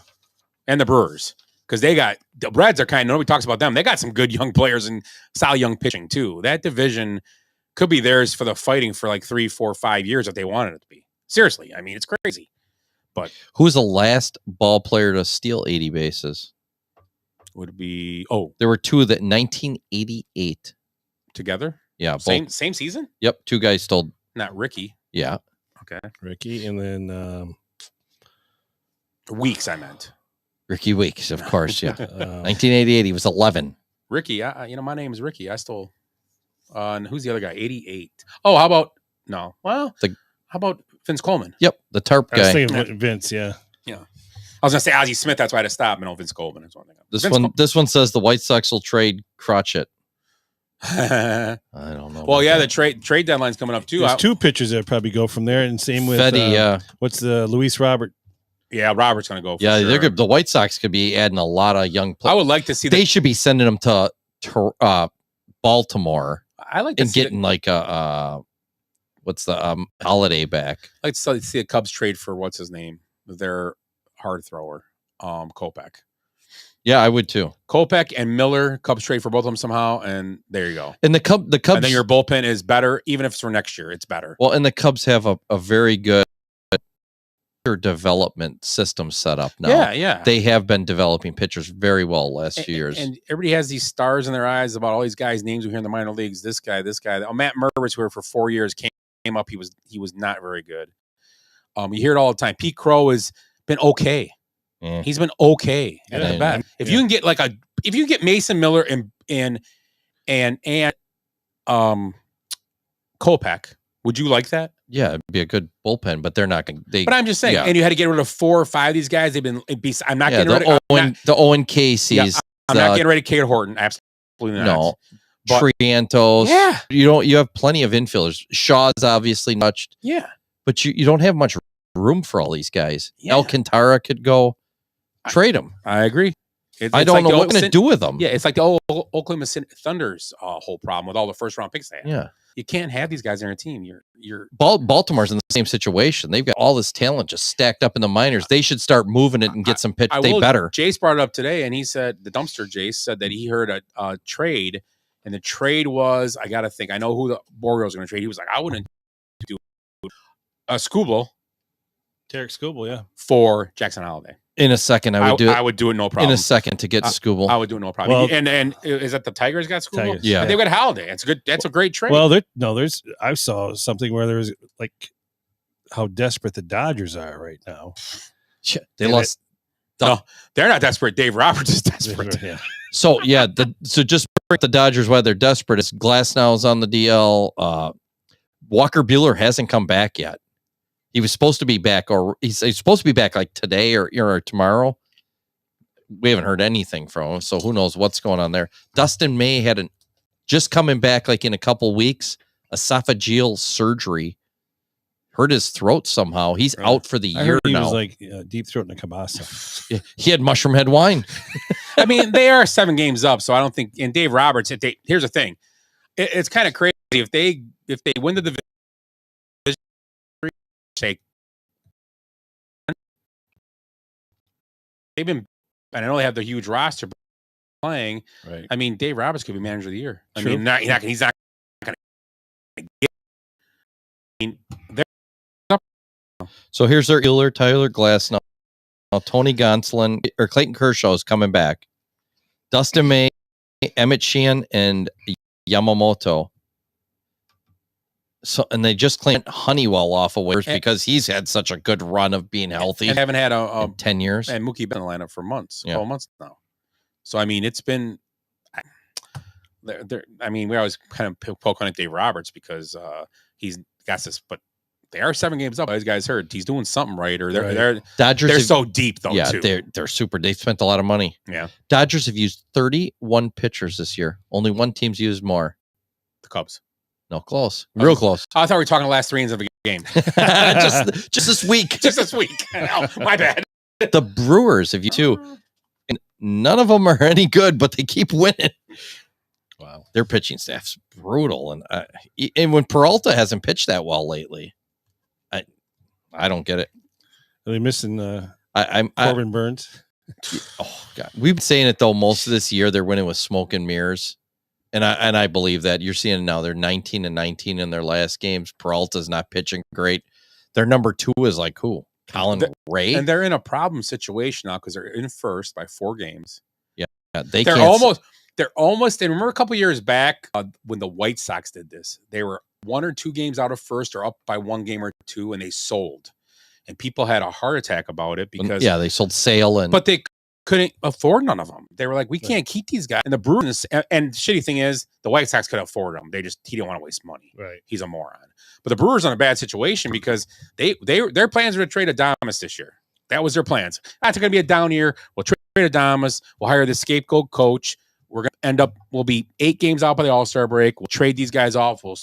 and the Brewers. Because the Reds are kind of, nobody talks about them. They got some good young players and solid young pitching too. That division could be theirs for the fighting for like 3, 4, 5 years if they wanted it to be. Seriously, I mean, it's crazy. But who was the last ball player to steal 80 bases? Would be there were 2 that 1988 together. Yeah, same season. Yep, 2 guys stole. Not Ricky. Yeah, okay, Ricky, and then Weeks. I meant Ricky Weeks, of course. Yeah, 1988. He was 11. Ricky. My name is Ricky. I stole. And who's the other guy? 88. Oh, how about no? Well, how about Vince Coleman? Yep, the tarp guy. I was thinking Vince. Yeah. I was gonna say Ozzie Smith. That's why I had to stop. No, Vince Coleman is one thing. This one says the White Sox will trade Crotchet. I don't know. Well, yeah, the trade deadline's coming up too. There's 2 pitchers that probably go from there, and same with Fetty. What's the Luis Robert? Yeah, Robert's going to go. Yeah, sure. they're good. The White Sox could be adding a lot of young players. I would like to see. They should be sending them to Baltimore. I like to and see getting like a what's the Holiday back. I like to see a Cubs trade for what's his name, their hard thrower, Kopech. Yeah, I would too. Kopech and Miller, Cubs trade for both of them somehow, and there you go. And the Cubs, and then your bullpen is better, even if it's for next year. It's better. Well, and the Cubs have a very good development system set up now. Yeah. They have been developing pitchers very well last few years. And everybody has these stars in their eyes about all these guys' names we hear in the minor leagues. This guy. Oh, Matt Mervis, who for 4 years came up. He was not very good. You hear it all the time. Pete Crow has been okay. Yeah. He's been okay at the bat. If you can get if you get Mason Miller and Kopech, would you like that? Yeah, it'd be a good bullpen, but they're not going to. But I'm just saying, and you had to get rid of 4 or 5 of these guys. They've been. I'm not getting rid of the Owen Casey's. Yeah, I'm not getting rid of Cade Horton. Absolutely not. No, But, Triantos. Yeah, you have plenty of infielders. Shaw's obviously touched. Yeah, but you don't have much room for all these guys. Yeah. Alcantara could go. Trade him. I agree. I don't know what I'm going to do with them. Yeah, it's like the old Oklahoma Thunder's whole problem with all the first round picks they have. Yeah. You can't have these guys on your team. You're Baltimore's in the same situation. They've got all this talent just stacked up in the minors. They should start moving it and get some pitch. They better. Jace brought it up today, and he said the dumpster Jace said that he heard a trade, and the trade was I got to think. I know who the Borgos going to trade. He was like, I wouldn't do a Skubal, Tarek Skubal, yeah, for Jackson Holiday. In a second, I would do it. I would do it no problem. In a second to get Skubal. I would do it no problem. Well, and is that the Tigers got Skubal? Tigers, yeah. And they've got Holiday. That's good. That's a great trade. Well, I saw something where there's like how desperate the Dodgers are right now. They lost. No, they're not desperate. Dave Roberts is desperate. Yeah. So yeah, so just the Dodgers why they're desperate is Glasnow's on the DL. Walker Buehler hasn't come back yet. He was supposed to be back, or he's supposed to be back like today or tomorrow. We haven't heard anything from him, so who knows what's going on there. Dustin May had just coming back like in a couple weeks, esophageal surgery. Hurt his throat somehow. He's out for the year He now. was like deep throat in a kibasa. He had mushroom head wine. I mean, they are 7 games up, so I don't think. And Dave Roberts, here's the thing, it's kind of crazy if they win the division. They've been, and I know they have the huge roster playing. Right. I mean, Dave Roberts could be manager of the year. I True. mean, he's not going to get. I mean, So here's their Iller, Tyler Glasnow, Tony Gonsolin, or Clayton Kershaw is coming back. Dustin May, Emmett Sheehan, and Yamamoto. So, and they just claimed Honeywell off of waivers And- because he's had such a good run of being healthy and haven't had a in 10 years. and Mookie been in the lineup for months, Yeah. 12 months now. So I mean, it's been. I mean, we always kind of poke on it, Dave Roberts, because he's got this, but they are 7 games up. These guys heard he's doing something right, or they're Dodgers they're have- so deep though. yeah, too. they're super. They spent a lot of money. Yeah, Dodgers have used 31 pitchers this year. Only one team's used more. the Cubs. No, close. Real close. I thought we were talking the last 3 innings of the game. just this week. Just this week. Oh, my bad. The Brewers have used 2. And none of them are any good, but they keep winning. Wow. Their pitching staff's brutal. And when Peralta hasn't pitched that well lately, I don't get it. Are they missing I'm Corbin Burns? Oh God, we've been saying it though most of this year. They're winning with smoke and mirrors, and I believe that. You're seeing it now. They're 19-19 in their last games. Peralta's not pitching great. Their number 2 is like who? Colin Ray, And they're in a problem situation now because they're in first by 4 games. yeah, They're can't. almost. And remember a couple years back when the White Sox did this, they were 1 or 2 games out of first or up by 1 game or 2, and they sold. And people had a heart attack about it because Yeah, they sold Sale and but they couldn't afford none of them. They were like, we can't keep these guys. And the Bruins, and the shitty thing is, the White Sox could afford them. He didn't want to waste money. Right. He's a moron. But the Brewers are in a bad situation because their plans were to trade Adames this year. That was their plans. It's going to be a down year. We'll trade Adames. We'll hire the scapegoat coach. We're going to end up, we'll be 8 games out by the All-Star break. We'll trade these guys off. We'll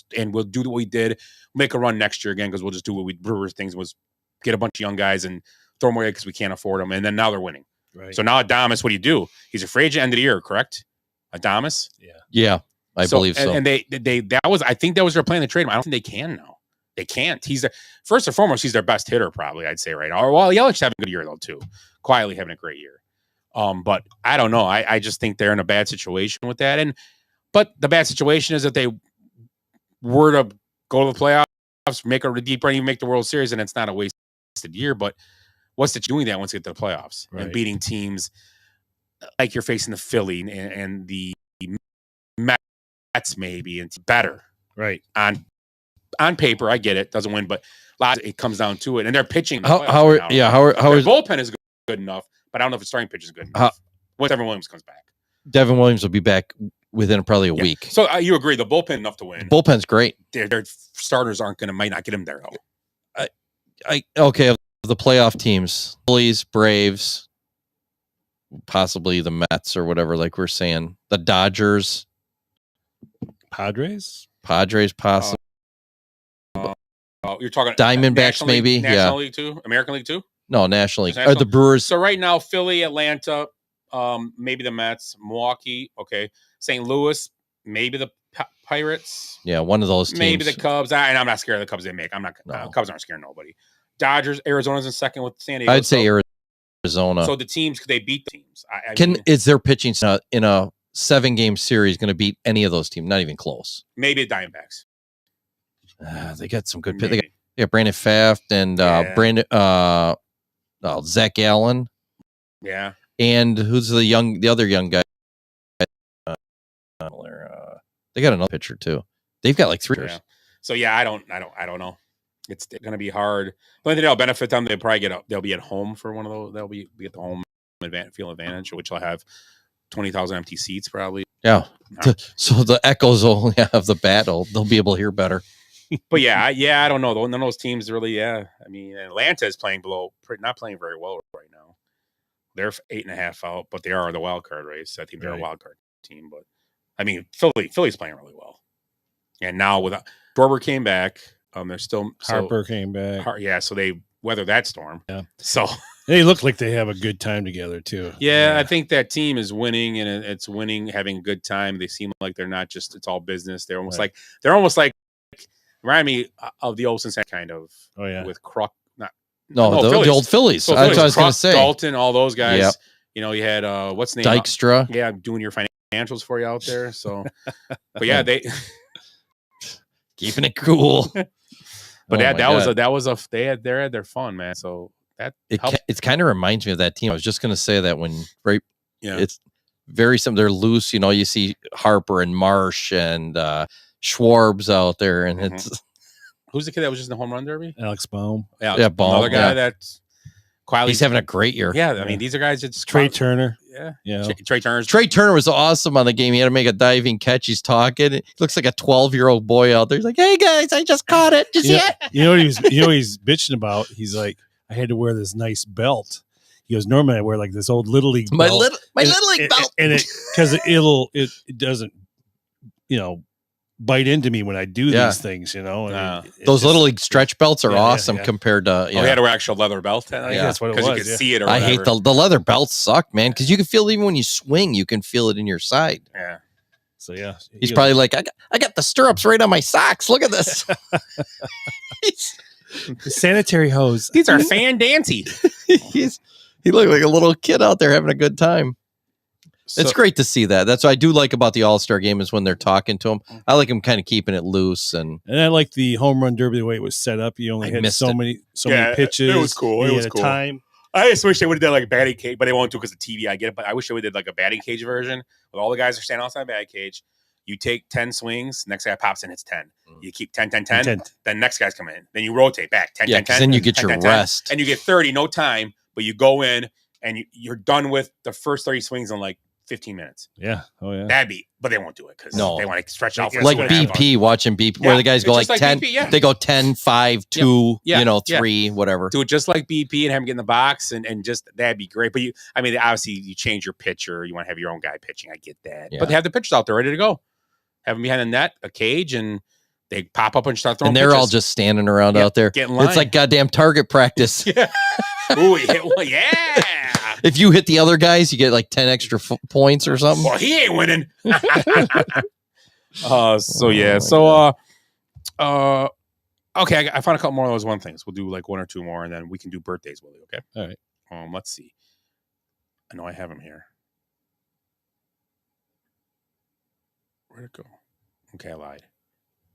do what we did. Make a run next year again because we'll just do what we Brewers things was get a bunch of young guys and throw them away because we can't afford them. And then now they're winning. Right. So now Adames, what do? He's a free agent end of the year, correct? Adames? yeah, I believe so. And they I think that was their plan to trade him. I don't think they can now. They can't. First and foremost, he's their best hitter, probably, I'd say right now. Well, Yelich's having a good year though, too. Quietly having a great year. But I don't know. I just think they're in a bad situation with that. But the bad situation is that they were to go to the playoffs, make a deep run, even make the World Series, and it's not a wasted year. But what's it doing that once you get to the playoffs and beating teams like you're facing the Philly and the Mets maybe and better. Right. On paper, I get it. Doesn't win, but it comes down to it. And they're pitching. How their bullpen is good enough, but I don't know if the starting pitch is good enough. Once Devin Williams comes back. Devin Williams will be back within probably a week. So you agree the bullpen enough to win. The bullpen's great. Their starters might not get him there though. Okay, of the playoff teams, Phillies, Braves, possibly the Mets or whatever, like we're saying, the Dodgers, Padres, possibly. You're talking Diamondbacks, National League, maybe? National Yeah. League 2? American League 2? No, National League. National- Or the Brewers. So right now, Philly, Atlanta, maybe the Mets, Milwaukee, okay, St. Louis, maybe the Pirates, Yeah, one of those teams. maybe the Cubs. And I'm not scared of the Cubs they make. Cubs aren't scaring nobody. Dodgers, Arizona's in second with San Diego. I'd say Arizona. So the teams, they beat the teams. Is their pitching in a 7-game series going to beat any of those teams? Not even close. Maybe the Diamondbacks. They got some good pitching. They got Brandon Pfaadt and Zach Allen. Yeah. And who's the other young guy? They got another pitcher too. They've got like 3 pitchers. Yeah. So yeah, I don't know. It's going to be hard. The only thing that'll benefit them, they'll be at home for one of those. They'll be at the home field advantage, which will have 20,000 empty seats probably. Yeah. So the echoes will have the battle. They'll be able to hear better. But yeah, I don't know. None of those teams really. Yeah, I mean, Atlanta is playing not playing very well right now. They're 8.5 out, but they are the wild card race. I think they're a wild card team. But I mean, Philly's playing really well. And now with Schwarber came back, they're still Harper came back. So they weathered that storm. Yeah. So they look like they have a good time together too. Yeah, I think that team is winning, and it's winning, having a good time. They seem like they're not just it's all business. They're almost like remind me of the Olsen kind of. Oh yeah, with Kruk. The old Phillies. So That's what I was going to say. Dalton, all those guys. Yep. You know, you had what's the name? Dykstra. Yeah, doing your financials for you out there. So, but yeah, they keeping it cool. But that was they had their fun, man. So that it kind of reminds me of that team. I was just going to say that when very similar. They're loose. You know, you see Harper and Marsh and Schwarbs out there, and it's Who's the kid that was just in the home run derby? Alex Baum. Yeah, Baum, Another guy yeah. that's quietly. he's having a great year. Yeah, I mean, these are guys that just Trey Turner. Yeah, Yeah. Trey Turner's. Trey Turner was awesome on the game. He had to make a diving catch. He's talking. He looks like a 12-year-old boy out there. He's like, "Hey guys, I just caught it. Did you see it?" You know what he's bitching about? He's like, I had to wear this nice belt. He goes, normally I wear like this old Little League My belt. Little League belt. And it because it doesn't, bite into me when I do Yeah. these things, and Those Little League stretch belts are Yeah, yeah, awesome yeah. compared to. Oh, he had to wear actual leather belt. I think Yeah. That's what it because you was, could yeah. see it. Or I hate whatever. the leather belts suck, man, because you can feel it even when you swing. You can feel it in your side. Yeah. So yeah, He's probably like, I got the stirrups right on my socks. Look at this. the sanitary hose. These are fan dancy. He looked like a little kid out there having a good time. It's So- great to see that. That's what I do like about the All-Star game is when they're talking to him. I like him kind of keeping it loose and And I like the home run derby the way it was set up. You only I had missed so it. many Yeah, pitches. it was cool. It You was had a cool. time. I just wish they would have done like a batting cage, but they won't do because of TV. I get it, but I wish they would have did like a batting cage version with all the guys are standing outside the batting cage. You take 10 swings, next guy pops in, hits 10. You keep 10, 10, 10. 10. Then next guy's coming in. Then you rotate back 10, Yeah, 10, 'cause 10. then you get 10, your 10, 10, rest. and you get 30, no time, but you go in and you're done with the first 30 swings in like 15 minutes. Yeah. Oh yeah. That'd be, but they won't do it because No. they want to stretch out for like 2.5 hours. BP, watching BP, Yeah, where the guys go it's like just like 10, BP, yeah. they go 10, 5, 2, Yeah, yeah. 3, whatever. Do it just like BP and have him get in the box and just that'd be great. But obviously you change your pitcher. You want to have your own guy pitching. I get that. Yeah. But they have the pitchers out there ready to go. Have them behind the net, a cage, and they pop up and start throwing. And they're all pitches. just standing around Yeah, out there. get in line. It's like goddamn target practice. Yeah. Ooh, he hit one. Yeah. If you hit the other guys, you get like 10 extra points or something. Well, he ain't winning. So yeah. my Okay, I found a couple more of those one things. We'll do like one or two more, and then we can do birthdays, Willie. Okay. All right. Let's see. I know I have them here. Where'd it go? Okay, I lied.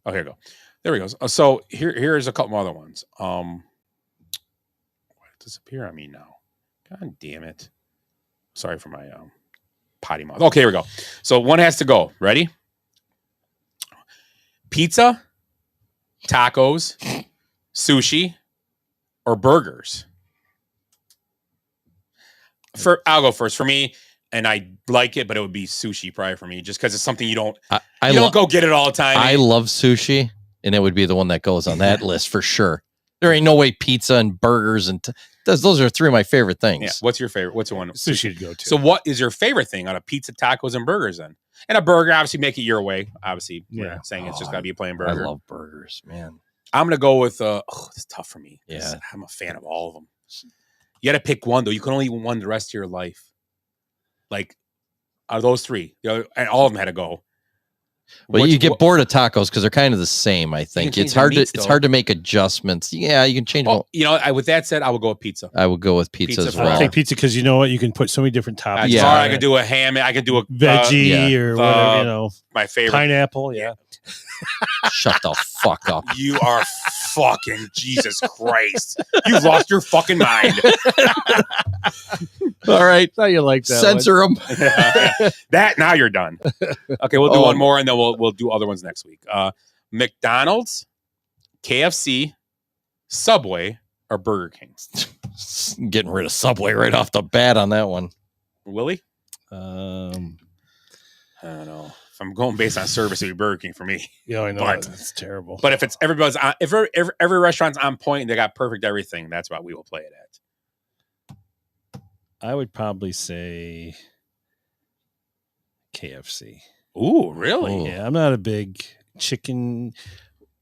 Oh, here we go. There we go. So here's a couple more other ones. Why did it disappear on me now? God damn it. Sorry for my potty mouth. Okay, here we go. So one has to go. Ready? Pizza, tacos, sushi, or burgers? I'll go first. For me, and I like it, but it would be sushi probably for me, just because it's something you don't don't go get it all the time. I love sushi, and it would be the one that goes on that list for sure. There ain't no way pizza and burgers and those are three of my favorite things. Yeah. What's your favorite? What's the one? Sushi to go to. So what is your favorite thing out of pizza, tacos, and burgers then? And a burger, obviously make it your way. Obviously, we're Yeah. not saying it's just got to be a plain burger. I love burgers, man. I'm going to go with, it's tough for me. 'cause Yeah. I'm a fan of all of them. You got to pick one though. You can only eat one the rest of your life. Like, out of those three, and all of them had to go. Well, you get bored of tacos because they're kind of the same. I think change it's the hard meats, it's though. hard to make adjustments. Yeah, you can change. Oh, with that said, I would go with pizza. I would go with pizza, Pizza as for I'll well. take pizza because you know what? You can put so many different toppings. Yeah. Or on I it. could do a ham. I could do a Veggie yeah. or whatever, my favorite. pineapple. Yeah. Shut the fuck up. You are fucking Jesus Christ. You lost your fucking mind. All right, How you like that? censor them. That now you're done. Okay, we'll do Oh. one more and then we'll do other ones next week. McDonald's, KFC, Subway, or Burger King. Getting rid of Subway right off the bat on that one. Willie? one? I don't know. If I'm going based on service, it would be Burger King for me. Yeah, I know. But- It's terrible. But if it's everybody's on, if every restaurant's on point and they got perfect everything, that's what we will play it at. I would probably say KFC. Ooh, really? Ooh. Yeah, I'm not a big chicken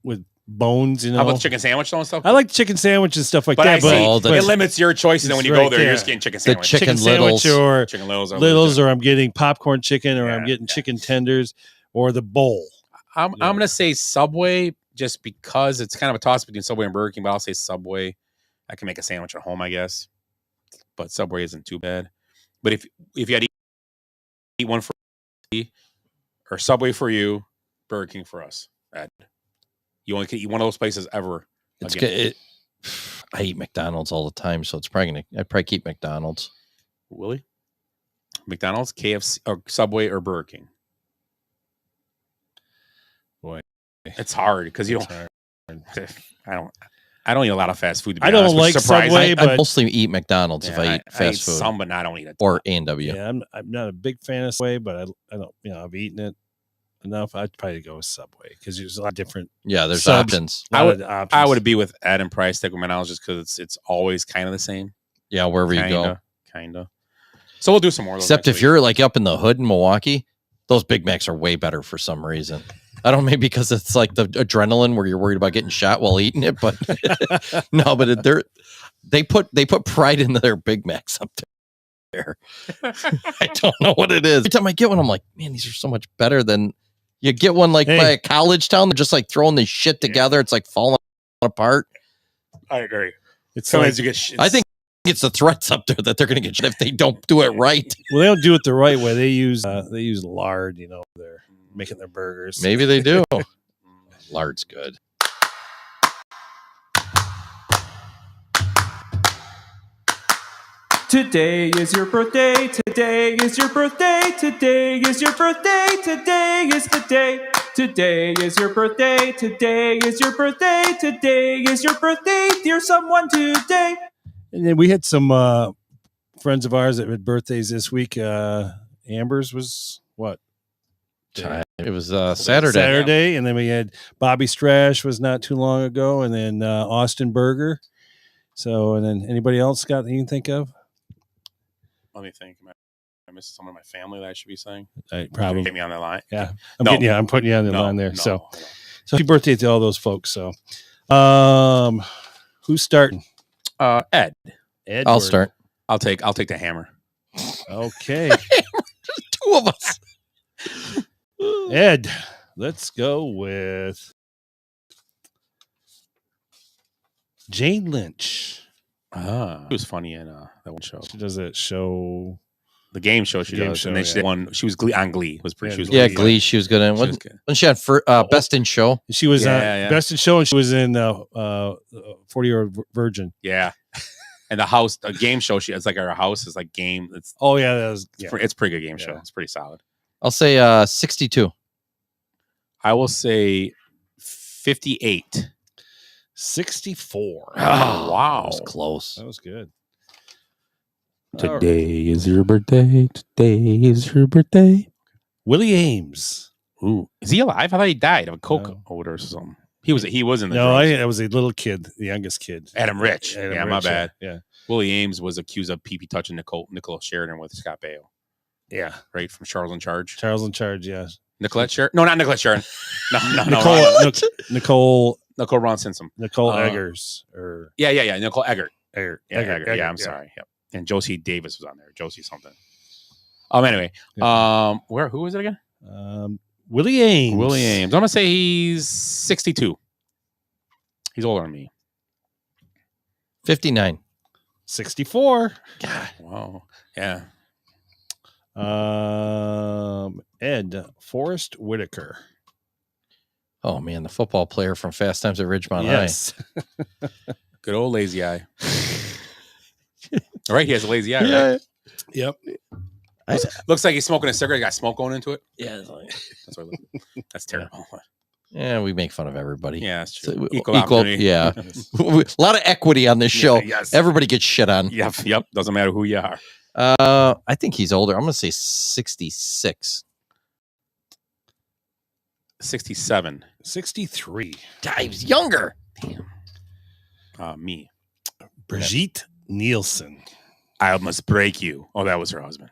with bones, you know. How about the chicken sandwich though and stuff? I like chicken sandwich and stuff like but that, I see, Oh, the- it limits your choices, and when you It's go right there, you're there. just getting chicken The sandwich. chicken sandwich littles. or Chicken littles. littles, or I'm getting popcorn chicken, or I'm Yeah, getting yeah. chicken tenders, or the bowl. I'm gonna say Subway just because it's kind of a toss between Subway and Burger King, but I'll say Subway. I can make a sandwich at home, I guess. But Subway isn't too bad. But if you had to eat one for me, or Subway for you, Burger King for us, Ed. You only can eat one of those places ever. It's again. good. I eat McDonald's all the time, so it's probably I'd probably keep McDonald's. Willie? McDonald's, KFC, or Subway, or Burger King? Boy, it's hard because you don't. I don't eat a lot of fast food. To be I don't honest, which like is surprising. Subway, I but mostly eat McDonald's if I eat I fast eat food. some, but I don't eat it. Or A&W. yeah, I'm not a big fan of Subway, but I don't, I've eaten it enough. I'd probably go with Subway because there's a lot of different. Yeah, there's subs. options. I would be with Ed and Price, stick with McDonald's just because it's always kind of the same. Yeah, wherever you go. Kind of. So we'll do some more. Of those Except next if week. you're like up in the hood in Milwaukee, those Big Macs are way better for some reason. I don't know, maybe because it's like the adrenaline where you're worried about getting shot while eating it, but no, but they put pride into their Big Macs up there. I don't know what it is. Every time I get one, I'm like, man, these are so much better than you get one like by a college town. They're just like throwing this shit together. It's like falling apart. I agree. It's sometimes like- you get shit. I think it's the threats up there that they're going to get shit if they don't do it right. Well, they don't do it the right way. They use lard. They're making their burgers. Maybe they do. Lard's good. Today is your birthday. Today is your birthday. Today is your birthday. Today is the day. Today is your birthday. Today is your birthday. Today is your birthday, dear someone today. And then we had some friends of ours that had birthdays this week. Amber's was what? It was Saturday. Saturday, and then we had Bobby Strash was not too long ago, and then Austin Berger. So, and then anybody else got that you can think of? Let me think. I missed someone in my family that I should be saying. Probably Get me on that line. Yeah, No. I'm putting you on the No, line there. no, So happy birthday to all those folks. So, who's starting? Ed. Edward. I'll start. I'll take the hammer. Okay, two of us. Ed. Let's go with Jane Lynch. It was funny in that one show. She does that show. The game show she Game does. show, And then she yeah. did one. She was on Glee. It was pretty. She was Yeah, Glee. She was good in. She was Wasn't good. she on for Best in Show? She was Yeah. Best in Show, and she was in 40-Year-Old Virgin. Yeah. And the game show. It's like her house is like game. It's Oh yeah, that was it's a pretty good game show. Yeah. It's pretty solid. I'll say 62. I will say 58. 64. Oh, wow. That was close. That was good. Today is your birthday. Today is your birthday. Willie Ames. Ooh, is he alive? I thought he died of a coke No. overdose or something. He was in the No, drugs. I was a little kid, the youngest kid. Adam Rich. Adam Yeah, my Rich, bad. Yeah. Willie Ames was accused of pee-pee touching Nicola Sheridan with Scott Baio, Yeah. right? From Charles in Charge. Charles in Charge, yeah. Nicolette Sheridan? No, not Nicolette Sheridan. No. Nicole Ron Simpson. Nicole Eggers or Yeah. Nicole Eggert. Eggert. Yeah, Eggert, Eggert. Yeah, I'm yeah. sorry. Yep. And Josie Davis was on there. Josie something. Anyway. Who was it again? Willie Ames. Willie Ames. I'm gonna say he's 62. He's older than me. 59. 64. God. Wow. Yeah. Ed Forrest Whitaker. Oh man, the football player from Fast Times at Ridgemont Yes. Good old lazy eye. All right, he has a lazy eye, Yeah. right? Yep. Looks like he's smoking a cigarette. He got smoke going into it. Yeah. That's what it looks. That's terrible. Yeah, we make fun of everybody. Yeah, that's true. So, Equal opportunity. yeah. A lot of equity on this show. yes. Everybody gets shit on. Yep. Doesn't matter who you are. I think he's older. I'm going to say 66. 67. 63. God, he was younger. Me. Brigitte Nielsen. I must break you. Oh, that was her husband.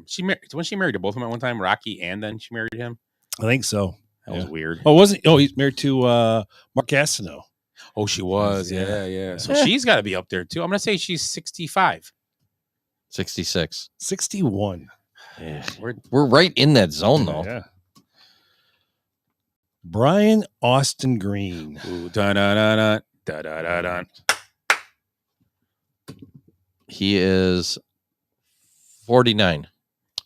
She married to both of them at one time, Rocky, and then she married him. I think so. That was weird. Oh, wasn't? Oh, he's married to Mark Gastineau. Oh, she was. Yeah. So Yeah. she's got to be up there too. I'm gonna say she's 65. 66. 61. Yeah. We're right in that zone, though. Yeah. Brian Austin Green. Ooh, da-da-da-da. He is 49.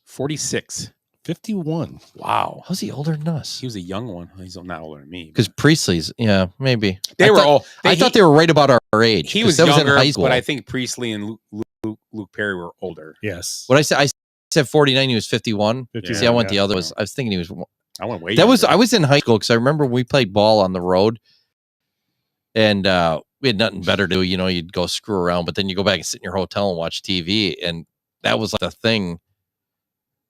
46. 51. Wow. How's he older than us? He was a young one. He's not older than me. Because Priestley's, yeah, maybe. They were all. I thought they were right about our age. He 'cause was that younger, in high school. but I think Priestley and Luke Perry were older. Yes. What I said said 49. He was 51. 50, See, I went the yeah. other. I was thinking he was. I went way. I was younger. in high school because I remember we played ball on the road, and we had nothing better to do. You know, you'd go screw around, but then you go back and sit in your hotel and watch TV, and that was like a thing.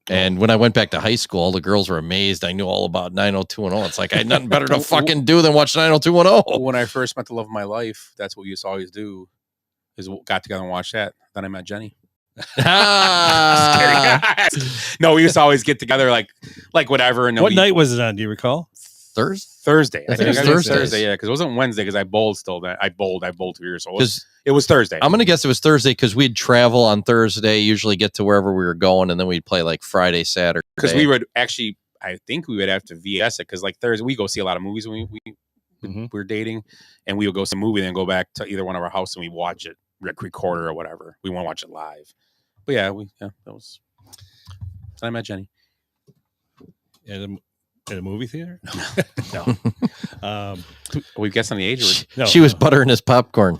And when I went back to high school, all the girls were amazed. I knew all about 90210. It's like I had nothing better to fucking do than watch 90210. When I first met the love of my life, that's what we used to always do. Is got together and watch that. Then I met Jenny. No, we used to always get together like whatever. And then What night was it on? Do you recall? Thursday. I think it was Thursday. Yeah, because it wasn't Wednesday because I bowled still. I bowled 2 years. So it was Thursday. I'm gonna guess it was Thursday because we'd travel on Thursday, usually get to wherever we were going, and then we'd play like Friday, Saturday. Because we would actually, I think we would have to VS it because like Thursday we go see a lot of movies when we were dating, and we would go see a movie and then go back to either one of our houses and we watch it, record it or whatever. We want to watch it live. But yeah, that was. I met Jenny at a movie theater. No. We guess on the age. She was buttering his popcorn.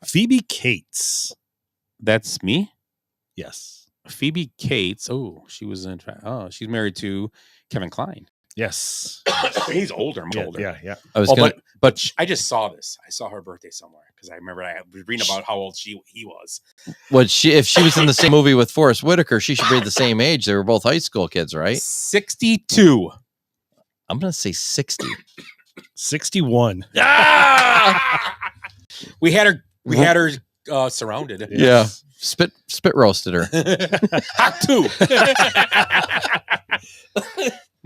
Phoebe Cates. That's me. Yes. Phoebe Cates. Oh, she was in. Oh, she's married to Kevin Kline. Yes. He's older. Much older. Yeah. But I just saw this. I saw her birthday somewhere because I remember I was reading about how old he was. If she was in the same movie with Forrest Whitaker, she should be the same age. They were both high school kids, right? 62. I'm gonna say 60. 61. We had her surrounded. Yeah. Spit roasted her. Hot too.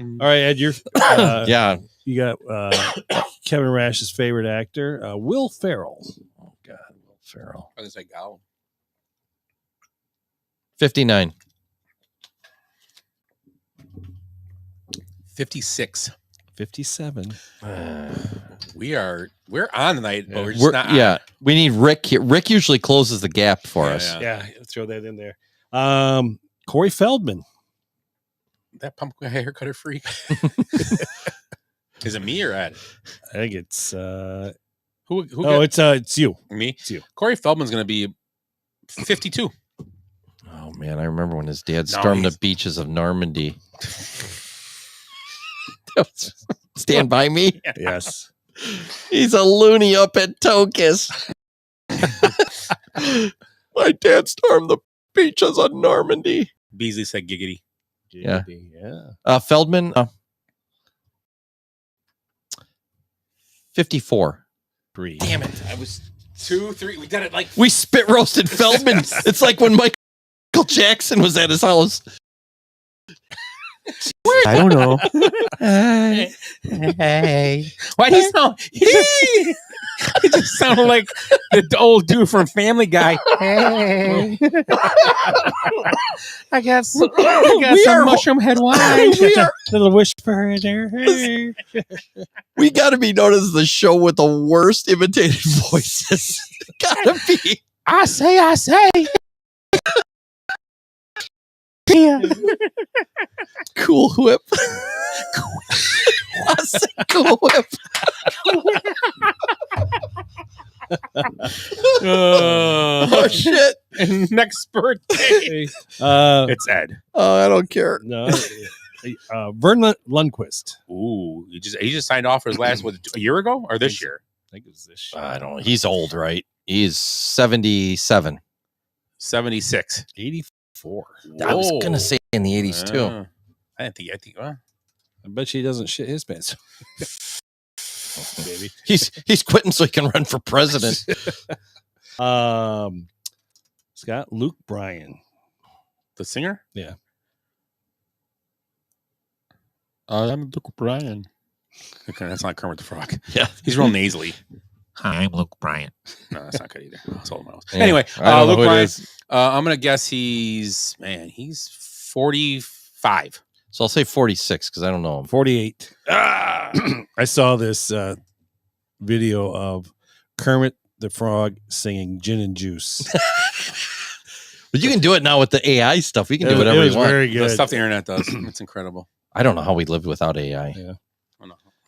All right, Ed, you're yeah. You got Kevin Rash's favorite actor, Will Ferrell. Oh God, Will Ferrell. I was like, oh. 59. 56. 57. We're on tonight, but we're just not. Yeah, we need Rick here. Rick usually closes the gap for us. Yeah, throw that in there. Corey Feldman. That pumpkin haircutter freak. Is it me or Ed? I think it's who it's you. Me? It's you. Corey Feldman's gonna be 52. Oh man, I remember when his dad stormed the beaches of Normandy. Stand by me. Yes. He's a loony up at Tokus. My dad stormed the beaches of Normandy. Beasley said giggity. Yeah. Yeah. Feldman. 54. Damn it. I was 2, 3. We did it like we spit roasted Feldman. It's like when Michael Jackson was at his house. I don't know. Hey. Why do you sound? He just sounded like the old dude from Family Guy. Hey. I got some mushroom head wine. Little whisper in there. Hey. We got to be known as the show with the worst imitated voices. Gotta be. I say. Yeah. Cool Whip. I say Cool Whip. Oh shit! Next birthday. It's Ed. Oh, I don't care. No. Vern Lundquist. Ooh, he just signed off for his last a year ago or this year? I think it was this year. I don't know. He's old, right? He's 77. 76. 84. I was gonna say in the 80s too. I think. I bet he doesn't shit his pants. Baby. He's quitting so he can run for president. Scott Luke Bryan. The singer? Yeah. I'm Luke Bryan. Okay, that's not Kermit the Frog. Yeah. He's real nasally. Hi, I'm Luke Bryan. No, that's not good either. That's all else. Yeah, Anyway, I don't know Luke who it Bryan. is. I'm gonna guess he's 45. So I'll say 46 because I don't know him. 48. I saw this video of Kermit the Frog singing Gin and Juice. But you can do it now with the AI stuff. We can do It whatever was you want. very good. The stuff the internet does. It's incredible. I don't know how we lived without AI. Yeah.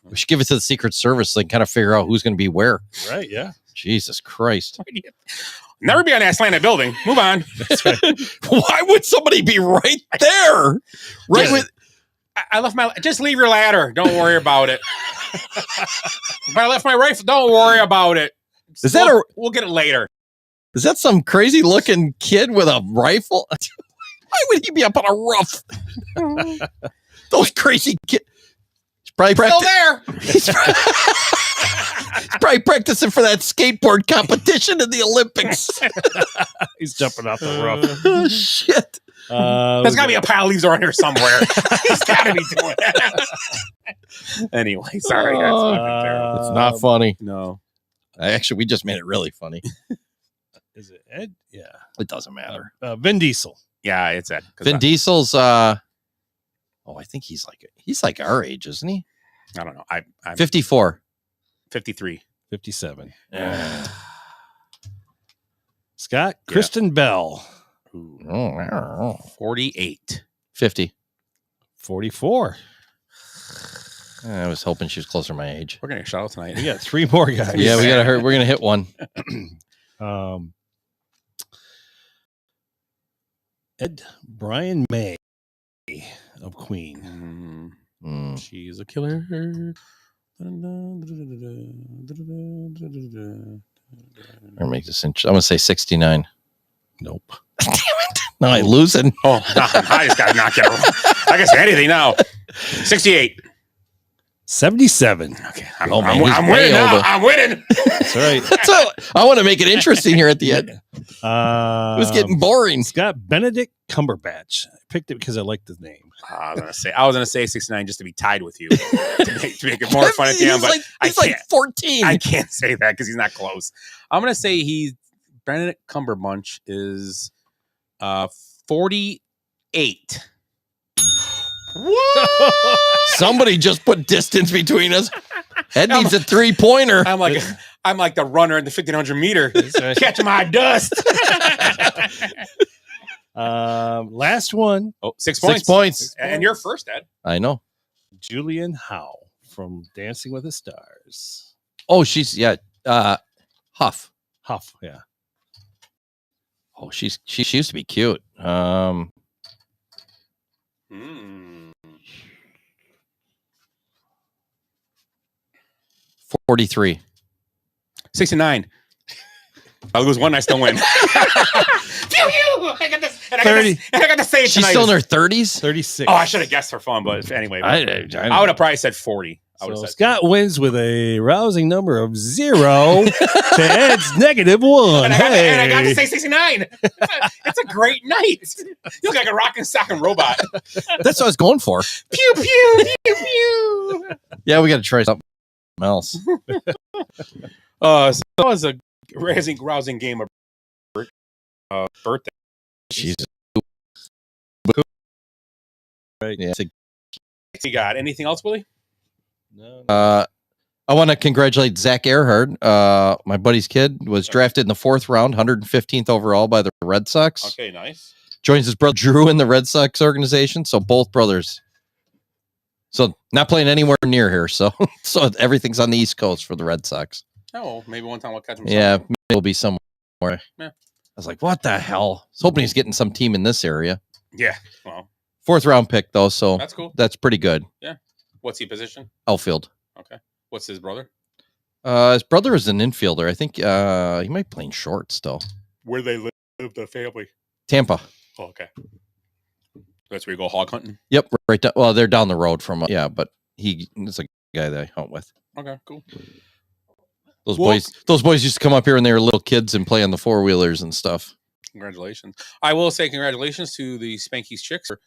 We should give it to the Secret Service so they can kind of figure out who's going to be where. Right, yeah. Jesus Christ. Never be on that slanted building. Move on. Why would somebody be right there? Right Just- with I left my. Just leave your ladder. Don't worry about it. If I left my rifle, don't worry about it. Is that We'll get it later. is that some crazy looking kid with a rifle? Why would he be up on a roof? Those crazy kids. He's probably Still practicing. there. He's probably practicing for that skateboard competition in the Olympics. He's jumping off the roof. Oh, shit. There's got to be a pile of leaves around here somewhere. He's got to be doing that. Anyway, sorry. That's fucking terrible. It's not funny. No. Actually, we just made it really funny. Is it Ed? Yeah. It doesn't matter. Vin Diesel. Yeah, it's Ed. Vin Diesel's I think he's like our age, isn't he? I don't know. I'm 54. 53. 57. Scott Kristen Bell. 48. 50. 44. I was hoping she was closer to my age. We're gonna get shout out tonight. We got 3 more guys. Yeah, we gotta hurt. We're gonna hit one. Ed Brian May of Queen. She's a killer. Or make this interesting. I'm gonna say 69. Nope. Damn it! No, I'm losing. Oh, I just got to knock it off. I can say anything now. 68. 77. Okay, Oh, man, I'm he's way winning now. older. I'm winning. That's right. So I want to make it interesting here at the end. It was getting boring. Scott Benedict Cumberbatch. I picked it because I liked the name. I was gonna say 69 just to be tied with you to make it more fun at the end, but He's like 14. I can't say that because he's not close. I'm gonna say Benedict Cumberbatch is 48. Somebody just put distance between us. Ed needs a 3-pointer. I'm like the runner in the 1500 meter. Catch my dust. Last one. Oh, 6 points. 6 points. And you're first, Ed. I know. Julian Howe from Dancing with the Stars. Oh, she's Huff. Huff, yeah. Oh, she used to be cute. 43. 69. I'll lose one, I still win. Phew, I got this. And 30. I got to say it She's tonight. still in her 30s? 36. Oh, I should have guessed for fun, but anyway. I would have probably said 40. I would So have said Scott wins with a rousing number of 0 to Ed's -1. and I got to say 69. It's a great night. You look like a rockin' stocking robot. That's what I was going for. Pew, pew, pew, pew. Yeah, we got to try something else. So that was a rousing game of birthday. Jesus. Right. Yeah. You got anything else, Willie? No. I want to congratulate Zach Earhart. My buddy's kid was drafted in the 4th round, 115th overall by the Red Sox. Okay, nice. Joins his brother Drew in the Red Sox organization. So both brothers. So not playing anywhere near here. So everything's on the East Coast for the Red Sox. Oh, maybe one time we'll catch him. Yeah, maybe it'll be somewhere. Yeah. I was like, what the hell? I was hoping he's getting some team in this area. Yeah. Well, 4th round pick though, so that's cool. That's pretty good. Yeah. What's he position? Outfield. Okay. What's his brother? His brother is an infielder. I think he might be playing short still. Where they live, the family. Tampa. Oh, okay. That's where you go hog hunting. Yep, right down. Well, they're down the road from but it's a guy that I hunt with. Okay, cool. Those boys used to come up here when they were little kids and play on the 4-wheelers and stuff. Congratulations. I will say congratulations to the Spanky's Chicks for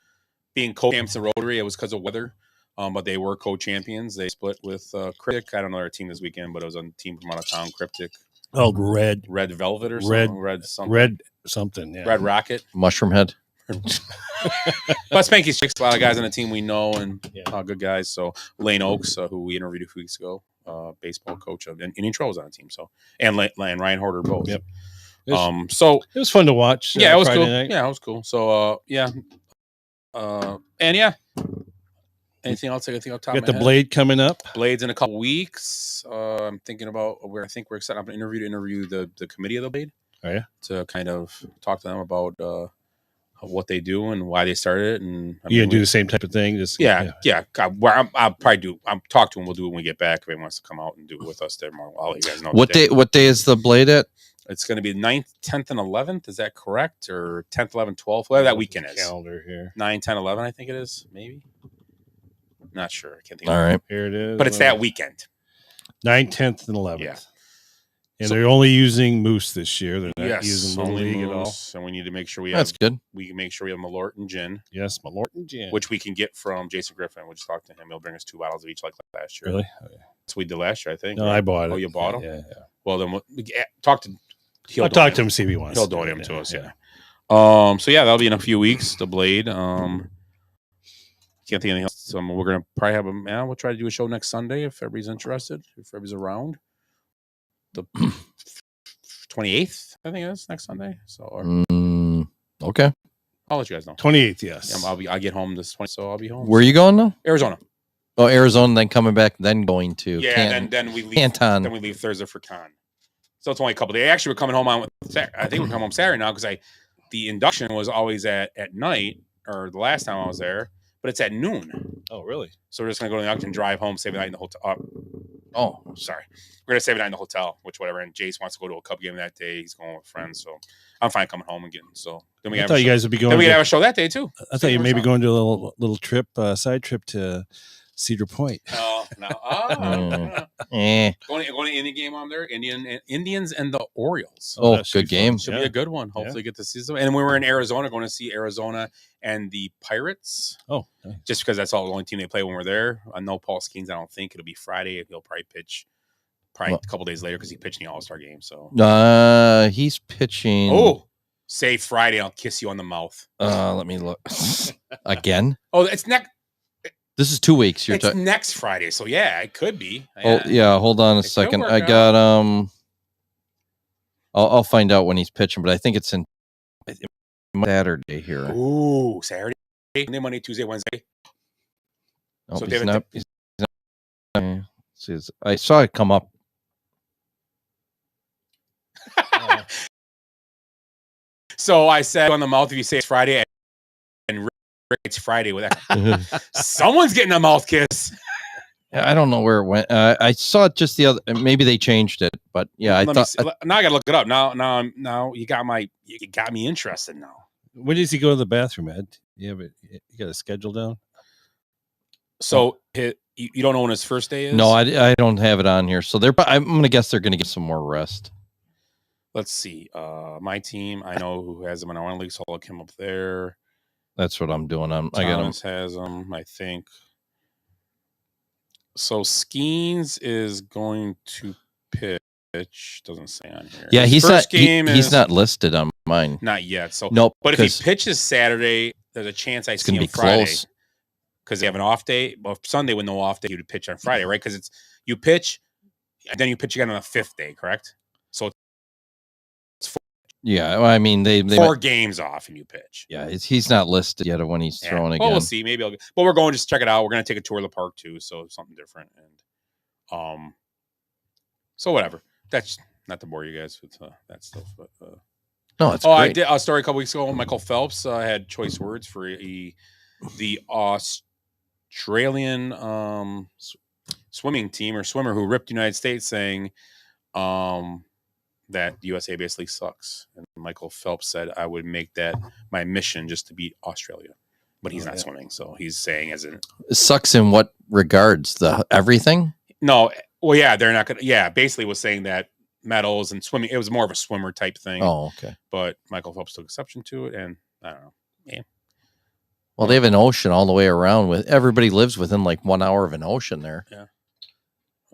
being co-champs in Rotary. It was because of weather, but they were co-champions. They split with Cryptic. I don't know their team this weekend, but it was a team from out of town, Cryptic. Oh, Red Velvet or Red, something? Red something. Red something, yeah. Red Rocket. Mushroom Head. But Spanky's Chicks, a lot of guys on the team we know and good guys. So Lane Oaks, who we interviewed a few weeks ago, baseball coach of Indian Trail was on the team. So and Ryan Horder both. Yep. So it was fun to watch. Yeah, it was Friday cool. night. Yeah, it was cool. So and yeah. Anything else I think I'll top Got of my the head? Blade coming up. Blade's in a couple weeks. I'm thinking about where I think we're setting up an interview to interview the committee of the Blade. Oh yeah. To kind of talk to them about what they do and why they started it. And You gonna do the same type of thing? Just yeah. I'll probably do. I'll talk to him. We'll do it when we get back. If he wants to come out and do it with us, there more. I'll let you guys know. What day? What day is the Blade at? It's going to be 9th, 10th, and 11th. Is that correct? Or 10th, 11th, 12th? Whatever that weekend is. Calendar here. 9, 10, 11, I think it is. Maybe. Not sure. I can't think. All right. Here it is. But it's that weekend. 9th, 10th, and 11th. Yeah. And they're only using Moose this year. They're not Yes, using Little only League at all. Moose, and we need to make sure we That's have. good. We can make sure we have Malort and gin. Yes, Malort and gin. Which we can get from Jason Griffin. We'll just talk to him. He'll bring us 2 bottles of each like last year. Really? Oh, yeah. That's what we did last year, I think. No, right? I bought it. Oh, you bought them? Yeah. Well, then talk to. I'll talk to him, see if he wants. He'll to do donate it, them to us. yeah. So yeah, that'll be in a few weeks. The Blade. Can't think of anything else. We're gonna probably have a. We'll try to do a show next Sunday if everybody's interested. If everybody's around. The 28th, I think it is next Sunday. So okay. I'll let you guys know. 28th, yes. I'll get home this 20th, so I'll be home. Where are you going now? Arizona. Oh, Arizona, then coming back, then going to Then we leave. Canton. Then we leave Thursday for Con. So it's only a couple days. Actually, we're coming home on. I think we're coming home Saturday now because the induction was always at night, or the last time I was there, but it's at noon. Oh, really? So we're just gonna go to the induction, drive home, save the night in the hotel. Oh, sorry. We're gonna save the night in the hotel, which whatever. And Jace wants to go to a Cub game that day. He's going with friends, so I'm fine coming home and getting. So then we I thought you guys would be going. Then we to, have a show that day too. I thought you may be going to a little trip, side trip to Cedar Point. No. Going to Indian game on there. Indians and the Orioles. Oh, good game. Should be a good one. Hopefully get to see some. And we were in Arizona, going to see Arizona and the Pirates. Oh, nice. Just because that's all the only team they play when we're there. I know Paul Skeens. I don't think it'll be Friday. He'll probably pitch a couple days later because he pitched in the All-Star game. So he's pitching. Oh, say Friday. I'll kiss you on the mouth. Let me look again. Oh, it's next. This is 2 weeks. You're It's next Friday, so yeah, it could be. Oh yeah, hold on a second. I got I'll find out when he's pitching, but I think it's in Saturday here. Ooh, Saturday, Monday, Tuesday, Wednesday. No, So he's David- not. I saw it come up. So I said on the mouth if you say it's Friday, and Rick, it's Friday with that. Someone's getting a mouth kiss. I don't know where it went. I saw it just the other. Maybe they changed it, but yeah, I Let me thought. see. Now I gotta look it up. Now you got me interested now. When does he go to the bathroom, Ed? You got a schedule down? So you don't know when his first day is? No, I don't have it on here. So I'm gonna guess they're gonna get some more rest. Let's see. My team, I know who has them in our league, so I'll look him up there. That's what I'm doing. I got him. Thomas has them, I think. So Skeens is going to pitch. Doesn't say on here. Yeah, His he's first not. He's not listed on mine. Not yet. So nope. But if he 'cause pitches Saturday, there's a chance I see gonna him be Friday. close. Because they have an off day. Well, Sunday with no off day, you'd pitch on Friday, right? Because you pitch, and then you pitch again on the 5th day, correct? So it's Yeah, well, I mean they 4 games off and you pitch. Yeah, he's not listed yet when he's throwing again. Well, we'll see. Maybe but we're going just check it out. We're going to take a tour of the park too, so something different. And so whatever. That's not to bore you guys with that stuff, but no, it's I great. did a story a couple weeks ago. Michael Phelps had choice words for the Australian swimming team or swimmer who ripped the United States, saying that the USA basically sucks. And Michael Phelps said, I would make that my mission just to beat Australia. But he's not swimming, so he's saying as in It sucks in what regards? The everything? no. Well, yeah, they're not gonna. Yeah, basically was saying that medals and swimming. It was more of a swimmer type thing. Oh, okay. But Michael Phelps took exception to it, and I don't know. Yeah. Well, they have an ocean all the way around. With everybody lives within like 1 hour of an ocean there. Yeah.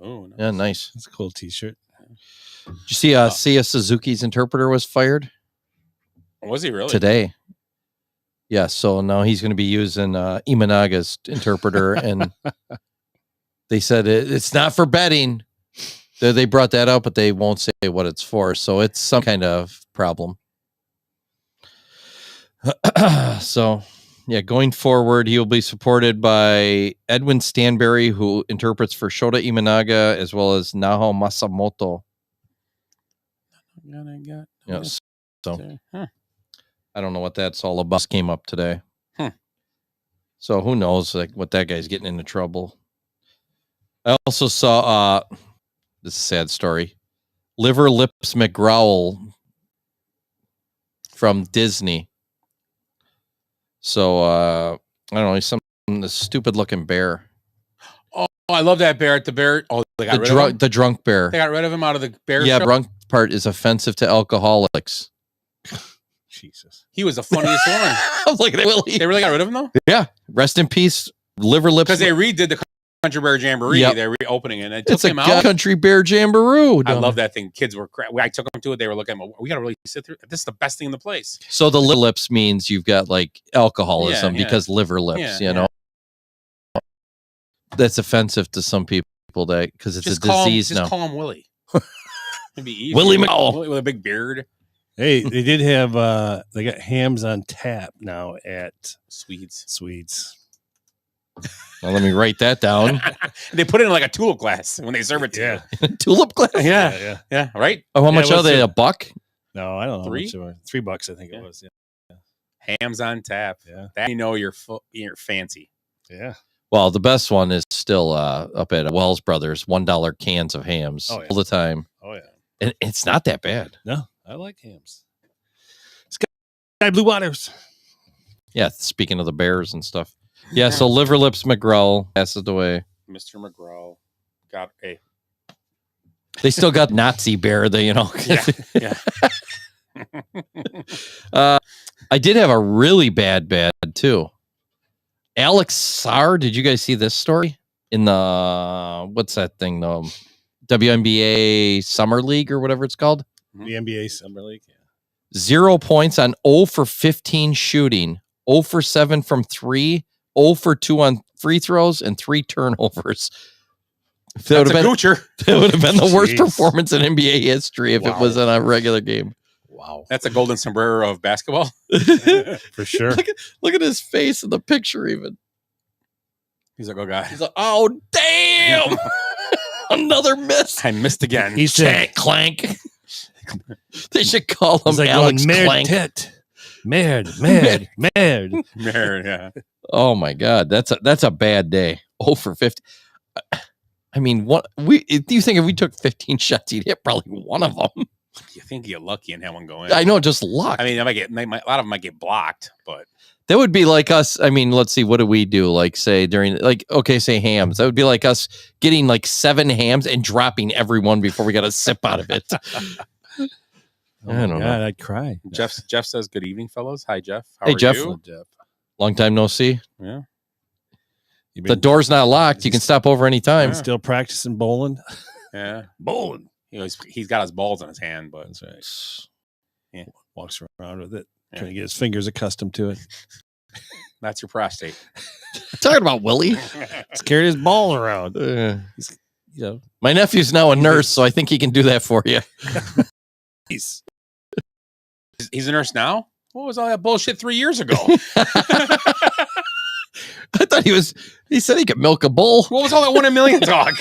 Oh, nice. Yeah, nice. That's a cool T-shirt. Did you see? Sia Suzuki's interpreter was fired Was he really today. Yeah, so now he's going to be using Imanaga's interpreter, and they said it's not for betting. They brought that up, but they won't say what it's for. So it's some kind of problem. So, yeah, going forward, he will be supported by Edwin Stanberry, who interprets for Shota Imanaga, as well as Naho Masamoto. Yes. So Huh. I don't know what that's all about. Came up today. Hmm. So who knows like what that guy's getting into trouble. I also saw this is a sad story. Liver Lips McGrowell from Disney. So I don't know, he's some stupid looking bear. Oh, I love that bear. The bear. Oh, they got rid of him. The drunk bear. They got rid of him out of the bear. Yeah, show? drunk part is offensive to alcoholics. Jesus. He was the funniest one. I was like, They really got rid of him though? Yeah. Rest in peace, Liver Lips. Because they redid the Country Bear Jamboree. Yep. They're reopening it. And it took It's a him out. country bear jamboree. I love that thing. Kids were I took them to it. They were looking at me. We got to really sit through. This is the best thing in the place. So the liver lips means you've got like alcoholism Yeah, yeah. because liver lips, Yeah, you know. That's offensive to some people that because it's Just a call disease him, now. Just call him Willie. It'd be easy. Willie McCall. Willie with a big beard. Hey, they did have they got hams on tap now at Swedes. Well, let me write that down. They put it in like a tulip glass when they serve it to you. Tulip glass. Yeah, right. Oh, how much what's are they? the- A buck? No, I don't know. Three? How much they were. $3, I think it was. Yeah. Hams on tap. Yeah. That you know you're fancy. Yeah. Well, the best one is still up at Wells Brothers, $1 cans of hams Oh, yeah. all the time. Oh, yeah. And it's not that bad. No, I like hams. Sky Blue Waters. Yeah, speaking of the bears and stuff. Yeah, so Liver Lips McGraw passed away. Mr. McGraw got a. They still got Nazi bear, you know. Yeah. I did have a really bad too. Alex Sarr, did you guys see this story in the what's that thing? The WNBA Summer League or whatever it's called. The NBA Summer League. Yeah. 0 points on 0 for 15 shooting, 0 for 7 from 3, 0 for 2 on free throws, and 3 turnovers. That would have been the worst performance in NBA history if it was in a regular game. Wow. That's a golden sombrero of basketball. For sure. Look at his face in the picture even. He's like, oh, God. He's like, oh, damn. Another miss. I missed again. He said, Clank. They should call him He's like Alex going, Clank. Merd. Yeah. Oh my God, that's a bad day. 0 for 50. I mean, what do you think if we took 15 shots, he'd hit probably one of them? You think you get lucky and have one go in? I know, just luck. I mean, a lot of them might get blocked, but That would be like us. I mean, let's see. What do we do? Like, say during, like, okay, say hams. That would be like us getting like 7 hams and dropping every one before we got a sip out of it. Oh I my don't God, know. I'd cry. Jeff says, "Good evening, fellows. Hi, Jeff. How Hey, are Jeff. you? Long time no see. Yeah. The door's not locked. You can stop over any time. Still practicing bowling. Yeah. Bowling. You know, he's got his balls in his hand, but That's right. Yeah. Walks around with it, Yeah. trying to get his fingers accustomed to it. that's your prostate. Talking about Willie. He's carried his ball around. He's, you know, my nephew's now a nurse, so I think he can do that for you. He's a nurse now? What was all that bullshit 3 years ago? I thought he said he could milk a bull. What was all that 1 in a million talk?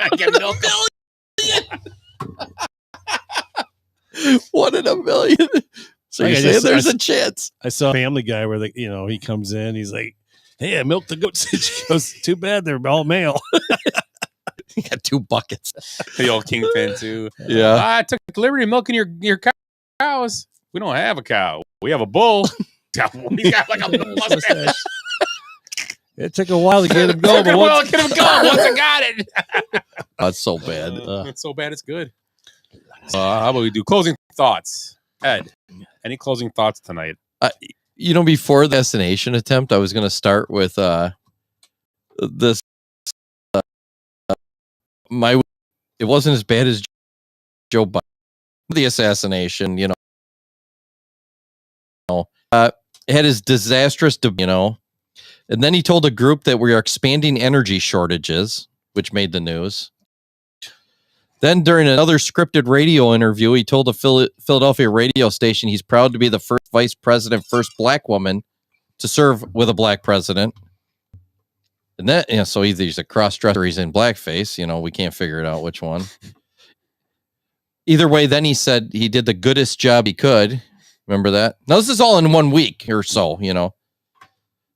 I can milk a 1 in a million. So Like, you I say just- there's I- a chance. I saw a Family Guy where he comes in, he's like, "Hey, I milked the goats." She goes, "Too bad they're all male." He got 2 buckets. The old kingpin too. Yeah. I took liberty of milking your cows. We don't have a cow. We have a bull. He's got like a mustache. It took a while to get him going, but once, Get him going. Once I got it. That's so bad. It's so bad it's good. How about we do closing thoughts? Ed, any closing thoughts tonight? Before the assassination attempt, I was going to start with this. It wasn't as bad as Joe Biden. The assassination, had his disastrous, and then he told a group that we are expanding energy shortages, which made the news. Then during another scripted radio interview, he told a Philadelphia radio station he's proud to be the first vice president, first black woman to serve with a black president. And that, so either he's a cross-dresser or he's in blackface. We can't figure it out which one. Either way, then he said he did the goodest job he could. Remember that? Now, this is all in 1 week or so, you know,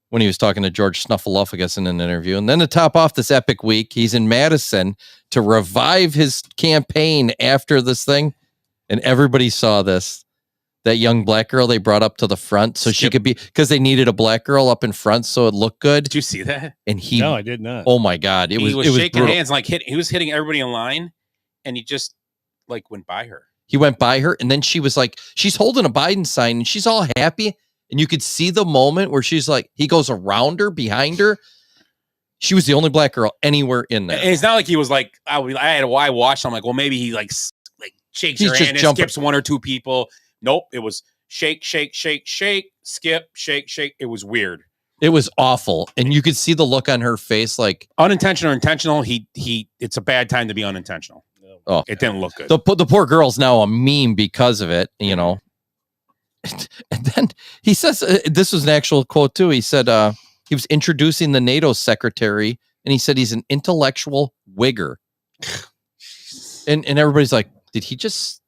when he was talking to George Snuffleupagus in an interview. And then to top off this epic week, he's in Madison to revive his campaign after this thing. And everybody saw this. That young black girl they brought up to the front so she could be, because they needed a black girl up in front so it looked good. Did you see that? And No, I did not. Oh my God. He was shaking brutal. hands, like he was hitting everybody in line, and he just like went by her. He went by her, and then she was like, she's holding a Biden sign, and she's all happy. And you could see the moment where she's like, he goes around her, behind her. She was the only black girl anywhere in there. And it's not like he was like, I watched. I'm like, well, maybe he like shakes He's her just hand and jumping. skips one or two people. Nope, it was shake, shake, shake, shake, skip, shake, shake. It was weird. It was awful, and you could see the look on her face, like unintentional or intentional. It's a bad time to be unintentional. Oh, it didn't look good. The poor girl's now a meme because of it, you know. And then he says, this was an actual quote too. He said he was introducing the NATO secretary, and he said he's an intellectual wigger. and everybody's like, did he just?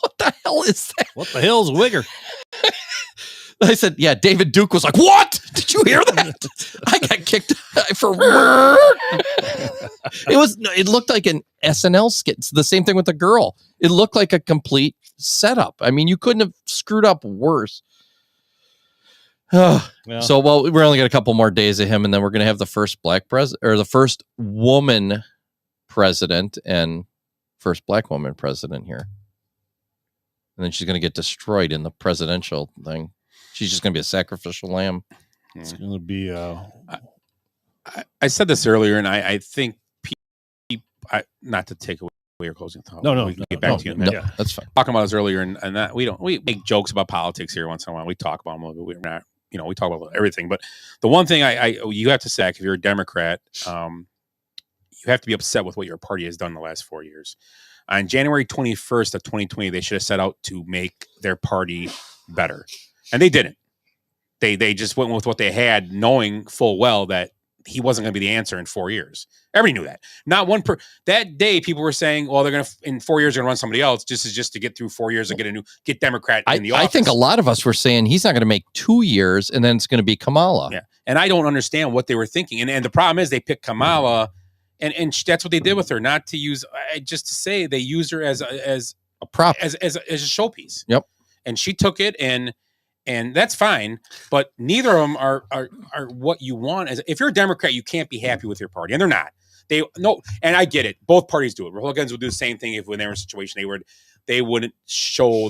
What the hell is that? What the hell's wigger? I said, yeah, David Duke was like, what? Did you hear that? I got kicked for it looked like an SNL skit. It's the same thing with the girl. It looked like a complete setup. I mean, you couldn't have screwed up worse. Yeah. So, well, we're only got a couple more days of him, and then we're going to have the first black president, or the first woman president and first black woman president here. And then she's going to get destroyed in the presidential thing. She's just going to be a sacrificial lamb. It's going to be. I said this earlier, and I think not to take away your closing thought. No, we can get back to you. No, that's fine. Talking about this earlier, and that we make jokes about politics here once in a while. We talk about them a little bit. We're not, we talk about everything. But the one thing you have to say, if you're a Democrat, you have to be upset with what your party has done in the last 4 years. On January 21st of 2020, they should have set out to make their party better. And they didn't. They just went with what they had, knowing full well that he wasn't going to be the answer in 4 years. Everybody knew that. Not one that day, people were saying, well, they're going to, in 4 years, they're going to run somebody else just to get through 4 years and get Democrat in the office. I think a lot of us were saying he's not going to make 2 years and then it's going to be Kamala. Yeah. And I don't understand what they were thinking. And the problem is they picked Kamala. And that's what they did with her, not to use, just to say they used her as a prop, as a showpiece. Yep. And she took it, and that's fine. But neither of them are what you want. If you're a Democrat, you can't be happy with your party, and they're not. And I get it. Both parties do it. Republicans would do the same thing when they were in a situation they wouldn't show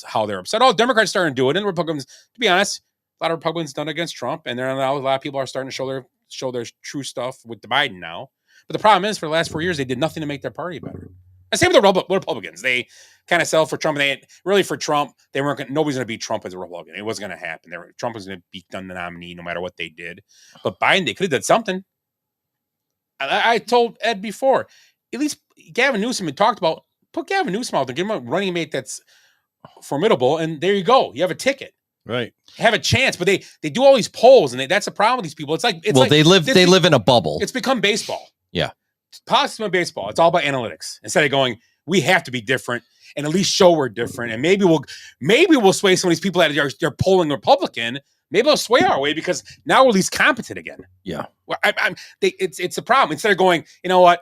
how they're upset. Oh, Democrats starting to do it, and Republicans. To be honest, a lot of Republicans done it against Trump, and a lot of people are starting to show their true stuff with the Biden now. But the problem is, for the last 4 years, they did nothing to make their party better. And same with the Republicans. They kind of sell for Trump. And for Trump, they weren't. Nobody's going to beat Trump as a Republican. It wasn't going to happen. Trump was going to beat the nominee no matter what they did. But Biden, they could have done something. I told Ed before, at least Gavin Newsom had talked about, put Gavin Newsom out there, give him a running mate that's formidable, and there you go. You have a ticket. Right. Have a chance, but they do all these polls, and that's the problem with these people. They live in a bubble. It's become baseball. Yeah. Politics is baseball. It's all about analytics. Instead of going, we have to be different and at least show we're different. And maybe we'll sway some of these people that are polling Republican. Maybe they'll sway our way because now we're at least competent again. Yeah. Well, it's a problem. Instead of going, you know what?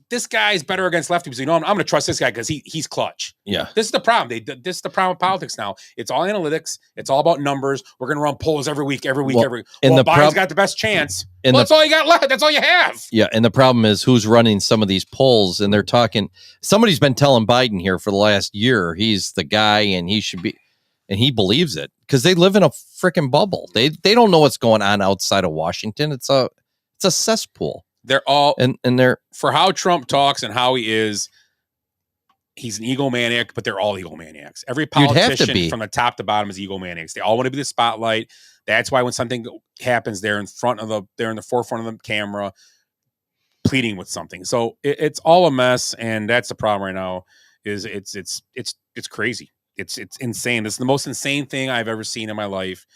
This guy's better against lefties. I'm going to trust this guy because he's clutch. Yeah. This is the problem. This is the problem with politics now. It's all analytics. It's all about numbers. We're going to run polls every week. Biden's got the best chance. That's all you got left. That's all you have. Yeah. And the problem is who's running some of these polls, and they're talking. Somebody's been telling Biden here for the last year he's the guy and he should be, and he believes it because they live in a freaking bubble. They don't know what's going on outside of Washington. It's a cesspool. They're all and they're for how Trump talks and how he is. He's an egomaniac, but they're all egomaniacs. Every politician from the top to bottom is egomaniacs. They all want to be the spotlight. That's why when something happens, they're in the forefront of the camera, pleading with something. So it's all a mess, and that's the problem right now. Is it's crazy. It's insane. This is the most insane thing I've ever seen in my life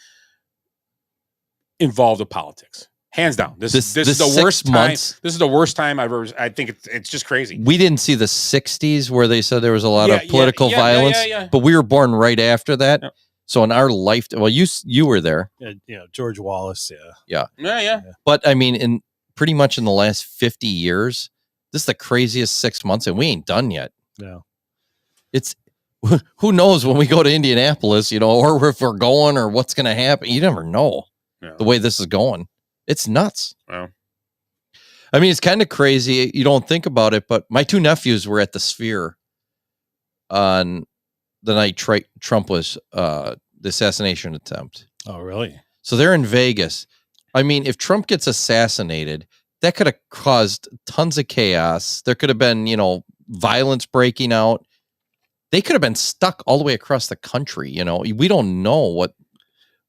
involved with politics. Hands down. This This is the 6 worst months- time. This is the worst time I've ever. I think it's just crazy. We didn't see the 60s where they said there was a lot Yeah, of political violence, yeah. but we were born right after that. Yep. So in our life, well, you were there. George Wallace. Yeah. Yeah. But I mean, in pretty much in the last 50 years, this is the craziest 6 months, and we ain't done yet. No. It's who knows when we go to Indianapolis, or if we're going or what's going to happen. You never know the way this is going. It's nuts. Well, I mean, it's kind of crazy. You don't think about it, but my 2 nephews were at the Sphere on the night Trump was the assassination attempt. Oh, really? So they're in Vegas. I mean, if Trump gets assassinated, that could have caused tons of chaos. There could have been, violence breaking out. They could have been stuck all the way across the country. We don't know what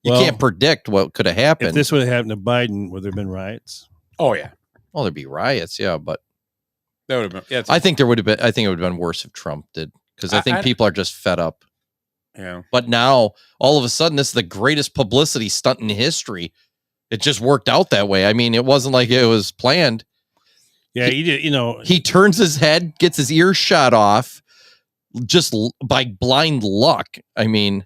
you can't predict what could have happened. If this would have happened to Biden, would there have been riots? Oh yeah. Well, there'd be riots, yeah, but That would have been. Yeah, I think there would have been. I think it would have been worse if Trump did, because I think people are just fed up. Yeah. But now, all of a sudden, this is the greatest publicity stunt in history. It just worked out that way. I mean, it wasn't like it was planned. Yeah, he did. He turns his head, gets his ears shot off, just by blind luck. I mean,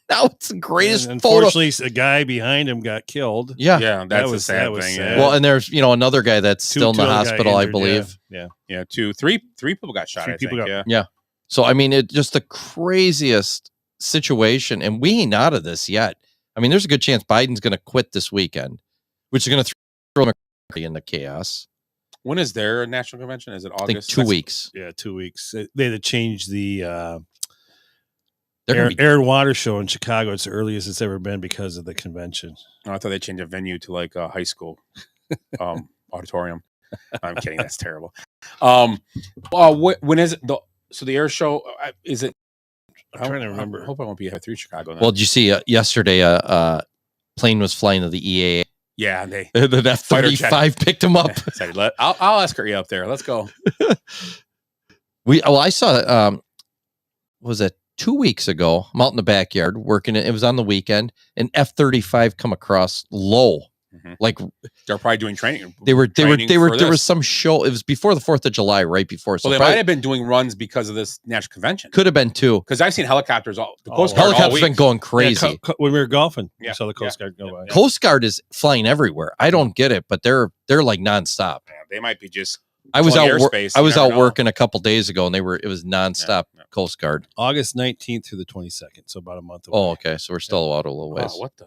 now it's the greatest and photo. unfortunately, a guy behind him got killed. Yeah, Yeah, that's the sad was thing. sad. Yeah. Well, and there's another guy that's still in the Two other guy hospital, I injured, believe. Yeah. Yeah, three people got shot. Three I people think. got- Yeah. Yeah. So I mean, it just the craziest situation, and we ain't out of this yet. I mean, there's a good chance Biden's going to quit this weekend, which is going to throw him into chaos. When is their national convention? Is it August? I think 2 weeks. Yeah, 2 weeks. They had to change the They're air, gonna be, air and water show in Chicago. It's the earliest it's ever been because of the convention. Oh, I thought they changed a venue to like a high school auditorium. I'm kidding. That's terrible. When is it? So the air show is it? I'm trying to remember. I hope I won't be through Chicago. Then. well, did you see yesterday? A plane was flying to the EAA. yeah, and they The F-35 picked him up. said, I'll escort you up there. Let's go. I saw. Was it 2 weeks ago? I'm out in the backyard working. It was on the weekend. An F-35 come across low. Mhm. Like They're probably doing training. they were for there was this. some show. It was before the 4th of July, right before. So Well, they probably might have been doing runs because of this national convention. could have been too. Because I've seen helicopters all the Oh, Coast Guard all Helicopters been week. going Yeah, crazy. when we were golfing, Yeah, we saw the Coast yeah, Guard go by. Coast Guard is flying everywhere. I don't get it, but they're like nonstop. Yeah, they might be just. I was Pulling out. airspace, I you was never out know. working a couple days ago, and it was nonstop Yeah. Coast Guard. August 19th through the 22nd, so about a month away. Oh, okay. So we're still out a little ways. Oh, what the?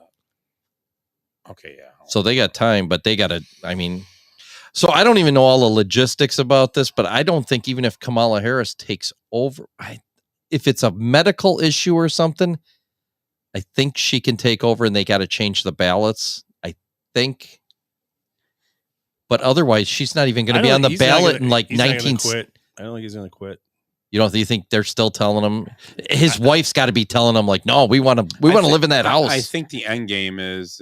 Okay, yeah. So they got time, but they got to. I mean, so I don't even know all the logistics about this, but I don't think even if Kamala Harris takes over, if it's a medical issue or something, I think she can take over, and they got to change the ballots. I think. But otherwise, she's not even going to be on the ballot in like he's not gonna 19. quit. I don't think he's going to quit. You don't? You think they're still telling him? His wife's got to be telling him like, no, we want to live in that house. I think the end game is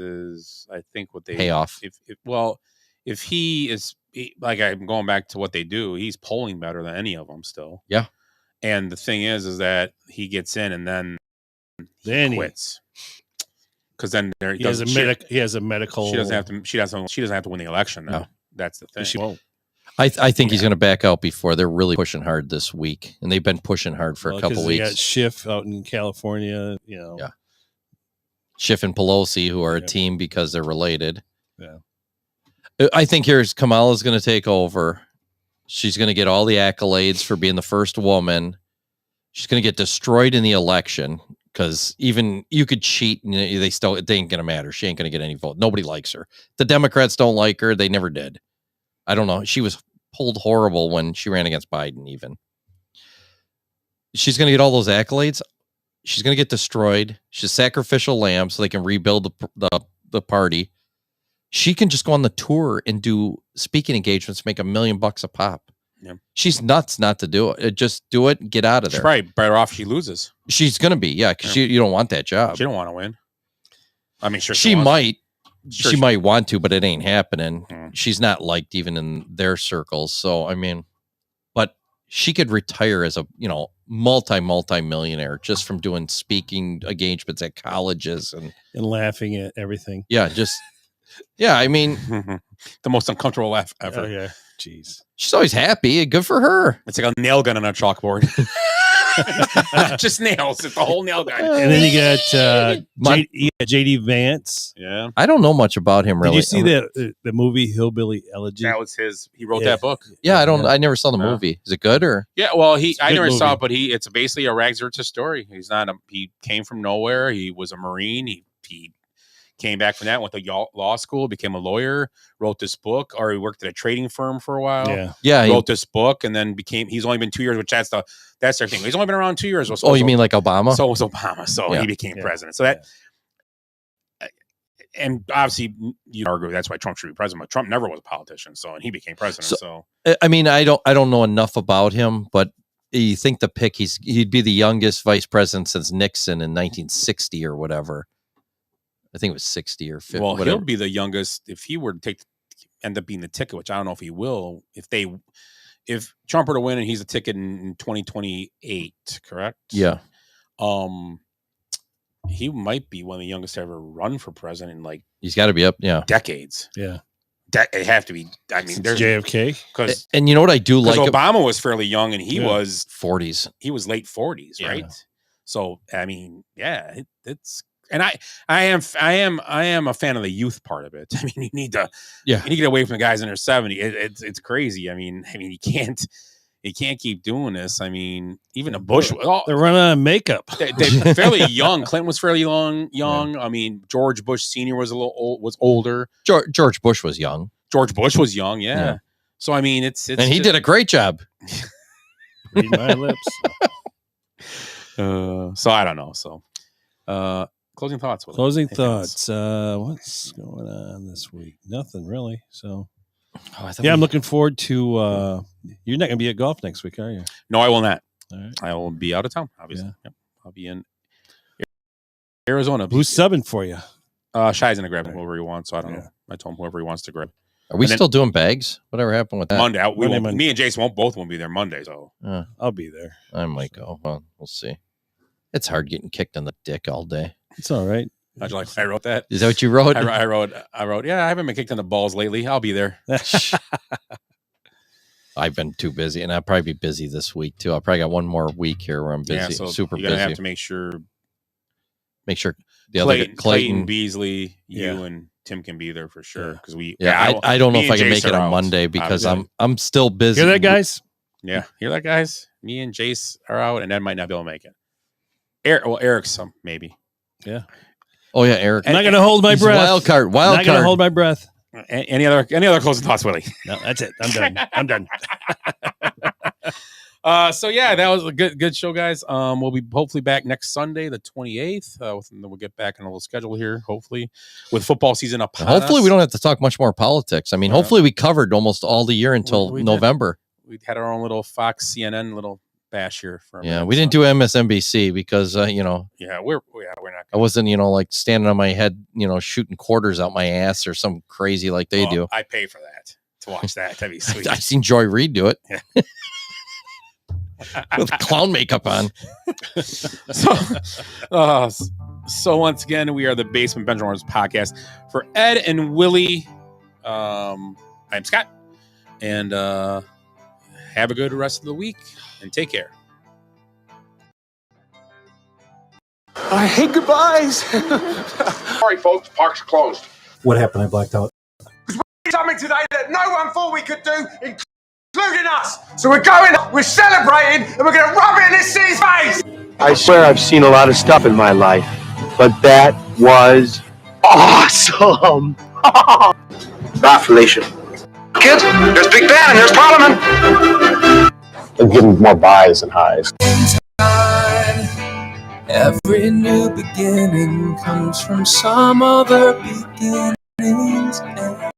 I think what they Pay off. If he is like I'm going back to what they do, he's polling better than any of them still. Yeah. And the thing is that he gets in and then Then he quits. Because then he has a medical. She doesn't have to. She doesn't have to win the election. Now. No. That's the thing. I think he's going to back out before. They're really pushing hard this week, and they've been pushing hard for a couple They got weeks. Schiff out in California. Yeah. Schiff and Pelosi, who are a team because they're related. Yeah. I think here's Kamala's going to take over. She's going to get all the accolades for being the first woman. She's going to get destroyed in the election because even you could cheat and they ain't going to matter. She ain't going to get any vote. Nobody likes her. The Democrats don't like her. They never did. I don't know. She was pulled horrible when she ran against Biden. Even she's going to get all those accolades. She's going to get destroyed. She's a sacrificial lamb, so they can rebuild the party. She can just go on the tour and do speaking engagements, make $1 million a pop. Yeah. She's nuts not to do it. Just do it and get out of there. She's probably better off she loses. She's going to be, yeah, because you don't want that job. She don't want to win. I mean, sure, She wants- might. Sure She might want to, but it ain't happening. Mm. She's not liked even in their circles. So, I mean, but she could retire as a, multi-millionaire just from doing speaking engagements at colleges and laughing at everything. Yeah, I mean, the most uncomfortable laugh ever. Oh, yeah. Jeez. She's always happy. Good for her. It's like a nail gun on a chalkboard. Just nails. It's the whole nail gun. And then you got JD Vance. Yeah. I don't know much about him really. Did you see the movie Hillbilly Elegy? That was he wrote that book. Yeah, I never saw the movie. Is it good or? Yeah, well, I never movie. saw it, but it's basically a rags to story. He came from nowhere. He was a Marine. He came back from that, went to law school, became a lawyer, wrote this book, or he worked at a trading firm for a while. Yeah. Wrote this book and then he's only been 2 years, which that's their thing. He's only been around 2 years. You mean like Obama? So was Obama. So he became president. So that, and obviously you argue that's why Trump should be president, but Trump never was a politician. And he became president. So I mean, I don't know enough about him, but you think the pick, he'd be the youngest vice president since Nixon in 1960 or whatever. I think it was 60 or 50. Well, whatever. he'll be the youngest if he were to end up being the ticket, which I don't know if he will. If Trump were to win and he's a ticket in 2028, correct? Yeah. He might be one of the youngest to ever run for president in he's got to be up. Yeah. decades. Yeah. It have to be. I mean, there's JFK. Because and you know what I do like? Obama was fairly young and he was 40s. He was late 40s, Yeah. right? So I mean, yeah, it's. And I am a fan of the youth part of it. I mean, you need to get away from the guys in their 70s. It's crazy. I mean, you can't keep doing this. I mean, even a Bush, they're running out of makeup. They're fairly young. Clinton was fairly young. Yeah. I mean, George Bush Sr. was older. George Bush was young. George Bush was young. Yeah. So I mean, it's and he did a great job. Read my lips. So I don't know. So, closing thoughts. Closing thoughts. What's going on this week? Nothing really. So, I'm looking forward to. You're not going to be at golf next week, are you? No, I will not. All right. I will be out of town. Obviously, Yep. I'll be in Arizona. Who's subbing for you? Shai's gonna grab him whoever he wants. So I don't know. I told him whoever he wants to grab. Are we still doing bags? Whatever happened with that? Monday. Me and Jason won't be there Monday. So I'll be there. I might go. Well, we'll see. It's hard getting kicked in the dick all day. It's all right. How'd you like? I wrote that. Is that what you wrote? I wrote. Yeah, I haven't been kicked in the balls lately. I'll be there. I've been too busy, and I'll probably be busy this week too. I probably got one more week here where I'm busy, Yeah, so super you're gonna busy. have to make sure the other Clayton Beasley, you and Tim can be there for sure. Because I don't know if I can make it on Monday because I'm still busy. Hear that, guys? Yeah, hear that, guys? Me and Jace are out, and Ed might not be able to make it. Eric's maybe. Yeah. Oh yeah, Eric. I'm not going to hold my breath. Wild card. Not going to hold my breath. Any other closing thoughts, Willie? No, that's it. I'm done. So yeah, that was a good show, guys. We'll be hopefully back next Sunday, the 28th. We'll get back on a little schedule here, hopefully, with football season up. Hopefully, we don't have to talk much more politics. I mean, hopefully, we covered almost all the year until November. We had our own little Fox CNN little bash here for a minute, we didn't do MSNBC because we're not. I wasn't like standing on my head, shooting quarters out my ass or something crazy like they do. I pay for that to watch that. That'd be sweet. I seen Joy Reid do it. Yeah. With clown makeup on. So once again, we are the Basement Benchwarmers podcast for Ed and Willie. I'm Scott, and have a good rest of the week and take care. I hate goodbyes. Sorry, folks, park's closed. What happened? I blacked out. Something today that no one thought we could do, including us. So we're going, we're celebrating, and we're going to rub it in this city's face. I swear I've seen a lot of stuff in my life, but that was awesome. Bafflation. Kids, there's Big Ben and there's Parliament. I'm getting more buys and highs. Every new beginning comes from some other beginning's end.